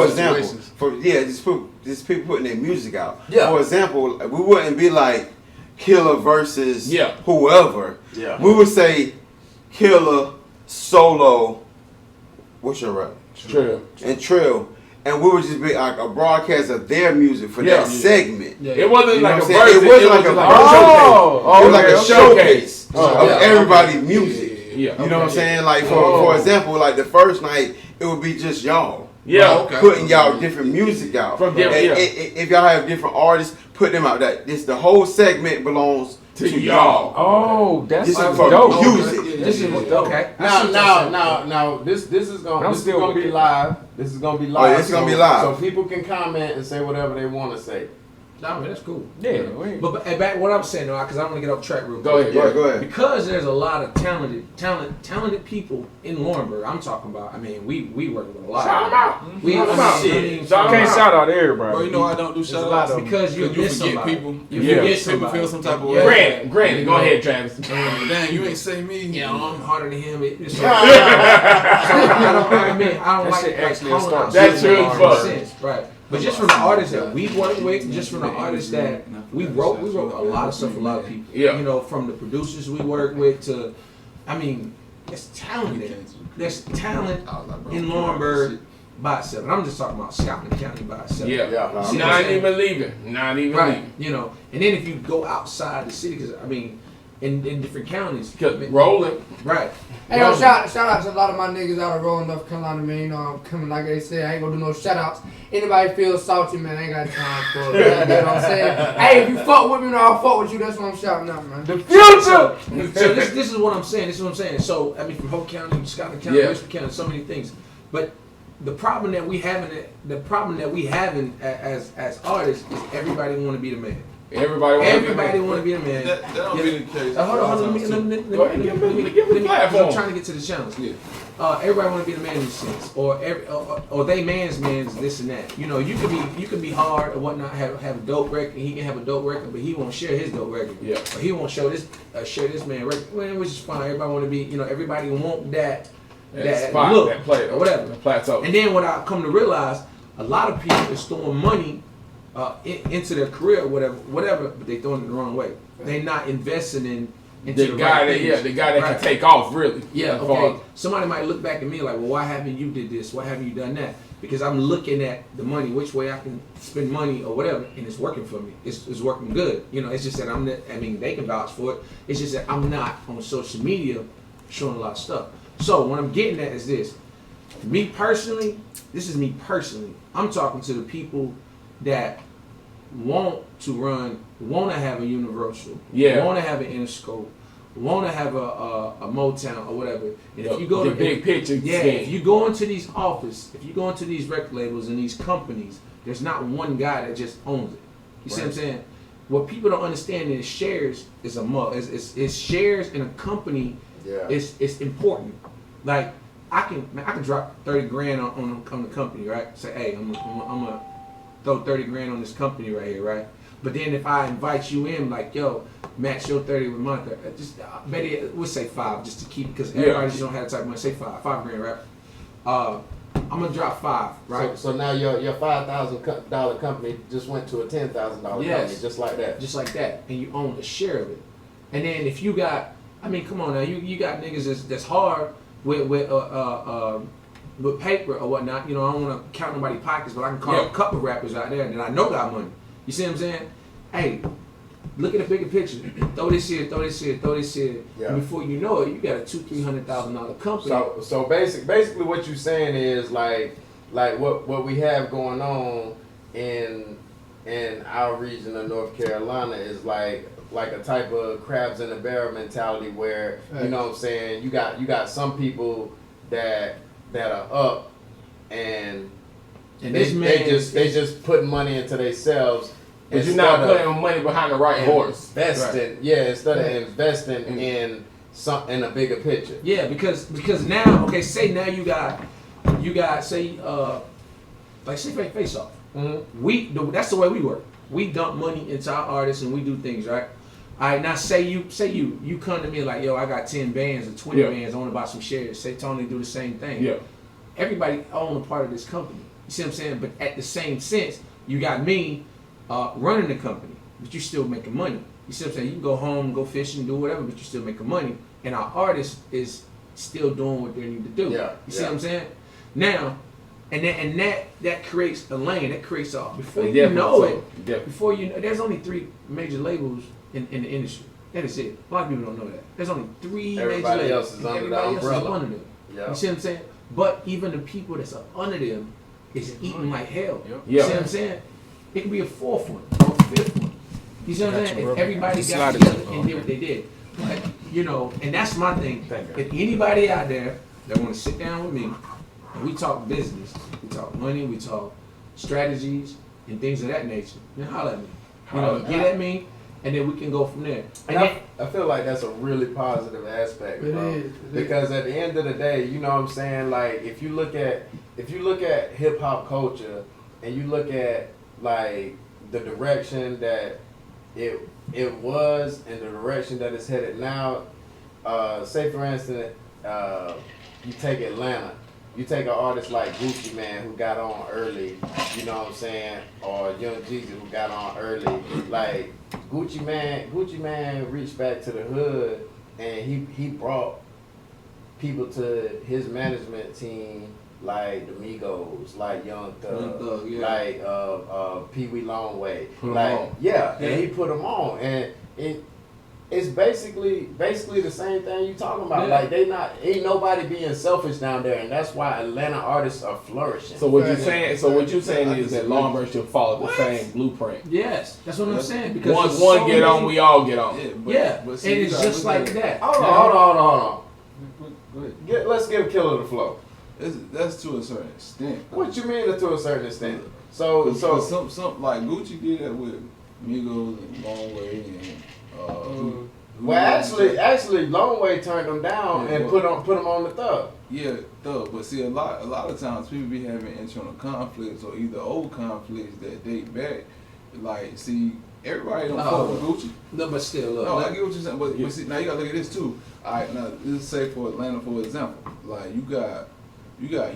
example, just people putting their music out. Yeah. For example, we wouldn't be like Killer versus whoever. Yeah. We would say Killer solo. What's your rap? Trill. And Trill. And we would just be like a broadcast of their music for that segment. Yeah. It wasn't like a verse. verse. It wasn't like a showcase. It was like a showcase of everybody's music. Yeah. You know what I'm saying? Like for example, like the first night, it would be just y'all. Yeah. Putting y'all different music out. If y'all have different artists, put them out. The whole segment belongs to y'all. Oh, that's this is dope. for music. This is okay. Now, this is gonna be live. This is gonna be live. Oh, it's gonna be live. So people can comment and say whatever they want to say. I mean, that's cool. Yeah. But back what I'm saying, though, because I want to get off track real quick. Go ahead. Yeah, go ahead. Because there's a lot of talented people in Laurinburg. I'm talking about. I mean, we work with a lot. Shout them out. Can't shout out everybody. Bro, you know I don't do shout outs because you forget somebody. people. You Yeah. forget People somebody. feel some type of way. Grant, go ahead, Travis. Dang, you ain't say me. Yeah, I'm harder than him. I don't like actually calling start. out That's certain true as artists, fuck. sense, right? But just from the artists that we work with, just from the artists that we wrote a lot of stuff for a lot of people. Yeah. You know, from the producers we work with to, I mean, there's talent there. There's talent in Laurinburg by itself. And I'm just talking about Scotland County by itself. Yeah. See what Not I'm saying? even leaving. Not even Right. leaving. You know, and then if you go outside the city, because I mean, in different counties, Rolling. right? Hey, yo, shout out to a lot of my niggas out of Rolling, North Carolina, man. You know, I'm coming, like they said, I ain't gonna do no shout outs. Anybody feel salty, man, I ain't got time for it. Man. You know what I'm saying? Hey, if you fuck with me, no, I'll fuck with you. That's what I'm shouting out, man. The future. So this is what I'm saying. This is what I'm saying. So I mean, from Hope County, Scotland County, Richmond County, so many things. But the problem that we having as artists is everybody want to be the man. Everybody want to be the man. That don't be the case. Hold on. Let me give me the platform. I'm trying to get to the challenge. Everybody want to be the man in this sense, or they man's this and that. You know, you can be hard or whatnot. Have a dope record. He can have a dope record, but he won't share his dope record. Yeah. Or he won't share this man record. Well, which is fine. Everybody want to be. You know, everybody want that spot, look that play, or whatever. The plateau. And then what I come to realize, a lot of people is throwing money into their career or whatever, but they throwing it the wrong way. They're not investing into the guy right things. the guy that can take off really. Yeah, okay. Somebody might look back at me like, well, why haven't you did this? Why haven't you done that? Because I'm looking at the money, which way I can spend money or whatever, and it's working for me. It's working good. You know, it's just that they can vouch for it. It's just that I'm not on social media showing a lot of stuff. So what I'm getting at is this. Me personally, this is me personally. I'm talking to the people that want to have a Universal, want to have an Interscope, want to have a Motown or whatever. And if you go the to big picture, if you go into these if you go into these record labels and these companies, there's not one guy that just owns it. You see what I'm saying? what people don't understand is shares is a must. It's shares in a company. Yeah. It's important. Like I can drop 30 grand on the company, right? Say, hey, I'm gonna throw 30 grand on this company right here, right? But then if I invite you in, like, yo, match your 30 with my 30, just maybe we'll say 5 just to keep, because everybody just don't have the type of money. Say 5 grand, right? I'm gonna drop 5, right? So now your $5,000 company just went to a $10,000 company, just like that. Just like that, and you own a share of it. And then if you got, I mean, come on now, you got niggas that's hard with paper or whatnot. You know, I don't want to count nobody's pockets, but I can call a couple rappers out there that I know got money. You see what I'm saying? Hey, look at the bigger picture. Throw this here, throw this here, throw this here. Yeah. And before you know it, you got a $200,000-$300,000 company. So basically what you're saying is like what we have going on in our region of North Carolina is like a type of crabs in a barrel mentality where, you know what I'm saying, you got some people that are up and they just put money into themselves. But you're not putting money behind the right horse. Investing, instead of investing in a bigger picture. Yeah, because now, okay, say now you got say like say Face Off. Mm-hmm. That's the way we work. We dump money into our artists and we do things, right? All right, now say you come to me like, yo, I got 10 bands or 20 bands, I want to buy some shares. Say Tony do the same thing. Yeah. Everybody own a part of this company. You see what I'm saying? But at the same sense, you got me running the company, but you still making money. You see what I'm saying? You can go home, go fishing, do whatever, but you still making money. And our artist is still doing what they need to do. Yeah. You see what I'm saying? Now, and that creates a lane. That creates a before you know it. Before you know, there's only 3 major labels in the industry. That is it. A lot of people don't know that. There's only 3 major labels. Everybody else is under the umbrella. Else is under them. Yeah. You see what I'm saying? But even the people that's under them is eating like hell. Yeah. You see what I'm saying? It could be a 4th one or a 5th one. You see what I'm saying? If everybody got together and did what they did. But, you know, and that's my thing. If anybody out there that want to sit down with me and we talk business, we talk money, we talk strategies and things of that nature, then holler at me. You know, get at me, and then we can go from there. And I feel like that's a really positive aspect, bro. It is. Because at the end of the day, you know what I'm saying? Like if you look at hip hop culture and you look at like the direction that it was and the direction that it's headed now, say for instance, you take Atlanta. You take an artist like Gucci Man who got on early, you know what I'm saying, or Young Jeezy who got on early. Like Gucci Man reached back to the hood and he brought people to his management team like the Migos, like Young Thug, like Pee Wee Longway, and he put them on, and it's basically the same thing you talking about. Yeah. Like ain't nobody being selfish down there, and that's why Atlanta artists are flourishing. So what you're saying is that Longbird should follow the same blueprint. Yes, that's what I'm saying. Because once one get on, we all get on. But see, and it's just like that. Hold on. Go ahead. Let's give Killer the flow. That's to a certain extent. What you mean to a certain extent? So some like Gucci did that with Migos and Longway and well, actually, Longway turned them down and put them on the Thug. Yeah, Thug. But see, a lot of times people be having internal conflicts or either old conflicts that date back. Like, see, everybody don't fuck with Gucci. No, but still, I get what you're saying. But see, now you gotta look at this too. All right, now let's say for Atlanta, for example, like you got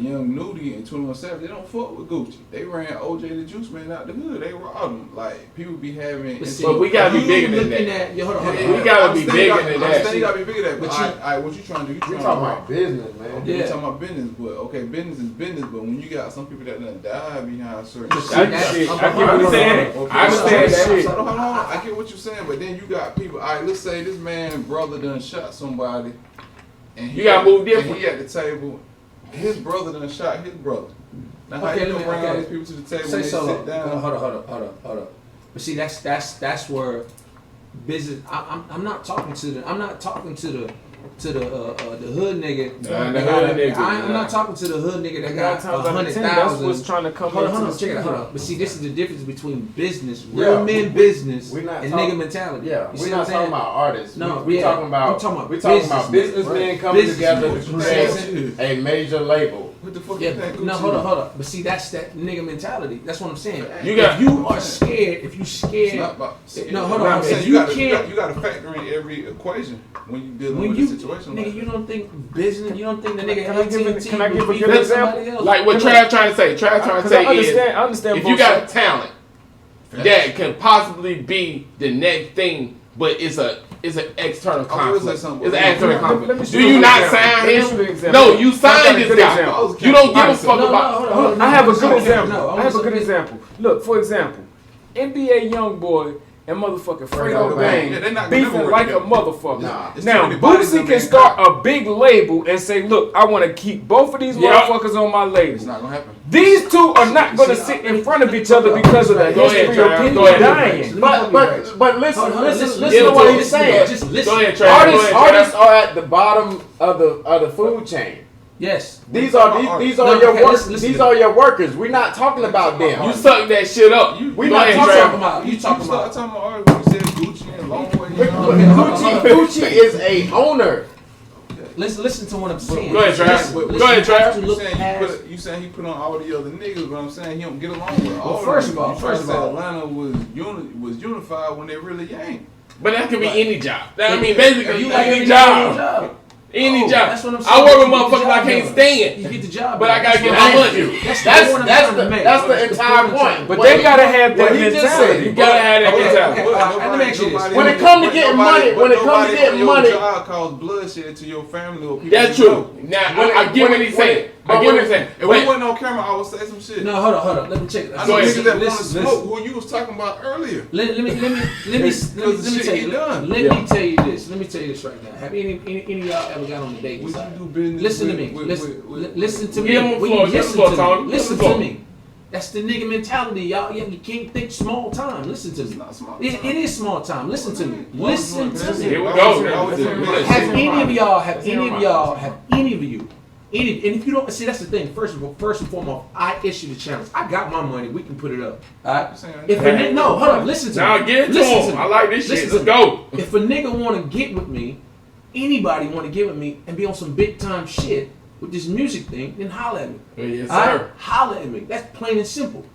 Young Nudie and 21 Savage. They don't fuck with Gucci. They ran OJ the Juice Man out the hood. They robbed him. Like people be having. But we gotta be bigger than that. Hold on. We gotta be bigger than that. You gotta be bigger than that. But what you trying to do? You talking about business, man. Okay, you talking about business, but okay, business is business. But when you got some people that done die behind certain shit, I get what you're saying. I understand that shit. Hold on. I get what you're saying, but then you got people. All right, let's say this man brother done shot somebody, and you gotta move different. And he at the table. His brother done shot his brother. Now how you gonna bring all these people to the table and they sit down? Hold on. But see, that's where business. I'm not talking to the to the hood nigga. Nah, the hood nigga. I'm not talking to the hood nigga that got That's 100,000. what's trying to come Hold into on, the check it out. studio. Hold on. But see, this is the difference between business, Yeah, real men business, we not and talk- nigga mentality. Yeah, You we're see not what I'm talking saying? about artists. No, we're yeah. talking about I'm talking about businessmen businessmen. coming Businessmen. together to create a major label. What the fuck Yeah, you think? no, hold on. But see, that's that nigga mentality. That's what I'm saying. You got- if you are scared, if you It's scared, not about- no, hold I'm on. saying If you you gotta can't, factor in every equation when you dealing when with you, a situation nigga, like you that. don't think business, you don't think the nigga Can I give AT&T can I give a would good beat example? somebody else? Like what Trav trying to say. Trav trying to Because I say is, understand if both you got sides. talent that can possibly be the next thing, but it's an external I will say conflict. something. It's an external Let me conflict. show Do you you an not example. sign Let me show you an him? example. No, you I got signed a this good guy. example. You don't give a fuck No, about. hold on. I have a good Okay, example. no, I have a good okay. example. Look, for example, NBA YoungBoy and motherfucking Fredo Fredo Bang Yeah, they're not gonna never beefing work like a together. motherfucker. Nah. It's Now too many bodies Boosie up can in start a big label and say, "Look, I want to keep both of these Yep. motherfuckers on my It's label." not gonna happen. These two are not going to sit in front of each other because of the Go ahead, history of Trav. people Go ahead. dying. But listen, Hold on, listen Give to it what to he's us. saying. Just listen. Go ahead, Trav. Artists, Go ahead, artists are at the bottom of the food chain. Yes. These are No, your okay, workers. listen These to are your workers. We're not talking about them. You suck that shit up. We Go not ahead, talking Trav. about you talking start about. talking about artists when you said Gucci and Longboy. But hold on. Gucci is a owner. Listen to what I'm saying. Go ahead, Trav. Listen, Go listen, ahead, you have Trav. to look past- You saying he put on all the other niggas, but I'm saying he don't get along with all. Well, first of of all, them. You trying to first of say all- Atlanta was unified when they really ain't. But that could be any job. I mean, If basically, you like any every job. Any Oh, job. that's what I'm I saying. work with You get the motherfuckers I job can't done. stand. You get the job, But done. I gotta get That's my what- money. That's That's the point I'm trying to make. that's the That's entire I'm trying to point. make. But What they he- gotta have what that he just mentality. said. You gotta have that Okay, mentality. okay. All right, let me ask you this. When it come to getting money, when it come to getting money, your job cause bloodshed to your family or people. That's you true. know. Now, When I it- get when what it- he's when saying. it- I get what he's saying. If we wasn't on camera, I would say some shit. No, hold on. Let me check it. I Go know ahead. niggas that want to Listen, smoke who you was talking about earlier. Let me Because the shit tell he you. done. Let Yeah. me tell you this. Let me tell you this right now. Have any of y'all ever got on the dating Would side? you do business? Listen to with- me. with- Listen to me. Give him a Will floor, you give him a listen floor, to Tony. me? Give him a Listen floor. to me. That's the nigga mentality, y'all. You can't think small time. Listen to It's me. not small. It is small time. Listen to me. Listen to Here me. we go. Have any of y'all? Have any of you? And if you don't see, that's the thing. First and foremost, I issue the challenge. I got my money. We can put it up. All right. If a nigga, no, hold on. Listen to Now me. get it to Listen him. me. I like this Listen shit. to Let's go. If a nigga want to get with me, anybody want to get with me and be on some big time shit with this music thing, then holler at me. Yes, All right? sir. Holler at me. That's plain and simple.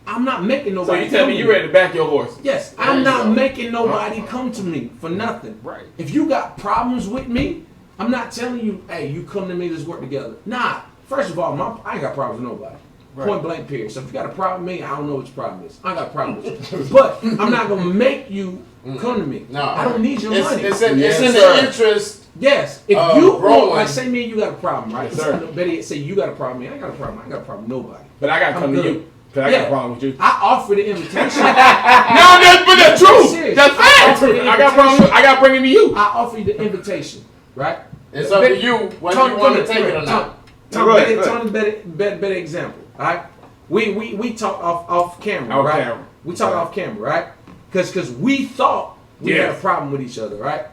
I'm not making So nobody. you tell come me to you ready to back your horse? Yes, There I'm you not go. making nobody come to me for nothing. Right. If you got problems with me, I'm not telling you, hey, you come to me, let's work together. Nah. First of all, I ain't got problems with nobody. Right. Point blank period. So if you got a problem with me, I don't know what your problem is. I got a problem with you. But I'm not gonna make you come to me. No, I don't need your money. It's in Yes, the sir. interest. Yes, if Of you growing. like, say me and you got a problem, right? Yes, sir. Better yet, say you got a problem. Me, I ain't got a problem. I ain't got a problem with nobody. But I gotta I'm come to good. you. Cause I got a problem with you. I offer the invitation. No, but that's true. Serious. That's I fact. offer the I got problem. I got bringing to you. I offer you the invitation, right? It's up to you whether you want to take it or not. Tony's better example, all right? We talk off camera, Off right? camera. We talk Right. off camera, right? Because we thought we had a Yes. problem with each other, right?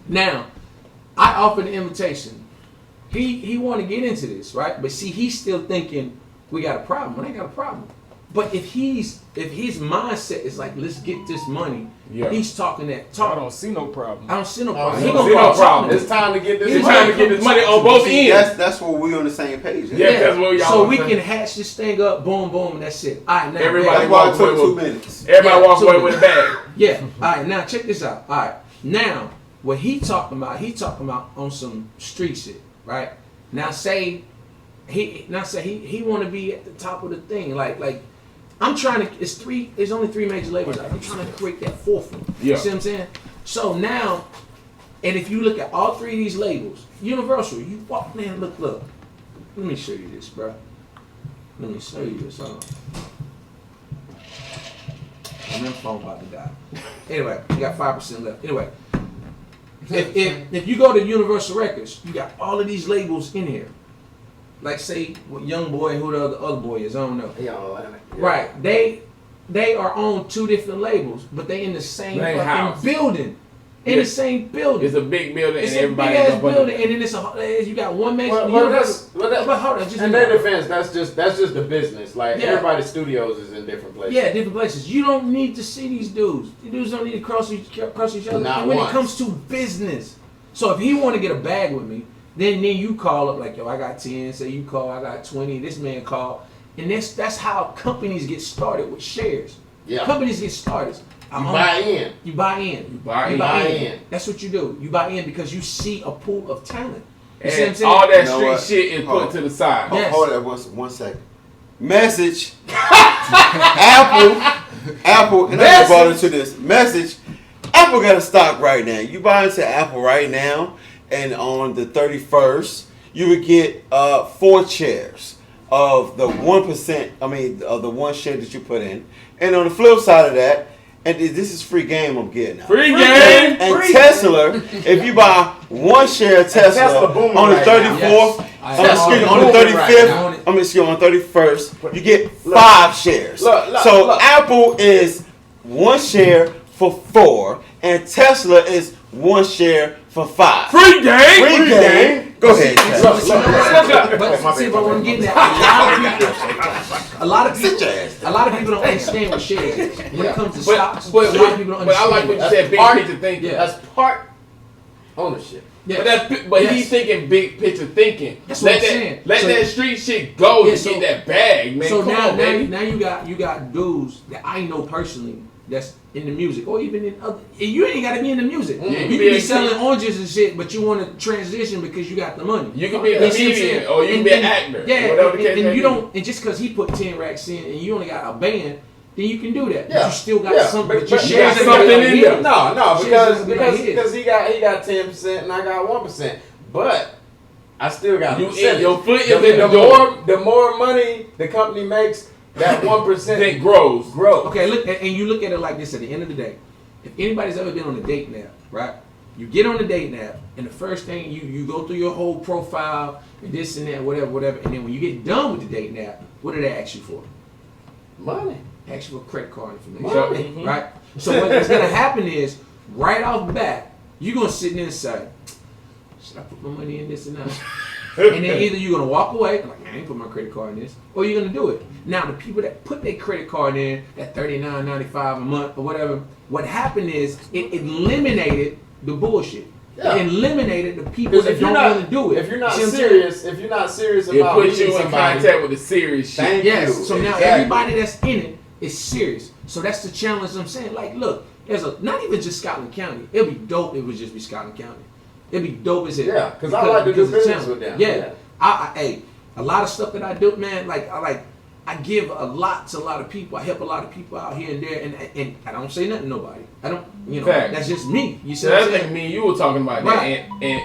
Now, I offered the invitation. He want to get into this, right? But see, he's still thinking we got a problem. I ain't got a problem. But if his mindset is like, let's get this money, Yeah. he's talking that I talk. don't see no problem. I don't see no I problem. don't He see gonna no come problem. talk It's time to get this He's money. trying to get this money on both See, ends. that's where we on the same page. Yeah, that's what y'all So want we to can say. hatch this thing up, boom, boom, and that's it. All right, now Everybody That's why it walk took away 2 with- minutes. Everybody Yeah, walk two away with a bag. Yeah. All right, now check this out. All right, now what he talking about on some street shit, right? Now say he want to be at the top of the thing, like I'm trying to. There's only 3 major labels out. I'm trying to create that 4th one. Yeah. You see what I'm saying? So now, and if you look at all 3 of these labels, Universal, you walk, man, look. Let me show you this, bro. Let me show you this. Hold on. And my phone about to die. Anyway, you got 5% left. Anyway, if you go to Universal Records, you got all of these labels in here. Like say what Young Boy, who the other boy is, I don't know. Right. They are on 2 different labels, but they in the same Same fucking house. building. in the same building. It's a big building It's and a everybody big ass up under building, there. and then you got one man. Well, but hold on, just in their defense, that's just the business. Like Yeah. everybody's studios is in different places. Yeah, different places. You don't need to see these dudes. These dudes don't need to cross each other. Not and when once. it comes to business, so if he want to get a bag with me, then you call up like, yo, I got 10. Say you call, I got 20. This man called, and that's how companies get started with shares. Yeah. Companies get started. You buy in. You buy in. You buy in. That's what you do. You buy in because you see a pool of talent. You see what I'm And saying? all that You know street what? shit is Hold put on. to the side. Yes. Hold that 1 second. Message. Apple, and I brought into this message. Apple got a stock right now. You buy into Apple right now, and on the 31st, you would get 4 shares of the 1%. I mean, of the 1 share that you put in. And on the flip side of that, and this is free game I'm getting now. Free game. And Tesla, if you buy 1 share of Tesla, Tesla booming on the right 34th, now. excuse me, on the booming right 35th, now. on the 31st, you get 5 shares. Look, So look. Apple is 1 share for 4, and Tesla is 1 share for 5. Free game. Free game. Go ahead, Chad. But what I'm getting at, a lot of people don't understand what shares is. When it comes to stocks, a lot of people don't but I like understand. what you said, big part- picture thinking. Yeah. That's part ownership. Yeah. But Yes. he's thinking big picture thinking. That's what I'm that, saying. Let So- that street shit go Yeah, to so- get that bag, man. So Come now, on, baby. now you got dudes that I know personally that's in the music, or even in other. And you ain't got to be in the music. Yeah, You you can be be a selling oranges and shit, but you want to transition because you got the money. You can be a You see what I'm comedian saying? or you can And- be an and- actor. Yeah, whatever the case and may you be. don't. And just because he put 10 racks in, and you only got a band, then you can do that. But Yeah. you still got Yeah. some. But But your you shares got ain't something like in his. there. No, Shares ain't like his. because he got 10% and I got 1%, but I still got You a percentage. your foot is The, in the the door. more the more money the company makes, that 1% It grows. grows. Okay, look, and you look at it like this. At the end of the day, if anybody's ever been on a dating app, right? You get on the dating app, and the first thing you go through your whole profile and this and that, whatever, and then when you get done with the dating app, what do they ask you for? Money. Ask you for credit card information, Money. right? So what's gonna happen is, right off the bat, you're gonna sit there and say, should I put my money in this and that? And then either you're gonna walk away, like, man, I ain't put my credit card in this, or you're gonna do it. Now the people that put their credit card in at $39.95 a month or whatever, what happened is it eliminated the bullshit. Yeah. It eliminated the people Because that if you're don't not want to do it. if you're not See what I'm saying? serious, if you're not serious It about puts you meeting in somebody, contact with the serious shit. Thank Yes. you. So now Exactly. everybody that's in it is serious. So that's the challenge I'm saying. Like, look, there's not even just Scotland County. It'd be dope if it would just be Scotland County. It'd be dope as it. Yeah, 'cause I like to do because of business talent. with them. Yeah. Yeah. Hey, a lot of stuff that I do, man. I give a lot to a lot of people. I help a lot of people out here and there, and I don't say nothing to nobody. I don't, Fact. that's just me. You see So what that's I'm like saying? me and you were talking about that, Right. and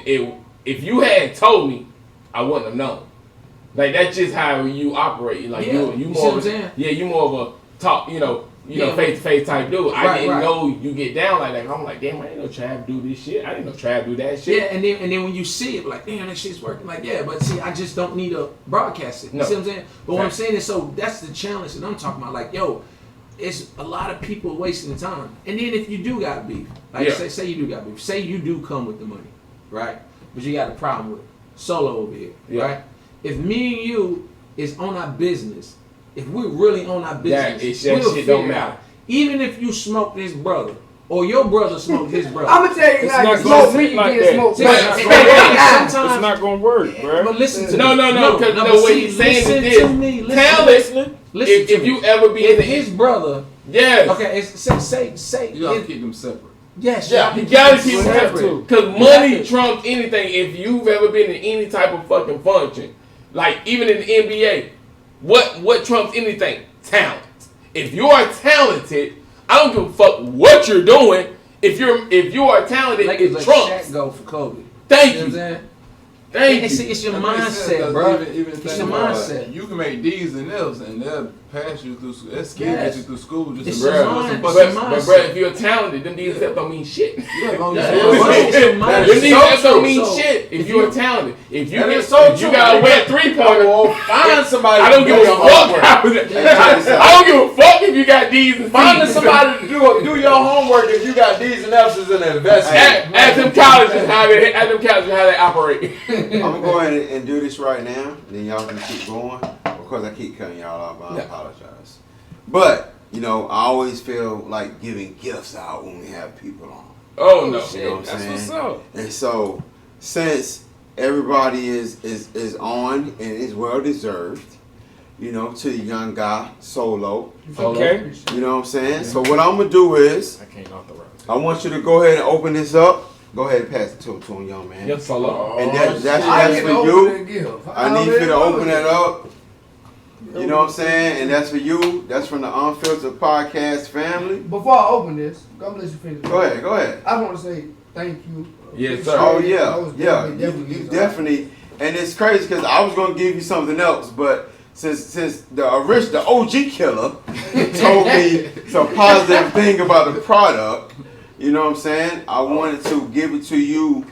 if you hadn't told me, I wouldn't have known. Like that's just how you operate. Like Yeah. you You see more what of I'm a, saying? yeah, you more of a talk, Yeah. face to face type dude. I Right, didn't right. know you get down like that. I'm like, damn, I didn't know Trav do this shit. I didn't know Trav do that shit. Yeah, and then when you see it, like, damn, that shit's working. Like, yeah, but see, I just don't need to broadcast it. You No. see what I'm saying? But what I'm Right. saying is, so that's the challenge that I'm talking about. Like, yo, it's a lot of people wasting time. And then if you do got beef, like Yeah. say you do got beef, say you do come with the money, right? But you got a problem with Solo over here, Yeah. right? If me and you is on our business, if we're really on our business, that we'll shit don't figure matter. out. Even if you smoked his brother, or your brother smoked his brother. I'm gonna tell you It's now, not you gonna smoke me, fit you like get that. smoked. See, But- sometimes, It's not gonna work, bro. but listen to No, me. no, because but the way see, he's saying listen it is to me. Listen, talent. listen to If me. you ever be in If the his brother, yes, okay, it's, say, You gotta if- keep them separate. yes, Yeah, you gotta keep You it have separate. to. Because money trumps anything. If you've ever been in any type of fucking function, like even in the NBA, what trumps anything? Talent. If you are talented, I don't give a fuck what you're doing. If you are talented, like it it's trumps. Shaq go for Kobe. Thank You know what I'm you. saying? Thank It's, you. it's your That makes sense, mindset, 'cause bro. Even It's think your about it. mindset. You can make D's and F's, and they'll pass you through. That skill Yes. gets you through school. Just It's to your grab mind. some It's fucking- your But bro, if you're talented, them D's don't mean shit. Yeah, as long as Yeah, you- it's It's your Them mindset. D's don't so mean true. shit. If you're talented, if you That get, is so if you true. got a wet 3-pointer, Find somebody. I don't give a to do your fuck. homework. I don't give a fuck if you got D's and Finding C's. somebody to do your homework if you got D's and F's is an investment. At them colleges, how they operate. I'm gonna go ahead and do this right now. Then y'all can keep going. Of course, I keep cutting y'all off. I apologize. But you know, I always feel like giving gifts out when we have people on. Oh no, You know what I'm That's saying? what's up. And so, since everybody is on and is well deserved, you know, to the young guy solo. Okay. You know what I'm saying? So what I'm gonna do is, I can't authorize. I want you to go ahead and open this up. Go ahead and pass it to him, young man. Yes, Solo. And I that's get for to open you. that gift. I need you to open that up. You know what I'm saying? And that's for you. That's from the Unfiltered Podcast family. Before I open this, God bless you, finish. Go ahead, go ahead. I want to say thank you. Yes, sir. Oh That yeah, was yeah. definitely You definitely. And it's crazy because I was gonna give you something else, but since the OG killer told me some positive thing about the product, you know what I'm saying? I wanted to give it to you.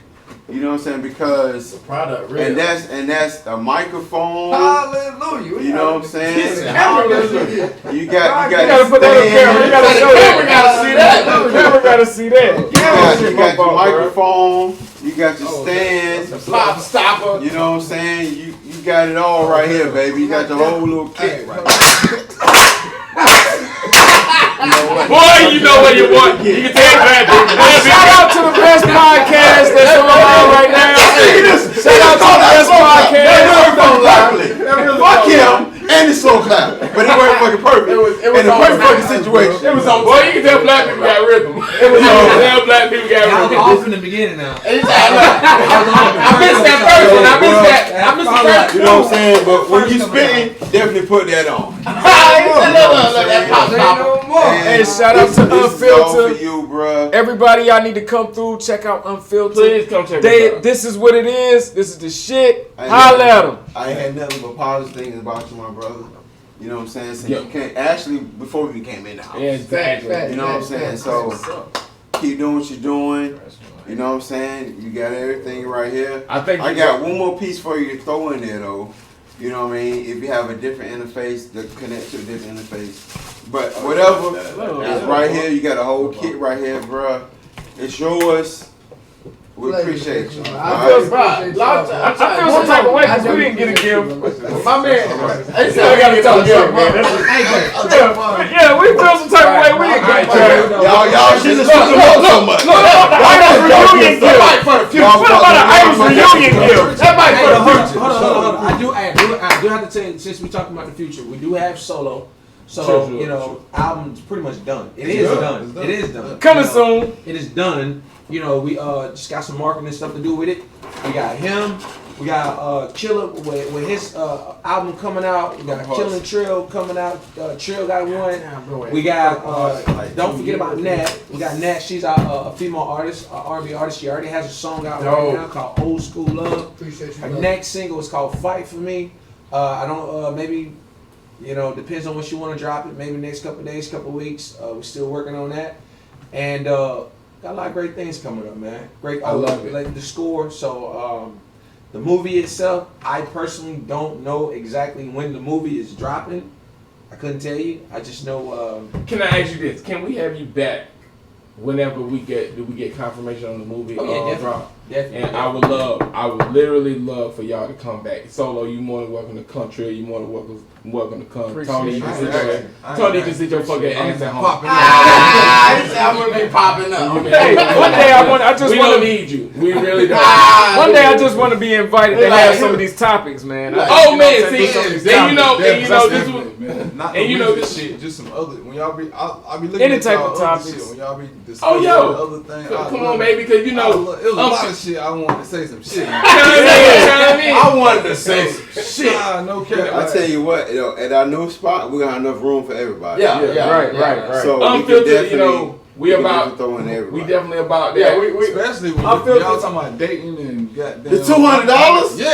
You know what I'm saying? Because Product, real. and that's a microphone. Hallelujah. You know what I'm saying? Hallelujah. You got You gotta put that on camera. You gotta show Camera it. gotta see that. The camera gotta see that. You got your microphone. You got your stand. Slop stopper. You know what I'm saying? You got it all right here, baby. You got the whole little kit right here. Boy, you know what you want. You can take that. Shout out to the best podcast that's on right now. Shout out to the best podcast. Fuck him and the slow clap. But it wasn't fucking perfect. It was in the perfect fucking situation. It was on. Boy, you can tell black people got rhythm. It was on. Tell black people got I was rhythm. off in the beginning now. I missed that first one. I missed the first You know what I'm saying? But when you spitting, definitely put that on. that pop stopper. Hey, shout out to This is all Unfiltered. for you, bruh. Everybody, y'all need to come through. Check out Unfiltered. Please come check They, us out. this is what it is. This is the shit. I Holla at them. I ain't had nothing but positive things about you, my brother. You know what I'm saying? Since Yeah. you came, actually, before we came in the house. Yeah, exactly. Fact. You know what I'm saying? So keep doing what you're doing. You know what I'm saying? You got everything right here. I think I got one more piece for you to throw in there though. You know what I mean? If you have a different interface, to connect to a different interface. But whatever, it's right here. You got a whole kit right here, bruh. It's yours. We appreciate you. I Alright? feel I feel some type of way because we didn't get a gift. My man. I gotta tell you, man. Yeah, we feel some type of way. We didn't get a gift. Y'all shouldn't have switched them up so much. Idols reunion gift. For the future. What about an Idols reunion gift? That might Hey, for the hold future. on. I do have to tell you, since we're talking about the future, we do have solo. So, Sure, you know, album's pretty much done. It is done. It is done. Coming You know, soon. It is done. You know, we just got some marketing stuff to do with it. We got him. We got Killer with his album coming out. We got Killing Trill coming out. Trill got one. We got don't forget about Nat. We got Nat. She's a female artist, R&B artist. She already has a song out right now called Old School Love. Appreciate you. Her brother. next single is called Fight For Me. I don't, maybe, you know, depends on when she want to drop it. Maybe next couple days, couple weeks. We're still working on that. And got a lot of great things coming up, man. Great. I love it. Like the score. So the movie itself, I personally don't know exactly when the movie is dropping. I couldn't tell you. I just know. Can I ask you this? Can we have you back whenever we get confirmation on the movie? Oh yeah, definitely. Drop? Definitely. And I would literally love for y'all to come back. Solo, you more than welcome to come. Trill, you more than welcome to come. Tony, you can sit your fucking ass at home. I'm gonna be popping up. Hey, one day I just We want don't to. need you. We really don't. One day I just want to be invited to have some of these topics, man. Oh man, see, then you know this was. Not And you know this shit, just some other. When y'all be, I'll be looking Any at type y'all of other topics. shit. When y'all be Oh, discussing yo. other things. Come on, baby, because you know. It was a lot of shit I wanted to say some shit. You know what I mean? I wanted to say some shit. Nah, no cap. I tell you what, you know, at our new spot, we got enough room for everybody. Yeah. Right. So we can Unfiltered, definitely, you know, we about. throw in everybody. We definitely about that. Yeah, we Especially when I feel y'all talking about dating and goddamn. the $200. Yeah.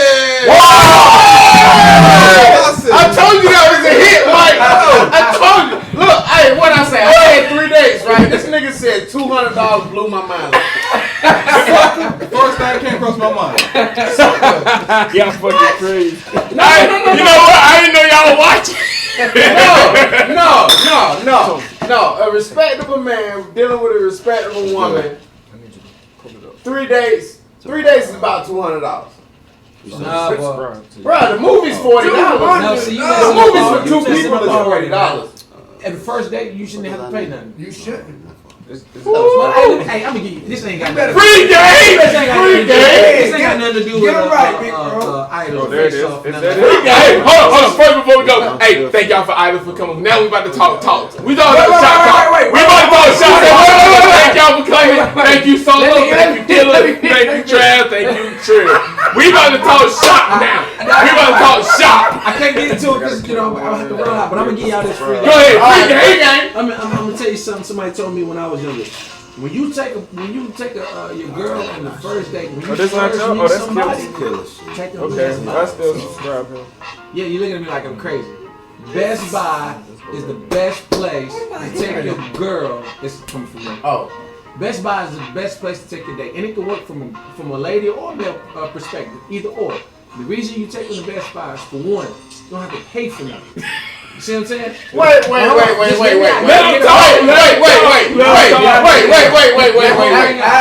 I told you that was a hit, Mike. I told you. Look, hey, what I say? I had 3 days, right? This nigga said $200 blew my mind. The first thing that came across my mind. Y'all fucking crazy. You know what? I didn't know y'all were watching. No. A respectable man dealing with a respectable woman. 3 days. 3 days is about $200. Nah, Bro, the movie's $40. No, see, The movie's for 2 people is $40. At the first date, you shouldn't have to pay nothing. You shouldn't. Hey, I'm gonna give you. This ain't got nothing. Free game! This ain't got nothing to do with Get 'em right, big bro. idols. There it is. Face-off, Is none that of it? Hey, hold on, first before we go. Hey, thank y'all for Idol for coming. Now we about to talk. We talking about shot talk. We about to talk shot talk. Thank y'all for coming. Thank you Solo. Thank you Dylan. Thank you Trav. Thank you Trill. We about to talk shop now. We about to talk shop. I can't get into it because I have to run out, but I'm gonna give y'all this free. Go ahead, free game. I'm gonna tell you something. Somebody told me when I was younger. When you take your girl on the first date, when you this first not meet y'all? Oh, that's somebody, Killer shit. take them Okay, to Best Buy. I still subscribe him. Yeah, you looking at me like I'm crazy. Best Buy is the best place to take your girl. This is coming from me. Oh. Best Buy is the best place to take your date, and it can work from a lady or a male perspective, either or. The reason you take them to Best Buy is for one, you don't have to pay for nothing. You see what I'm saying? Wait.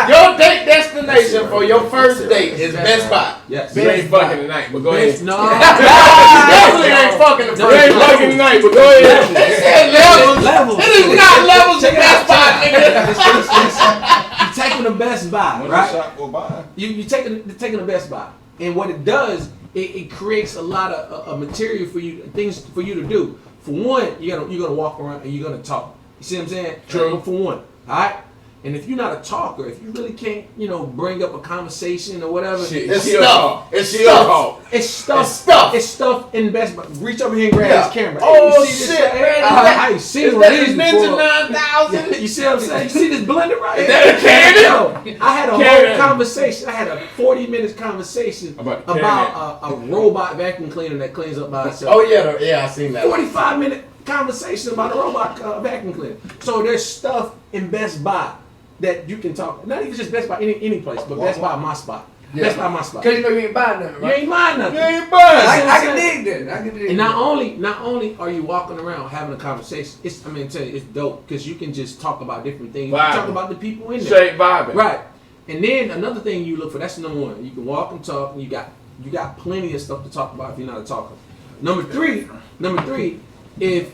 Your date destination for your first date is Best Buy. Yes. You ain't fucking tonight, but go ahead. No. Definitely ain't fucking the You first ain't date. fucking tonight, but go ahead. Levels. It is not levels of Best Buy, nigga. You taking the Best Buy, One right? shot will buy. You taking the Best Buy, and what it does, it creates a lot of material for you, things for you to do. For one, you're gonna walk around and you're gonna talk. You see what I'm saying? True. For one, all right. And if you're not a talker, if you really can't, bring up a conversation or whatever, It's stuff. It's stuff. It's stuff in Best Buy. Reach over here and grab this camera. Oh, Hey, you see this shit, thing? man. I ain't seen Is one of that these the before. Ninja 9000? You see what I'm saying? You see this blender right here? that a cannon? Yo, I had a Cannon. whole conversation. I had a 40-minute conversation About about a robot vacuum cleaner that cleans up by itself. Oh, yeah, I seen that. 45-minute conversation about a robot vacuum cleaner. So there's stuff in Best Buy that you can talk. Not even just Best Buy, any place, but Best Buy my spot. Yeah. Best Buy my spot. Cause you know you ain't buying nothing, You right? ain't buying nothing. You ain't buying. I can dig that. I can dig And that. not only are you walking around having a conversation, tell you, it's dope because you can just talk about different things. You can talk about the people in there. Straight vibing. Right. And then another thing you look for, that's number one. You can walk and talk, and you got plenty of stuff to talk about if you're not a talker. Number three, if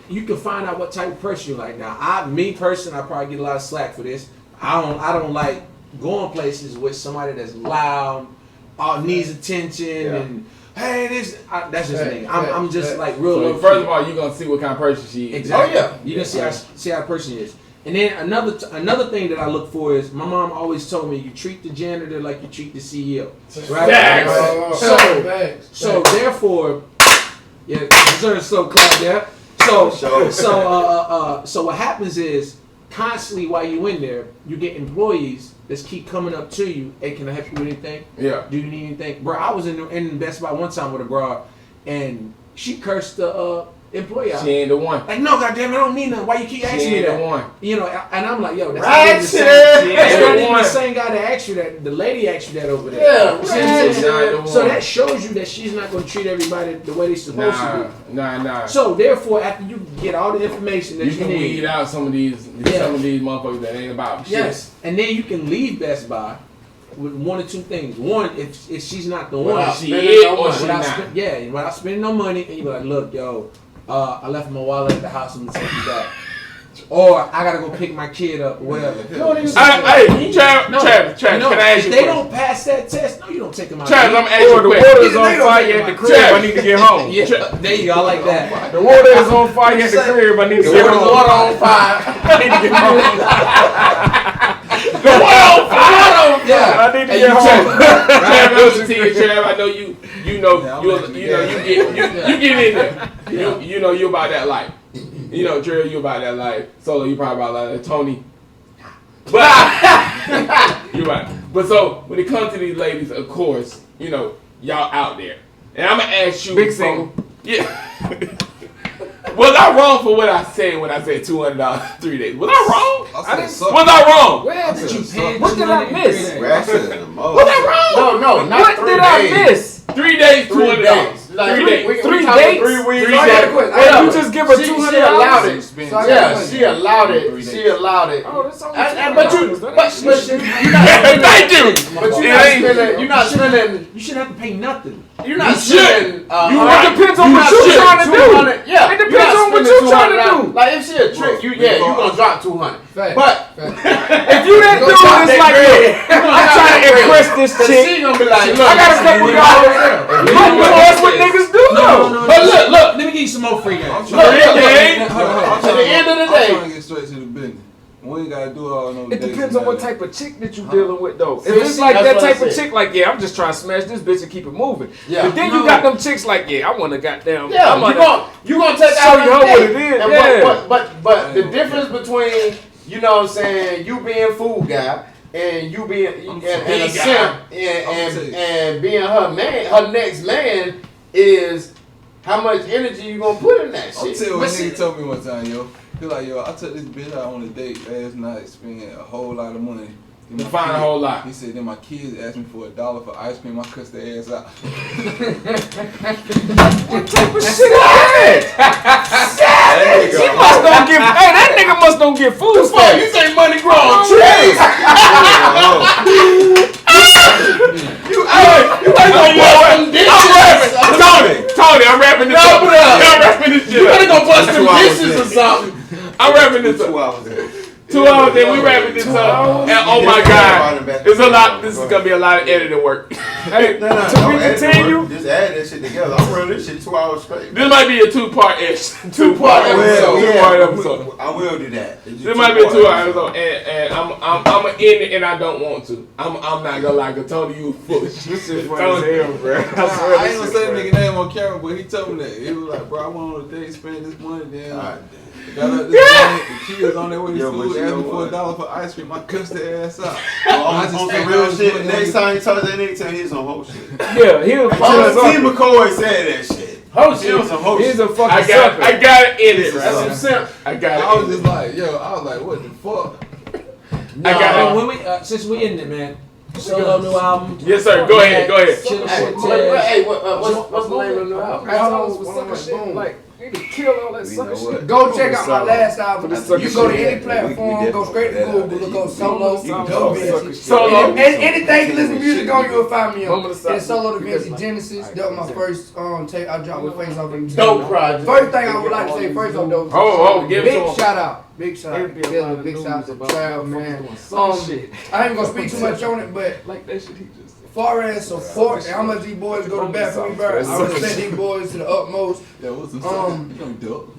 you can find out what type of person you like. Now, I probably get a lot of slack for this. I don't like going places with somebody that's loud, needs attention, and that's just me. I'm just like real. So low first key. of all, you're gonna see what kind of person she is. Exactly. Oh, yeah. You can see how the person is. And then another thing that I look for is my mom always told me you treat the janitor like you treat the CEO, right? Facts. So therefore, yeah, deserves so clap there. So what happens is constantly while you in there, you get employees that keep coming up to you. Hey, can I help you with anything? Yeah. Do you need anything, bro? I was in Best Buy one time with a broad, and she cursed the employee out. She ain't the one. Like, no, goddamn, I don't need nothing. Why you keep She asking me ain't that? the one. And I'm like, yo, that's Right, not even the same. shit. That's She not ain't even the the one. same guy that asked you that. The lady asked you that over there. Yeah, You see what I'm right. saying? Not the So one. that shows you that she's not going to treat everybody the way they're supposed to do. Nah. So therefore, after you get all the information that You you can need, weed out some of these motherfuckers that ain't about shit. yes, and then you can leave Best Buy with one or two things. One, if she's not the one, Without She spending is no or money. she without not. without spending no money, and you be like, look, yo, I left my wallet at the house. I'm gonna take you back. Or I gotta go pick my kid up, or whatever. Hey, Travis, can I ask if you they a don't pass that test, no, you don't take them out. Travis, I'm asking you Or a the question. water is on fire at the crib. I need to get home. Yeah, there you go. I like that. The water is on fire at the crib. I need to The get water home. on fire. I need to get home. Yeah. I need to Hey, get you home. Trav, I'm gonna see you, Trav. I know you get in there. You know you about that life. You know, Trav, you about that life. Solo, you probably about that life. Tony. But you're right. But so when it comes to these ladies, of course, y'all out there. And I'm gonna ask you Big single. Yeah. Was I wrong for what I said when I said $200 3 days? Was I wrong? I Was I wrong? Where Did you pay What did I miss? We're actually in the mode. Was I wrong? No, not What 3 did I days. miss? 3 days, 3 $200. days. like 3 days. we 3 talking dates? 3 weeks. Three So I got a days. question. Hey, Hold you up. just give her She $200. allowed it. Spend So I got Yeah, a question. she allowed it. 3 She days. allowed it. Oh, that's only But you, $200. That but ain't shit. you're not spending. Thank you. But you're It not ain't- spending. You're not spending. You shouldn't have to pay nothing. You're not You should. spending. It depends on you're what not you're spending trying to do. 200. Yeah, It depends you're not on what spending you're trying to $200. do. Like if she a trick, you gonna drop 200. Fact. But If you that Go dude, drop it's that like, bread. look, I'm trying to impress this Cause chick. she gonna be like, look, I got a couple dollars. But that's what niggas do, though. But look, Let me give you some more free games. I'm Look, trying look, to- look. I'm At the end of the I'm day- trying to get straight to the business. We ain't gotta do all no It dates depends and on what all that. type of chick that you dealing with, though. If See, it's like that's that what I type of said. chick, like, yeah, I'm just trying to smash this bitch and keep it moving. Yeah. But then you got them chicks like, yeah, I want to goddamn. Yeah, I'm you gonna take show out you on a what date. it is, And yeah. but the difference between, you know what I'm saying, you being food guy and you being and a simp and being her man, her next man is how much energy you gonna put in that I'll shit. tell you what But see- nigga told me one time, yo. He like, yo, I took this bitch out on a date last night, spent a whole lot of money. Then To my find a kid- whole lot. He said, then my kids asked me for $1 for ice cream. I cussed their ass out. What type of shit is that? She must don't get. Hey, that nigga must don't get food Fuck, stamps. you think money grow on trees? You ain't gonna bust them dishes. Tony, I'm wrapping this up. Wrap it up. I'm wrapping this You shit better up. go bust them 2 hours dishes in. or something. I'm wrapping this 2 up. hours in. 2 hours in, we wrapping this up. And oh my God, it's a lot. This is gonna be a lot of editing work. Hey, No, to don't we add continue. work. Just add that shit together. I'm running this shit 2 hours straight. This might be a two-part ish. Two-part episode. Two-part episode. I will do that. This might be a 2 hour episode, and I'm gonna end it, and I don't want to. I'm not gonna lie, cause Tony, you full of shit. This shit funny as hell, bro. I ain't gonna say the nigga name on camera, but he told me that. He was like, bro, I went on a date, spent this money, then Alright, got up this money, the kids on their way to Yo, school, but you asked know me for what? $1 for ice cream. I cussed their ass out. on just some spent real all this shit. money Next on time you talk to that nigga, tell him he's some whole shit. Yeah, he'll Oh, T. McCoy said that shit. Whole He was shit. some whole He's shit. a fucking I sucker. got it in it. That's some simp. I got it. I was just like, yo, I was like, what the fuck? I got it. When we, since we in it, man. Solo new album. Yes, sir. Go ahead. Go ahead. Chill Hey, Cortez. hey, what's the name of the new album? Boom. Like, nigga, kill all that You sucker know shit. what? Go check out my last album. For the You sucker go to shit. any platform, go straight to Google, look up Solo Solo. Da Vinci. Solo. And anything you listen to music on, you'll find me Moment on. of silence. It's Solo Da Vinci Because- Genesis. That was my first tape I dropped with Face Off. Dope project. First thing I would like to say first off though. Oh, give it to Big him. shout out. Big shout out. It'd be a lot of Big news shout out to about Trav, man. some shit. I ain't gonna speak too much on it, but Like that shit he just said. far as support and how much these boys go to bat for me, bro, I respect these boys to the utmost. Yo, what's some Um, You know, dope.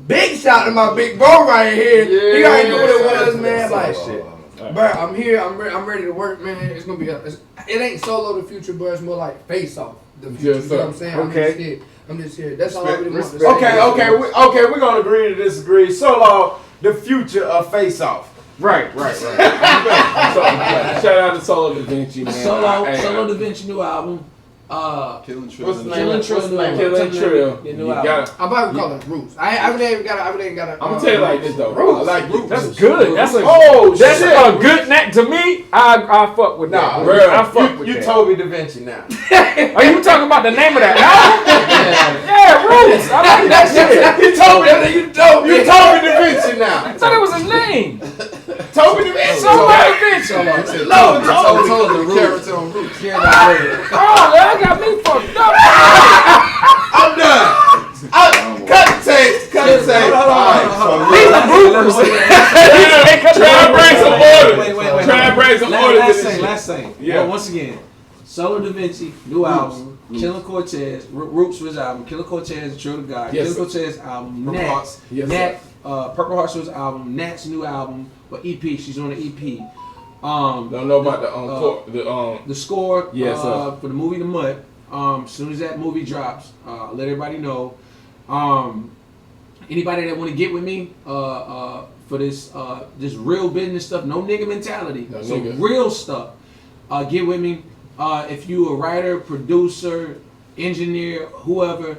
Big shout to my big bro right here. He already knew what it was, man. Like, shit. bro, I'm here. I'm ready to work, man. It's gonna be. It ain't Solo the future, bro. It's more like Face Off the future. Yes, You know what I'm sir. saying? Okay. I'm just here. That's all I really want to say. Okay, we're gonna agree to disagree. Solo, the future of Face Off. Right. So, shout out to Solo Da Vinci, man. Solo Da Vinci new album. Killing Trill. What's the name? Killing Trill What's the new name? album. Killing Trill. The You new album. gotta- I'm about to call it Roots. I really ain't got. I'm gonna tell you like this though. I like Roots. That's good. That's a That's a good name to me. I fuck with Nah, that. bro. I fuck with You that. Toby Da Vinci now. Are you talking about the name of that album? Yeah, Roots. I like that shit. You Toby Da Vinci now. I thought it was his name. Toby Da Vinci. Solo Da Vinci. No, Toby. the character on Roots. Oh, that got me fucked up. I'm done. Cut the tape. Cut the tape. These are bloopers. Try to bring some order. Wait. Try to bring some order to this shit. Last thing. Yeah. Well, once again, Solo Da Vinci, new album. Killing Cortez, Roots was album. Killing Cortez, True to God. Yes, Killing Cortez album. Purple Nat, Hearts. Yes, Nat, Purple Hearts was album. Nat's new album, or EP. She's on the EP. Don't know about The score Yes, sir. for the movie The Mud. As soon as that movie drops, let everybody know. Anybody that want to get with me for this real business stuff, no nigga mentality, No so nigga. real stuff. Get with me. If you a writer, producer, engineer, whoever,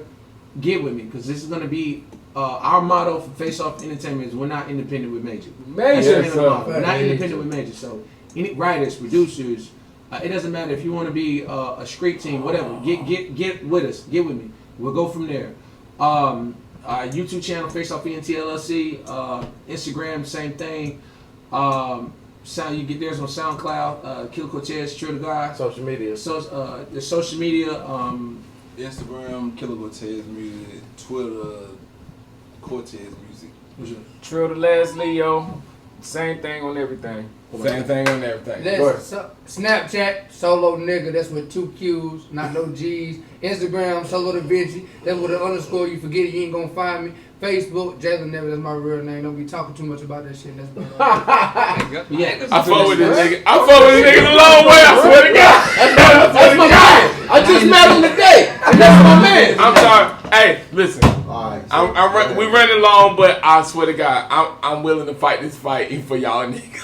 get with me because this is gonna be our motto for Face Off Entertainment is we're not independent with major. That's Yes, the sir. motto. We're not independent with major. So any writers, producers, it doesn't matter if you want to be a street team, whatever. Get with us. Get with me. We'll go from there. Our YouTube channel, Face Off ENT LLC. Instagram, same thing. You get theirs on SoundCloud. Killer Cortez, True to God. Social media. So the social media. Instagram, Killer Cortez Music. Twitter, Cortez Music. Trill the last Leo. Same thing on everything. Same thing on everything. Snapchat, Solo Nigga, that's with 2 Q's, not no G's. Instagram, Solo Da Vinci, that's with an underscore. You forget it, you ain't gonna find me. Facebook, Jalen Never, that's my real name. Don't be talking too much about that shit. That's Yeah, I fuck with this nigga. I fuck with this nigga the long way. I swear to God. That's my man. I just met him today. And that's my man. I'm sorry. Hey, listen. Alright. So, We running long, but I swear to God, I'm willing to fight this fight for y'all niggas.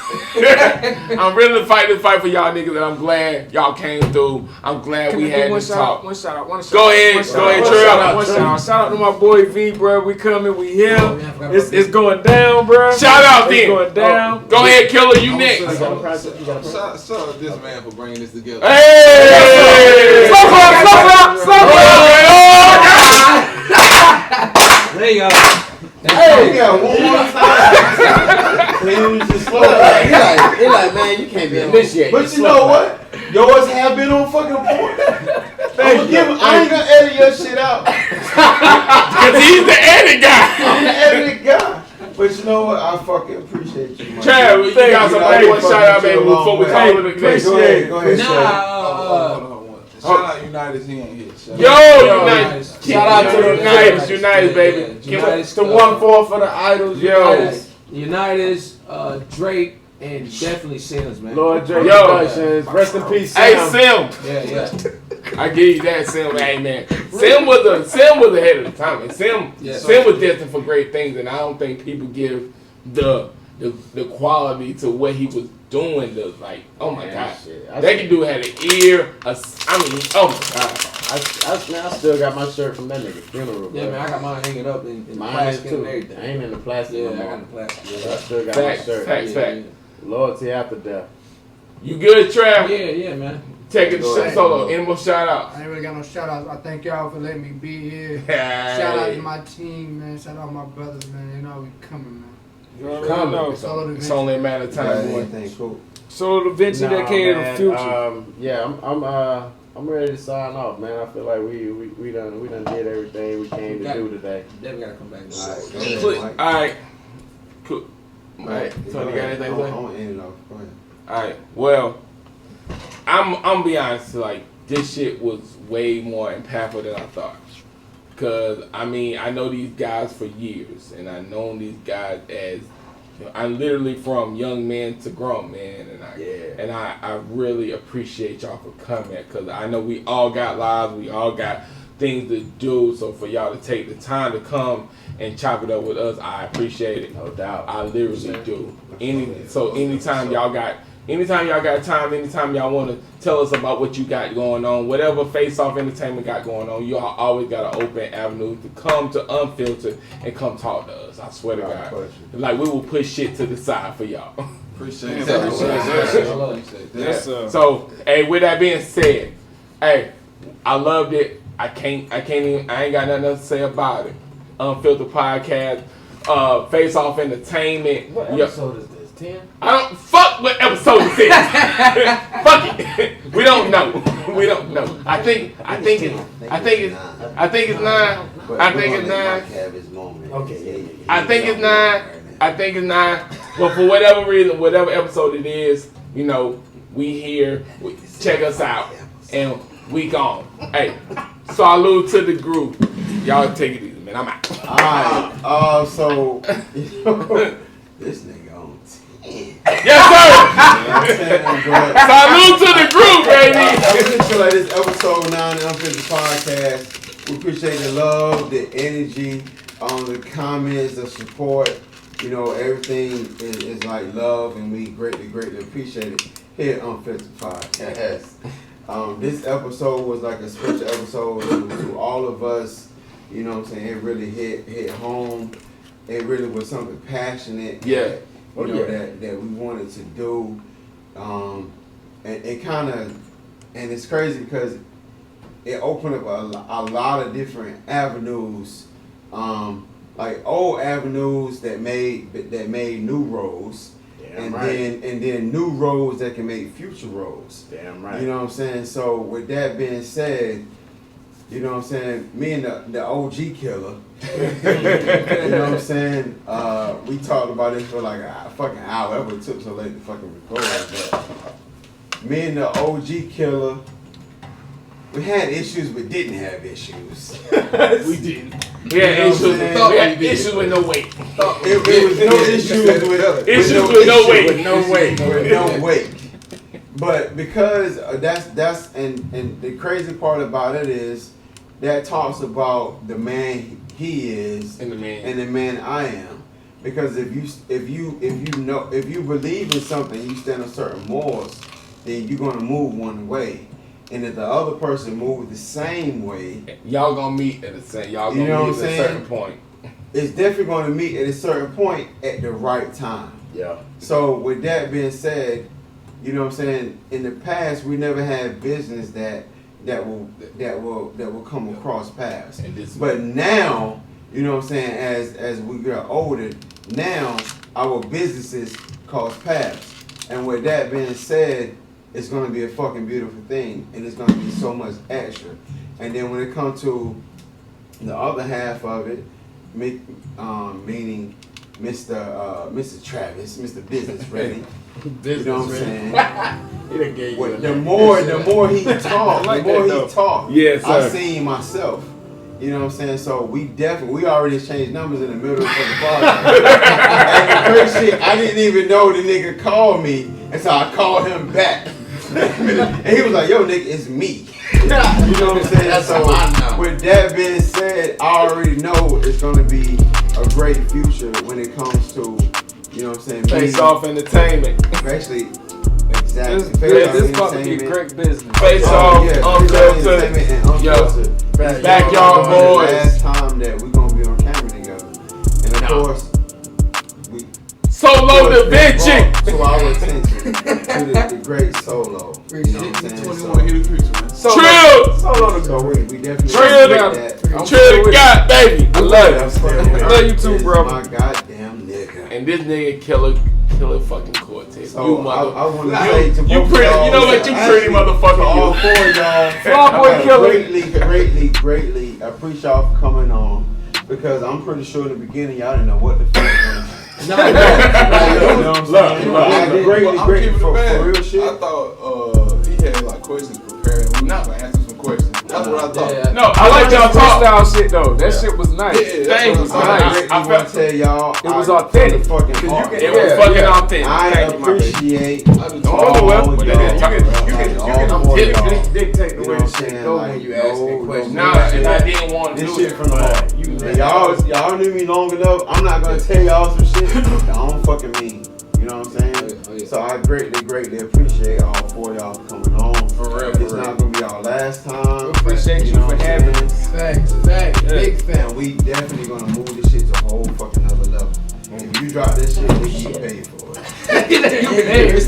I'm willing to fight this fight for y'all niggas, and I'm glad y'all came through. I'm glad we had this talk. One shout out. Go ahead, Trill. Shout out to my boy V, bro. We coming, we here. It's going down, bro. Shout out It's then. going down. Go ahead, Killer. You next. Shout out this man for bringing this together. Hey! Slow there you go. hey, yeah, one more time. He was just slow down. He like, man, you can't be initiated. But you know what? Yours have been on fucking point. I ain't gonna edit your shit out. Because he's the edit guy. I'm the edit guy. But you know what? I fucking appreciate you, man. Trav, you got somebody want to shout out, baby, before we call it a day. Go ahead, Nah, Hold on. Shout out United, he ain't here. Shout out. Yo, United. Shout out to the United, baby. Give United, the 1-4 for the idols. Yo. United, Drake, and definitely Sims, man. Lord Drake Yo. Productions. Rest in peace, Hey, Sam. Sim. Yeah. I give you that, Sim. Hey, man. Sim was ahead of the time. And Sim was destined for great things, and I don't think people give the quality to what he was doing. Oh my God. That dude had an ear. Oh my God. I still got my shirt from that nigga funeral. Yeah, man, I got mine hanging up in the Mine plastic too. and I everything. ain't in the plastic Yeah, no I more. got in the plastic. I still got Facts, my shirt. facts, facts. Loyalty after death. You good, Trav? Yeah, man. Take it Go ahead. solo. Any more shout outs? I ain't really got no shout outs. I thank y'all for letting me be here. Shout out to my team, man. Shout out to my brothers, man. You know we coming, man. Coming. Solo Da It's Vinci. only a matter of time, boy. Anything cool. So Da Vinci that came to the future. Yeah, I'm ready to sign off, man. I feel like we done did everything we came to do today. Definitely gotta come back. Alright. Cool. Alright. Tony, got anything to say? I'm gonna end it off. Go ahead. Alright. Well, I'm gonna be honest. This shit was way more impactful than I thought. Cause I know these guys for years, and I known these guys as. I'm literally from young man to grown man, and I really appreciate y'all for coming, because I know we all got lives, we all got things to do, so for y'all to take the time to come and chop it up with us, I appreciate it. No doubt. I literally do. Anytime y'all got time, anytime y'all want to tell us about what you got going on, whatever Face Off Entertainment got going on, y'all always got an open avenue to come to Unfiltered and come talk to us. I swear to God. We will push shit to the side for y'all. Appreciate that. Yes, sir. So, hey, with that being said, hey, I loved it. I ain't got nothing else to say about it. Unfiltered Podcast, Face Off Entertainment. What episode is this? 10? I don't fuck what episode this is. Fuck it. We don't know. I think it's 9. I think it's 9. Okay. I think it's 9. But for whatever reason, whatever episode it is, we here. Check us out, and we gone. Hey, salute to the group. Y'all take it easy, man. I'm out. Alright. So this nigga on 10. Yes, sir. Salute to the group, baby. This episode 9 of Unfiltered Podcast. We appreciate the love, the energy, the comments, the support. Everything is like love, and we greatly appreciate it here at Unfiltered Podcast. This episode was like a special episode to all of us. You know what I'm saying? It really hit home. It really was something passionate. Yeah. That we wanted to do. And it's crazy because it opened up a lot of different avenues, like old avenues that made new roads, and then new roads that can make future roads. Damn right. You know what I'm saying? So with that being said, you know what I'm saying, me and the OG killer, you know what I'm saying, we talked about this for like a fucking hour. Ever it took so late to fucking record, but me and the OG killer, we had issues but didn't have issues. We didn't. We had issues with no weight. It was no issues with no weight. But because that's and the crazy part about it is that talks about the man he is and the man I am. Because if you believe in something, you stand on certain morals, then you're gonna move one way. And if the other person moves the same way, y'all gonna meet at a certain point. It's definitely gonna meet at a certain point at the right time. Yeah. So with that being said, you know what I'm saying, in the past we never had business that will come across paths. But now, you know what I'm saying, as we get older, now our businesses cross paths. And with that being said, it's going to be a fucking beautiful thing, and it's going to be so much extra. And then when it comes to the other half of it, meaning Mr. Travis, Mr. Business Ready, you know what I'm saying? The more he talk, yes, I seen myself. You know what I'm saying? So we already exchanged numbers in the middle of the podcast. And the crazy shit, I didn't even know the nigga called me, and so I called him back. And he was like, yo, nigga, it's me. You know what I'm saying? So with that being said, I already know it's going to be a great future when it comes to, you know what I'm saying? Face Off Entertainment. Actually, exactly. This is about to be a great business. Face Off, Unfiltered. Backyard Boys. Last time that we're going to be on camera together. And of course, Solo Da Vinci. To our attention, to the great Solo. You know what I'm saying? 21 hit the creature, man. Trill. So we definitely Trill the God, baby. I love you. I love you too, bro. My goddamn nigga. And this nigga killer fucking Quartet. So You mother. I want to say to You both pretty. y'all, You know what? You pretty motherfucker. all four of y'all. Flyboy killer. Greatly appreciate y'all for coming on, because I'm pretty sure in the beginning y'all didn't know what the fuck was going on. No, you know what I'm saying? Greatly for real shit. I thought he had like questions prepared. We not gonna answer some questions. That's what I thought. Yeah. No, I like y'all talk. freestyle shit though. That shit was nice. Thank you. I want to tell y'all, It was authentic. It was fucking authentic. I Thank you, my baby. appreciate well, you can dictate the way know the shit what go I'm when saying? you Like, asking questions. Nah, if I didn't want to this do shit it, from the heart. And y'all knew me long enough. I'm not gonna tell y'all some shit that I don't fucking mean. You know what I'm saying? Oh, yeah. So I greatly appreciate all four of y'all for coming on. For real, It's not gonna be our last time. Appreciate you know for what I'm having saying? us. Facts. Big fan. And we definitely gonna move this shit to a whole fucking other level. If you drop this shit, then you get paid for it. It's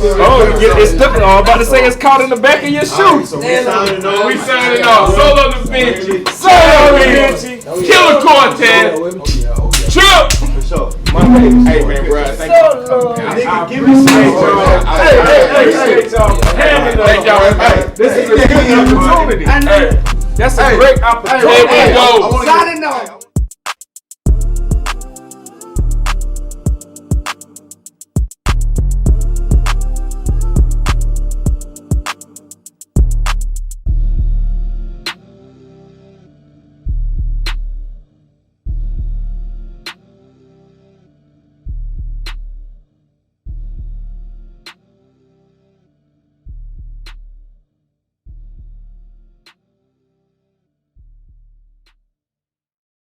stuck. I'm about to say it's caught in the back of your Alright, shoe. so we signing off. We signing off. Solo Da Vinci. Solo Da Vinci. Killer Quartet. Trip. For sure. Hey man, bro. Thank you. Nigga, give me some. Appreciate y'all. Thank y'all. This is a good opportunity. That's a great opportunity. Here we go. Signing off.